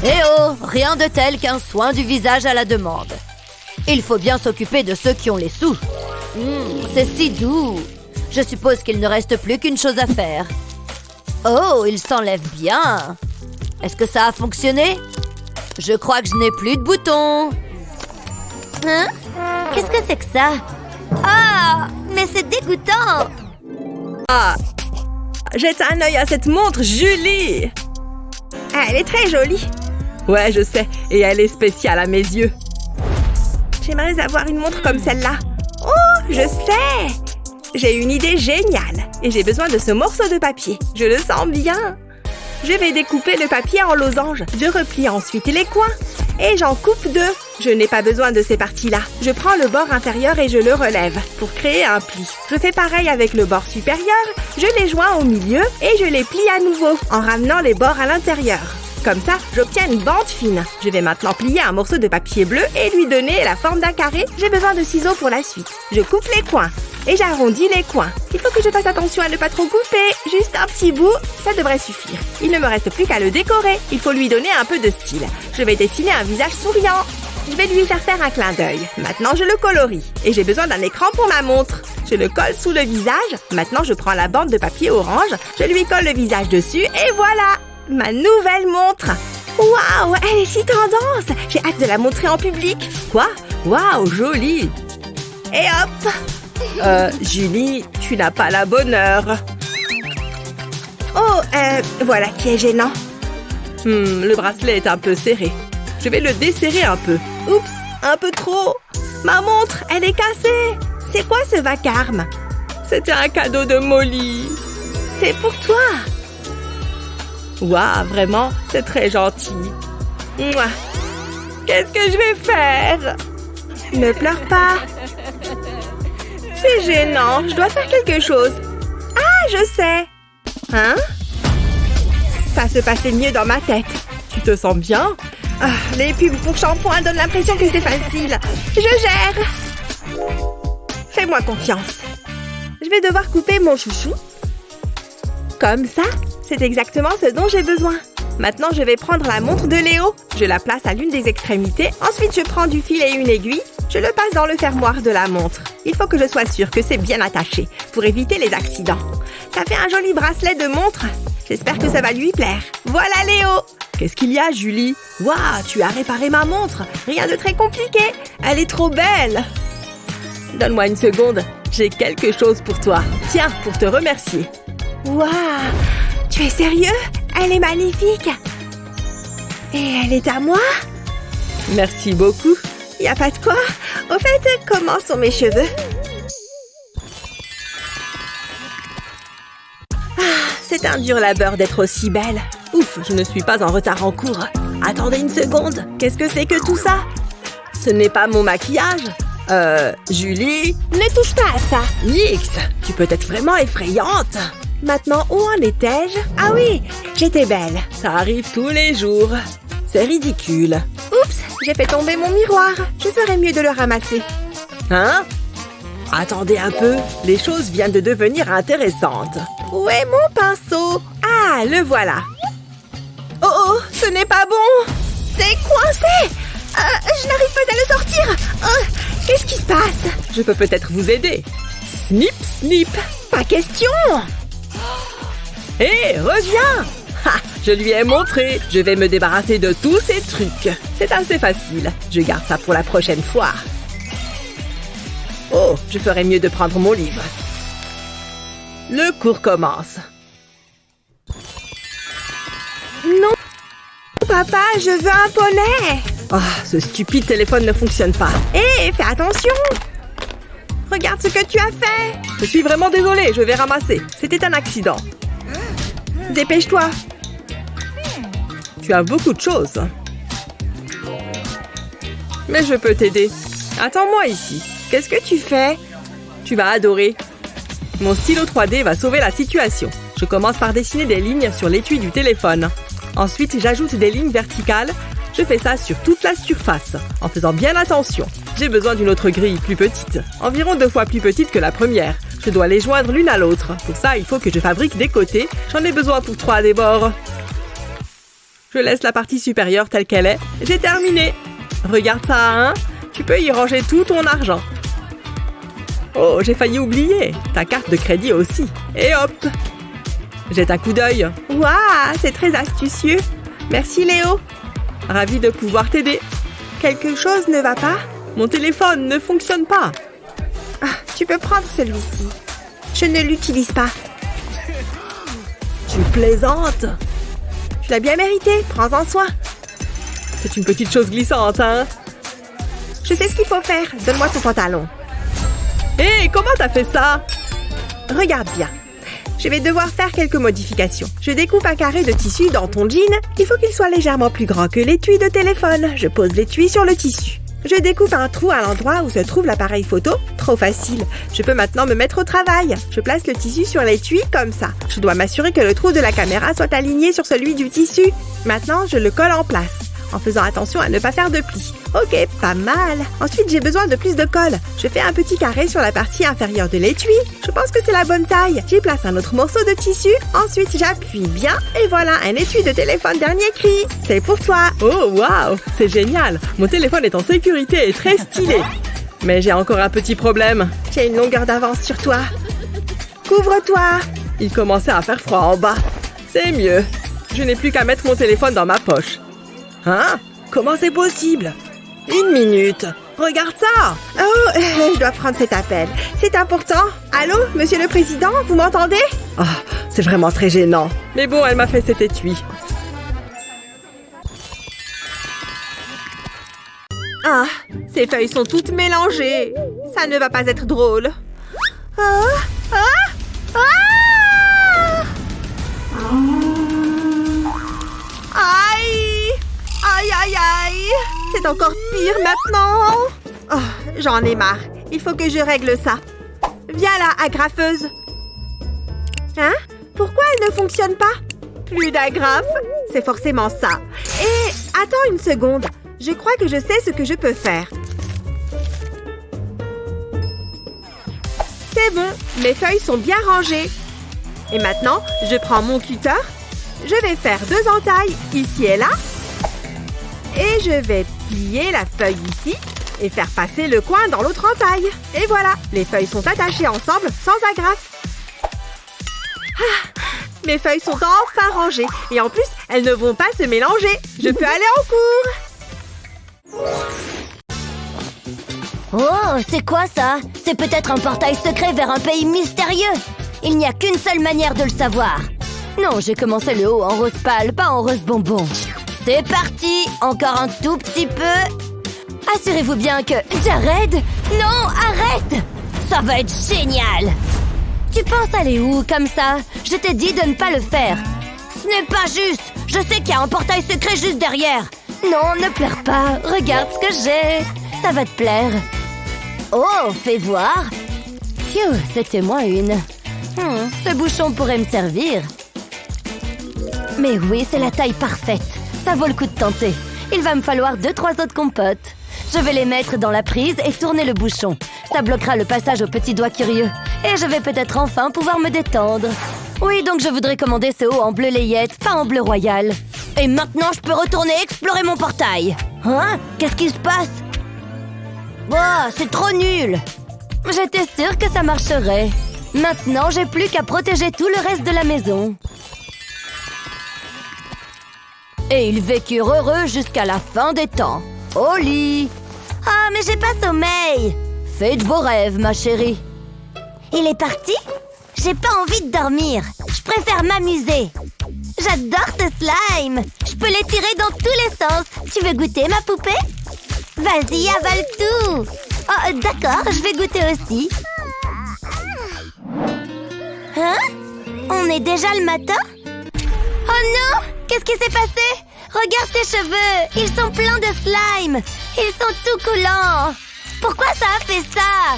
[SPEAKER 3] Eh oh, rien de tel qu'un soin du visage à la demande. Il faut bien s'occuper de ceux qui ont les sous. C'est si doux. Je suppose qu'il ne reste plus qu'une chose à faire. Oh, il s'enlève bien. Est-ce que ça a fonctionné? Je crois que je n'ai plus de boutons. Hein? Qu'est-ce que c'est que ça? Ah, mais c'est dégoûtant.
[SPEAKER 2] Ah, jette un œil à cette montre, Julie. Elle est très jolie.
[SPEAKER 4] Ouais, je sais, et elle est spéciale à mes yeux.
[SPEAKER 2] J'aimerais avoir une montre comme celle-là. Oh, je sais. J'ai une idée géniale et j'ai besoin de ce morceau de papier. Je le sens bien. Je vais découper le papier en losanges. Je replie ensuite les coins et j'en coupe deux. Je n'ai pas besoin de ces parties-là. Je prends le bord inférieur et je le relève pour créer un pli. Je fais pareil avec le bord supérieur. Je les joins au milieu et je les plie à nouveau en ramenant les bords à l'intérieur. Comme ça, j'obtiens une bande fine. Je vais maintenant plier un morceau de papier bleu et lui donner la forme d'un carré. J'ai besoin de ciseaux pour la suite. Je coupe les coins et j'arrondis les coins. Il faut que je fasse attention à ne pas trop couper. Juste un petit bout, ça devrait suffire. Il ne me reste plus qu'à le décorer. Il faut lui donner un peu de style. Je vais dessiner un visage souriant. Je vais lui faire un clin d'œil. Maintenant, je le colorie. Et j'ai besoin d'un écran pour ma montre. Je le colle sous le visage. Maintenant, je prends la bande de papier orange. Je lui colle le visage dessus et voilà! Ma nouvelle montre. Waouh, elle est si tendance. J'ai hâte de la montrer en public.
[SPEAKER 4] Quoi? Waouh, jolie.
[SPEAKER 2] Et hop.
[SPEAKER 4] Julie, tu n'as pas la bonne heure.
[SPEAKER 2] Oh, voilà qui est gênant.
[SPEAKER 4] Le bracelet est un peu serré. Je vais le desserrer un peu.
[SPEAKER 2] Oups, un peu trop. Ma montre, elle est cassée. C'est quoi ce vacarme?
[SPEAKER 4] C'était un cadeau de Molly.
[SPEAKER 2] C'est pour toi.
[SPEAKER 4] Waouh, vraiment, c'est très gentil.
[SPEAKER 2] Mouah. Qu'est-ce que je vais faire? Ne pleure pas. C'est gênant, je dois faire quelque chose. Ah, je sais. Hein? Ça se passait mieux dans ma tête.
[SPEAKER 4] Tu te sens bien?
[SPEAKER 2] Ah, les pubs pour shampoing donnent l'impression que c'est facile. Je gère. Fais-moi confiance. Je vais devoir couper mon chouchou. Comme ça, c'est exactement ce dont j'ai besoin. Maintenant, je vais prendre la montre de Léo. Je la place à l'une des extrémités. Ensuite, je prends du fil et une aiguille. Je le passe dans le fermoir de la montre. Il faut que je sois sûre que c'est bien attaché pour éviter les accidents. Ça fait un joli bracelet de montre. J'espère que ça va lui plaire. Voilà Léo.
[SPEAKER 4] Qu'est-ce qu'il y a, Julie? Waouh, tu as réparé ma montre.
[SPEAKER 2] Rien de très compliqué.
[SPEAKER 4] Elle est trop belle. Donne-moi une seconde. J'ai quelque chose pour toi. Tiens, pour te remercier.
[SPEAKER 2] Waouh, tu es sérieux? Elle est magnifique. Et elle est à moi?
[SPEAKER 4] Merci beaucoup.
[SPEAKER 2] Y a pas de quoi. Au fait, comment sont mes cheveux? Ah, c'est un dur labeur d'être aussi belle.
[SPEAKER 4] Ouf, je ne suis pas en retard en cours.
[SPEAKER 2] Attendez une seconde. Qu'est-ce que c'est que tout ça?
[SPEAKER 4] Ce n'est pas mon maquillage. Julie?
[SPEAKER 2] Ne touche pas à ça.
[SPEAKER 4] Nix, tu peux être vraiment effrayante.
[SPEAKER 2] Maintenant, où en étais-je? Ah oui, j'étais belle.
[SPEAKER 4] Ça arrive tous les jours. C'est ridicule.
[SPEAKER 2] Oups, j'ai fait tomber mon miroir. Je ferais mieux de le ramasser.
[SPEAKER 4] Hein? Attendez un peu, les choses viennent de devenir intéressantes.
[SPEAKER 2] Où est mon pinceau? Ah, le voilà. Oh oh, ce n'est pas bon. C'est coincé. Je n'arrive pas à le sortir. Qu'est-ce qui se passe?
[SPEAKER 4] Je peux peut-être vous aider. Snip, snip.
[SPEAKER 2] Pas question.
[SPEAKER 4] Hé, reviens! Ha, je lui ai montré. Je vais me débarrasser de tous ces trucs. C'est assez facile. Je garde ça pour la prochaine fois. Oh, je ferais mieux de prendre mon livre. Le cours commence.
[SPEAKER 2] Non, papa, je veux un poney.
[SPEAKER 4] Ah, ce stupide téléphone ne fonctionne pas.
[SPEAKER 2] Hé, fais attention. Regarde ce que tu as fait.
[SPEAKER 4] Je suis vraiment désolée, je vais ramasser. C'était un accident.
[SPEAKER 2] Dépêche-toi.
[SPEAKER 4] Tu as beaucoup de choses. Mais je peux t'aider. Attends-moi ici. Qu'est-ce que tu fais? Tu vas adorer. Mon stylo 3D va sauver la situation. Je commence par dessiner des lignes sur l'étui du téléphone. Ensuite, j'ajoute des lignes verticales. Je fais ça sur toute la surface, en faisant bien attention. J'ai besoin d'une autre grille plus petite, environ 2 fois plus petite que la première. Je dois les joindre l'une à l'autre. Pour ça, il faut que je fabrique des côtés. J'en ai besoin pour 3 des bords. Je laisse la partie supérieure telle qu'elle est. J'ai terminé. Regarde ça, hein? Tu peux y ranger tout ton argent. Oh, j'ai failli oublier. Ta carte de crédit aussi. Et hop! Jette un coup d'œil.
[SPEAKER 2] Waouh, c'est très astucieux. Merci Léo.
[SPEAKER 4] Ravi de pouvoir t'aider.
[SPEAKER 2] Quelque chose ne va pas?
[SPEAKER 4] Mon téléphone ne fonctionne pas.
[SPEAKER 2] Ah, tu peux prendre celui-ci. Je ne l'utilise pas.
[SPEAKER 4] Tu plaisantes?
[SPEAKER 2] Tu l'as bien mérité, prends-en soin.
[SPEAKER 4] C'est une petite chose glissante, hein?
[SPEAKER 2] Je sais ce qu'il faut faire. Donne-moi ton pantalon.
[SPEAKER 4] Hé, comment t'as fait ça?
[SPEAKER 2] Regarde bien. Je vais devoir faire quelques modifications. Je découpe un carré de tissu dans ton jean. Il faut qu'il soit légèrement plus grand que l'étui de téléphone. Je pose l'étui sur le tissu. Je découpe un trou à l'endroit où se trouve l'appareil photo. Trop facile. Je peux maintenant me mettre au travail. Je place le tissu sur l'étui comme ça. Je dois m'assurer que le trou de la caméra soit aligné sur celui du tissu. Maintenant, je le colle en place, en faisant attention à ne pas faire de plis. Ok, pas mal. Ensuite, j'ai besoin de plus de colle. Je fais un petit carré sur la partie inférieure de l'étui. Je pense que c'est la bonne taille. J'y place un autre morceau de tissu. Ensuite, j'appuie bien. Et voilà, un étui de téléphone dernier cri. C'est pour toi.
[SPEAKER 4] Oh, waouh! C'est génial! Mon téléphone est en sécurité et très stylé. Mais j'ai encore un petit problème.
[SPEAKER 2] J'ai une longueur d'avance sur toi. Couvre-toi.
[SPEAKER 4] Il commençait à faire froid en bas. C'est mieux. Je n'ai plus qu'à mettre mon téléphone dans ma poche. Hein? Comment c'est possible? 1 minute. Regarde ça!
[SPEAKER 2] Oh, je dois prendre cet appel. C'est important. Allô, monsieur le président, vous m'entendez?
[SPEAKER 4] Ah, c'est vraiment très gênant. Mais bon, elle m'a fait cet étui.
[SPEAKER 2] Ah, ces feuilles sont toutes mélangées. Ça ne va pas être drôle. Aïe! Aïe, aïe, aïe! C'est encore pire maintenant. Oh, j'en ai marre. Il faut que je règle ça. Viens là, agrafeuse. Hein? Pourquoi elle ne fonctionne pas? Plus d'agrafe? C'est forcément ça. Et attends une seconde. Je crois que je sais ce que je peux faire. C'est bon, mes feuilles sont bien rangées. Et maintenant, je prends mon cutter. Je vais faire 2 entailles ici et là. Et je vais plier la feuille ici et faire passer le coin dans l'autre entaille. Et voilà, les feuilles sont attachées ensemble sans agrafe. Ah, mes feuilles sont enfin rangées. Et en plus, elles ne vont pas se mélanger. Je peux aller en cours.
[SPEAKER 3] Oh, c'est quoi ça? C'est peut-être un portail secret vers un pays mystérieux. Il n'y a qu'une seule manière de le savoir. Non, j'ai commencé le haut en rose pâle, pas en rose bonbon. C'est parti! Encore un tout petit peu. Assurez-vous bien que... Jared! Non, arrête! Ça va être génial! Tu penses aller où, comme ça? Je t'ai dit de ne pas le faire. Ce n'est pas juste! Je sais qu'il y a un portail secret juste derrière. Non, ne pleure pas. Regarde ce que j'ai. Ça va te plaire. Oh, fais voir. Phew, c'était moins une. Ce bouchon pourrait me servir. Mais oui, c'est la taille parfaite. Ça vaut le coup de tenter. Il va me falloir 2-3 autres compotes. Je vais les mettre dans la prise et tourner le bouchon. Ça bloquera le passage aux petits doigts curieux. Et je vais peut-être enfin pouvoir me détendre. Oui, donc je voudrais commander ce haut en bleu layette, pas en bleu royal. Et maintenant, je peux retourner explorer mon portail. Hein? Qu'est-ce qui se passe? Oh, c'est trop nul! J'étais sûre que ça marcherait. Maintenant, j'ai plus qu'à protéger tout le reste de la maison. Et ils vécurent heureux jusqu'à la fin des temps. Au lit! Ah, mais j'ai pas sommeil! Fais de beaux rêves, ma chérie. Il est parti? J'ai pas envie de dormir. Je préfère m'amuser. J'adore ce slime. Je peux l'étirer dans tous les sens. Tu veux goûter, ma poupée? Vas-y, avale tout. Oh, d'accord, je vais goûter aussi. Hein? On est déjà le matin? Oh non! Qu'est-ce qui s'est passé? Regarde tes cheveux, ils sont pleins de slime. Ils sont tout collants. Pourquoi ça a fait ça?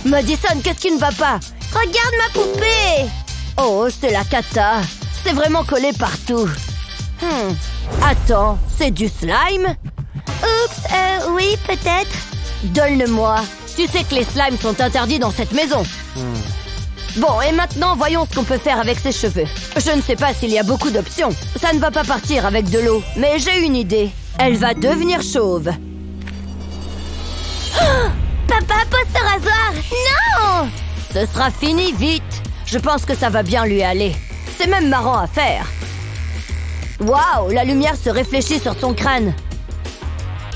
[SPEAKER 3] Madison, qu'est-ce qui ne va pas? Regarde ma poupée. Oh, c'est la cata. C'est vraiment collé partout. Attends, c'est du slime? Oups, oui, peut-être. Donne-le-moi. Tu sais que les slimes sont interdits dans cette maison. Bon, et maintenant, voyons ce qu'on peut faire avec ses cheveux. Je ne sais pas s'il y a beaucoup d'options. Ça ne va pas partir avec de l'eau, mais j'ai une idée. Elle va devenir chauve. Oh, papa, pose ce rasoir. Non! Ce sera fini vite. Je pense que ça va bien lui aller. C'est même marrant à faire. Waouh, la lumière se réfléchit sur son crâne.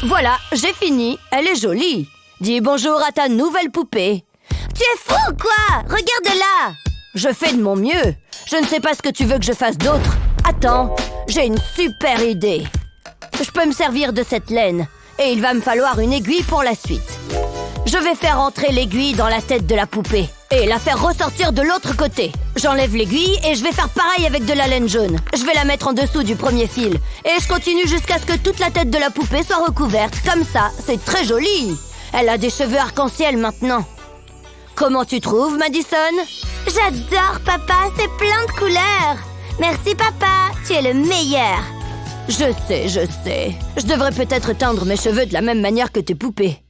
[SPEAKER 3] Voilà, j'ai fini. Elle est jolie. Dis bonjour à ta nouvelle poupée. Tu es fou, quoi? Regarde-la! Je fais de mon mieux. Je ne sais pas ce que tu veux que je fasse d'autre. Attends, j'ai une super idée. Je peux me servir de cette laine. Et il va me falloir une aiguille pour la suite. Je vais faire entrer l'aiguille dans la tête de la poupée. Et la faire ressortir de l'autre côté. J'enlève l'aiguille et je vais faire pareil avec de la laine jaune. Je vais la mettre en dessous du premier fil. Et je continue jusqu'à ce que toute la tête de la poupée soit recouverte. Comme ça, c'est très joli. Elle a des cheveux arc-en-ciel maintenant. Comment tu trouves, Madison? J'adore, papa, c'est plein de couleurs. Merci, papa, tu es le meilleur. Je sais. Je devrais peut-être teindre mes cheveux de la même manière que tes poupées.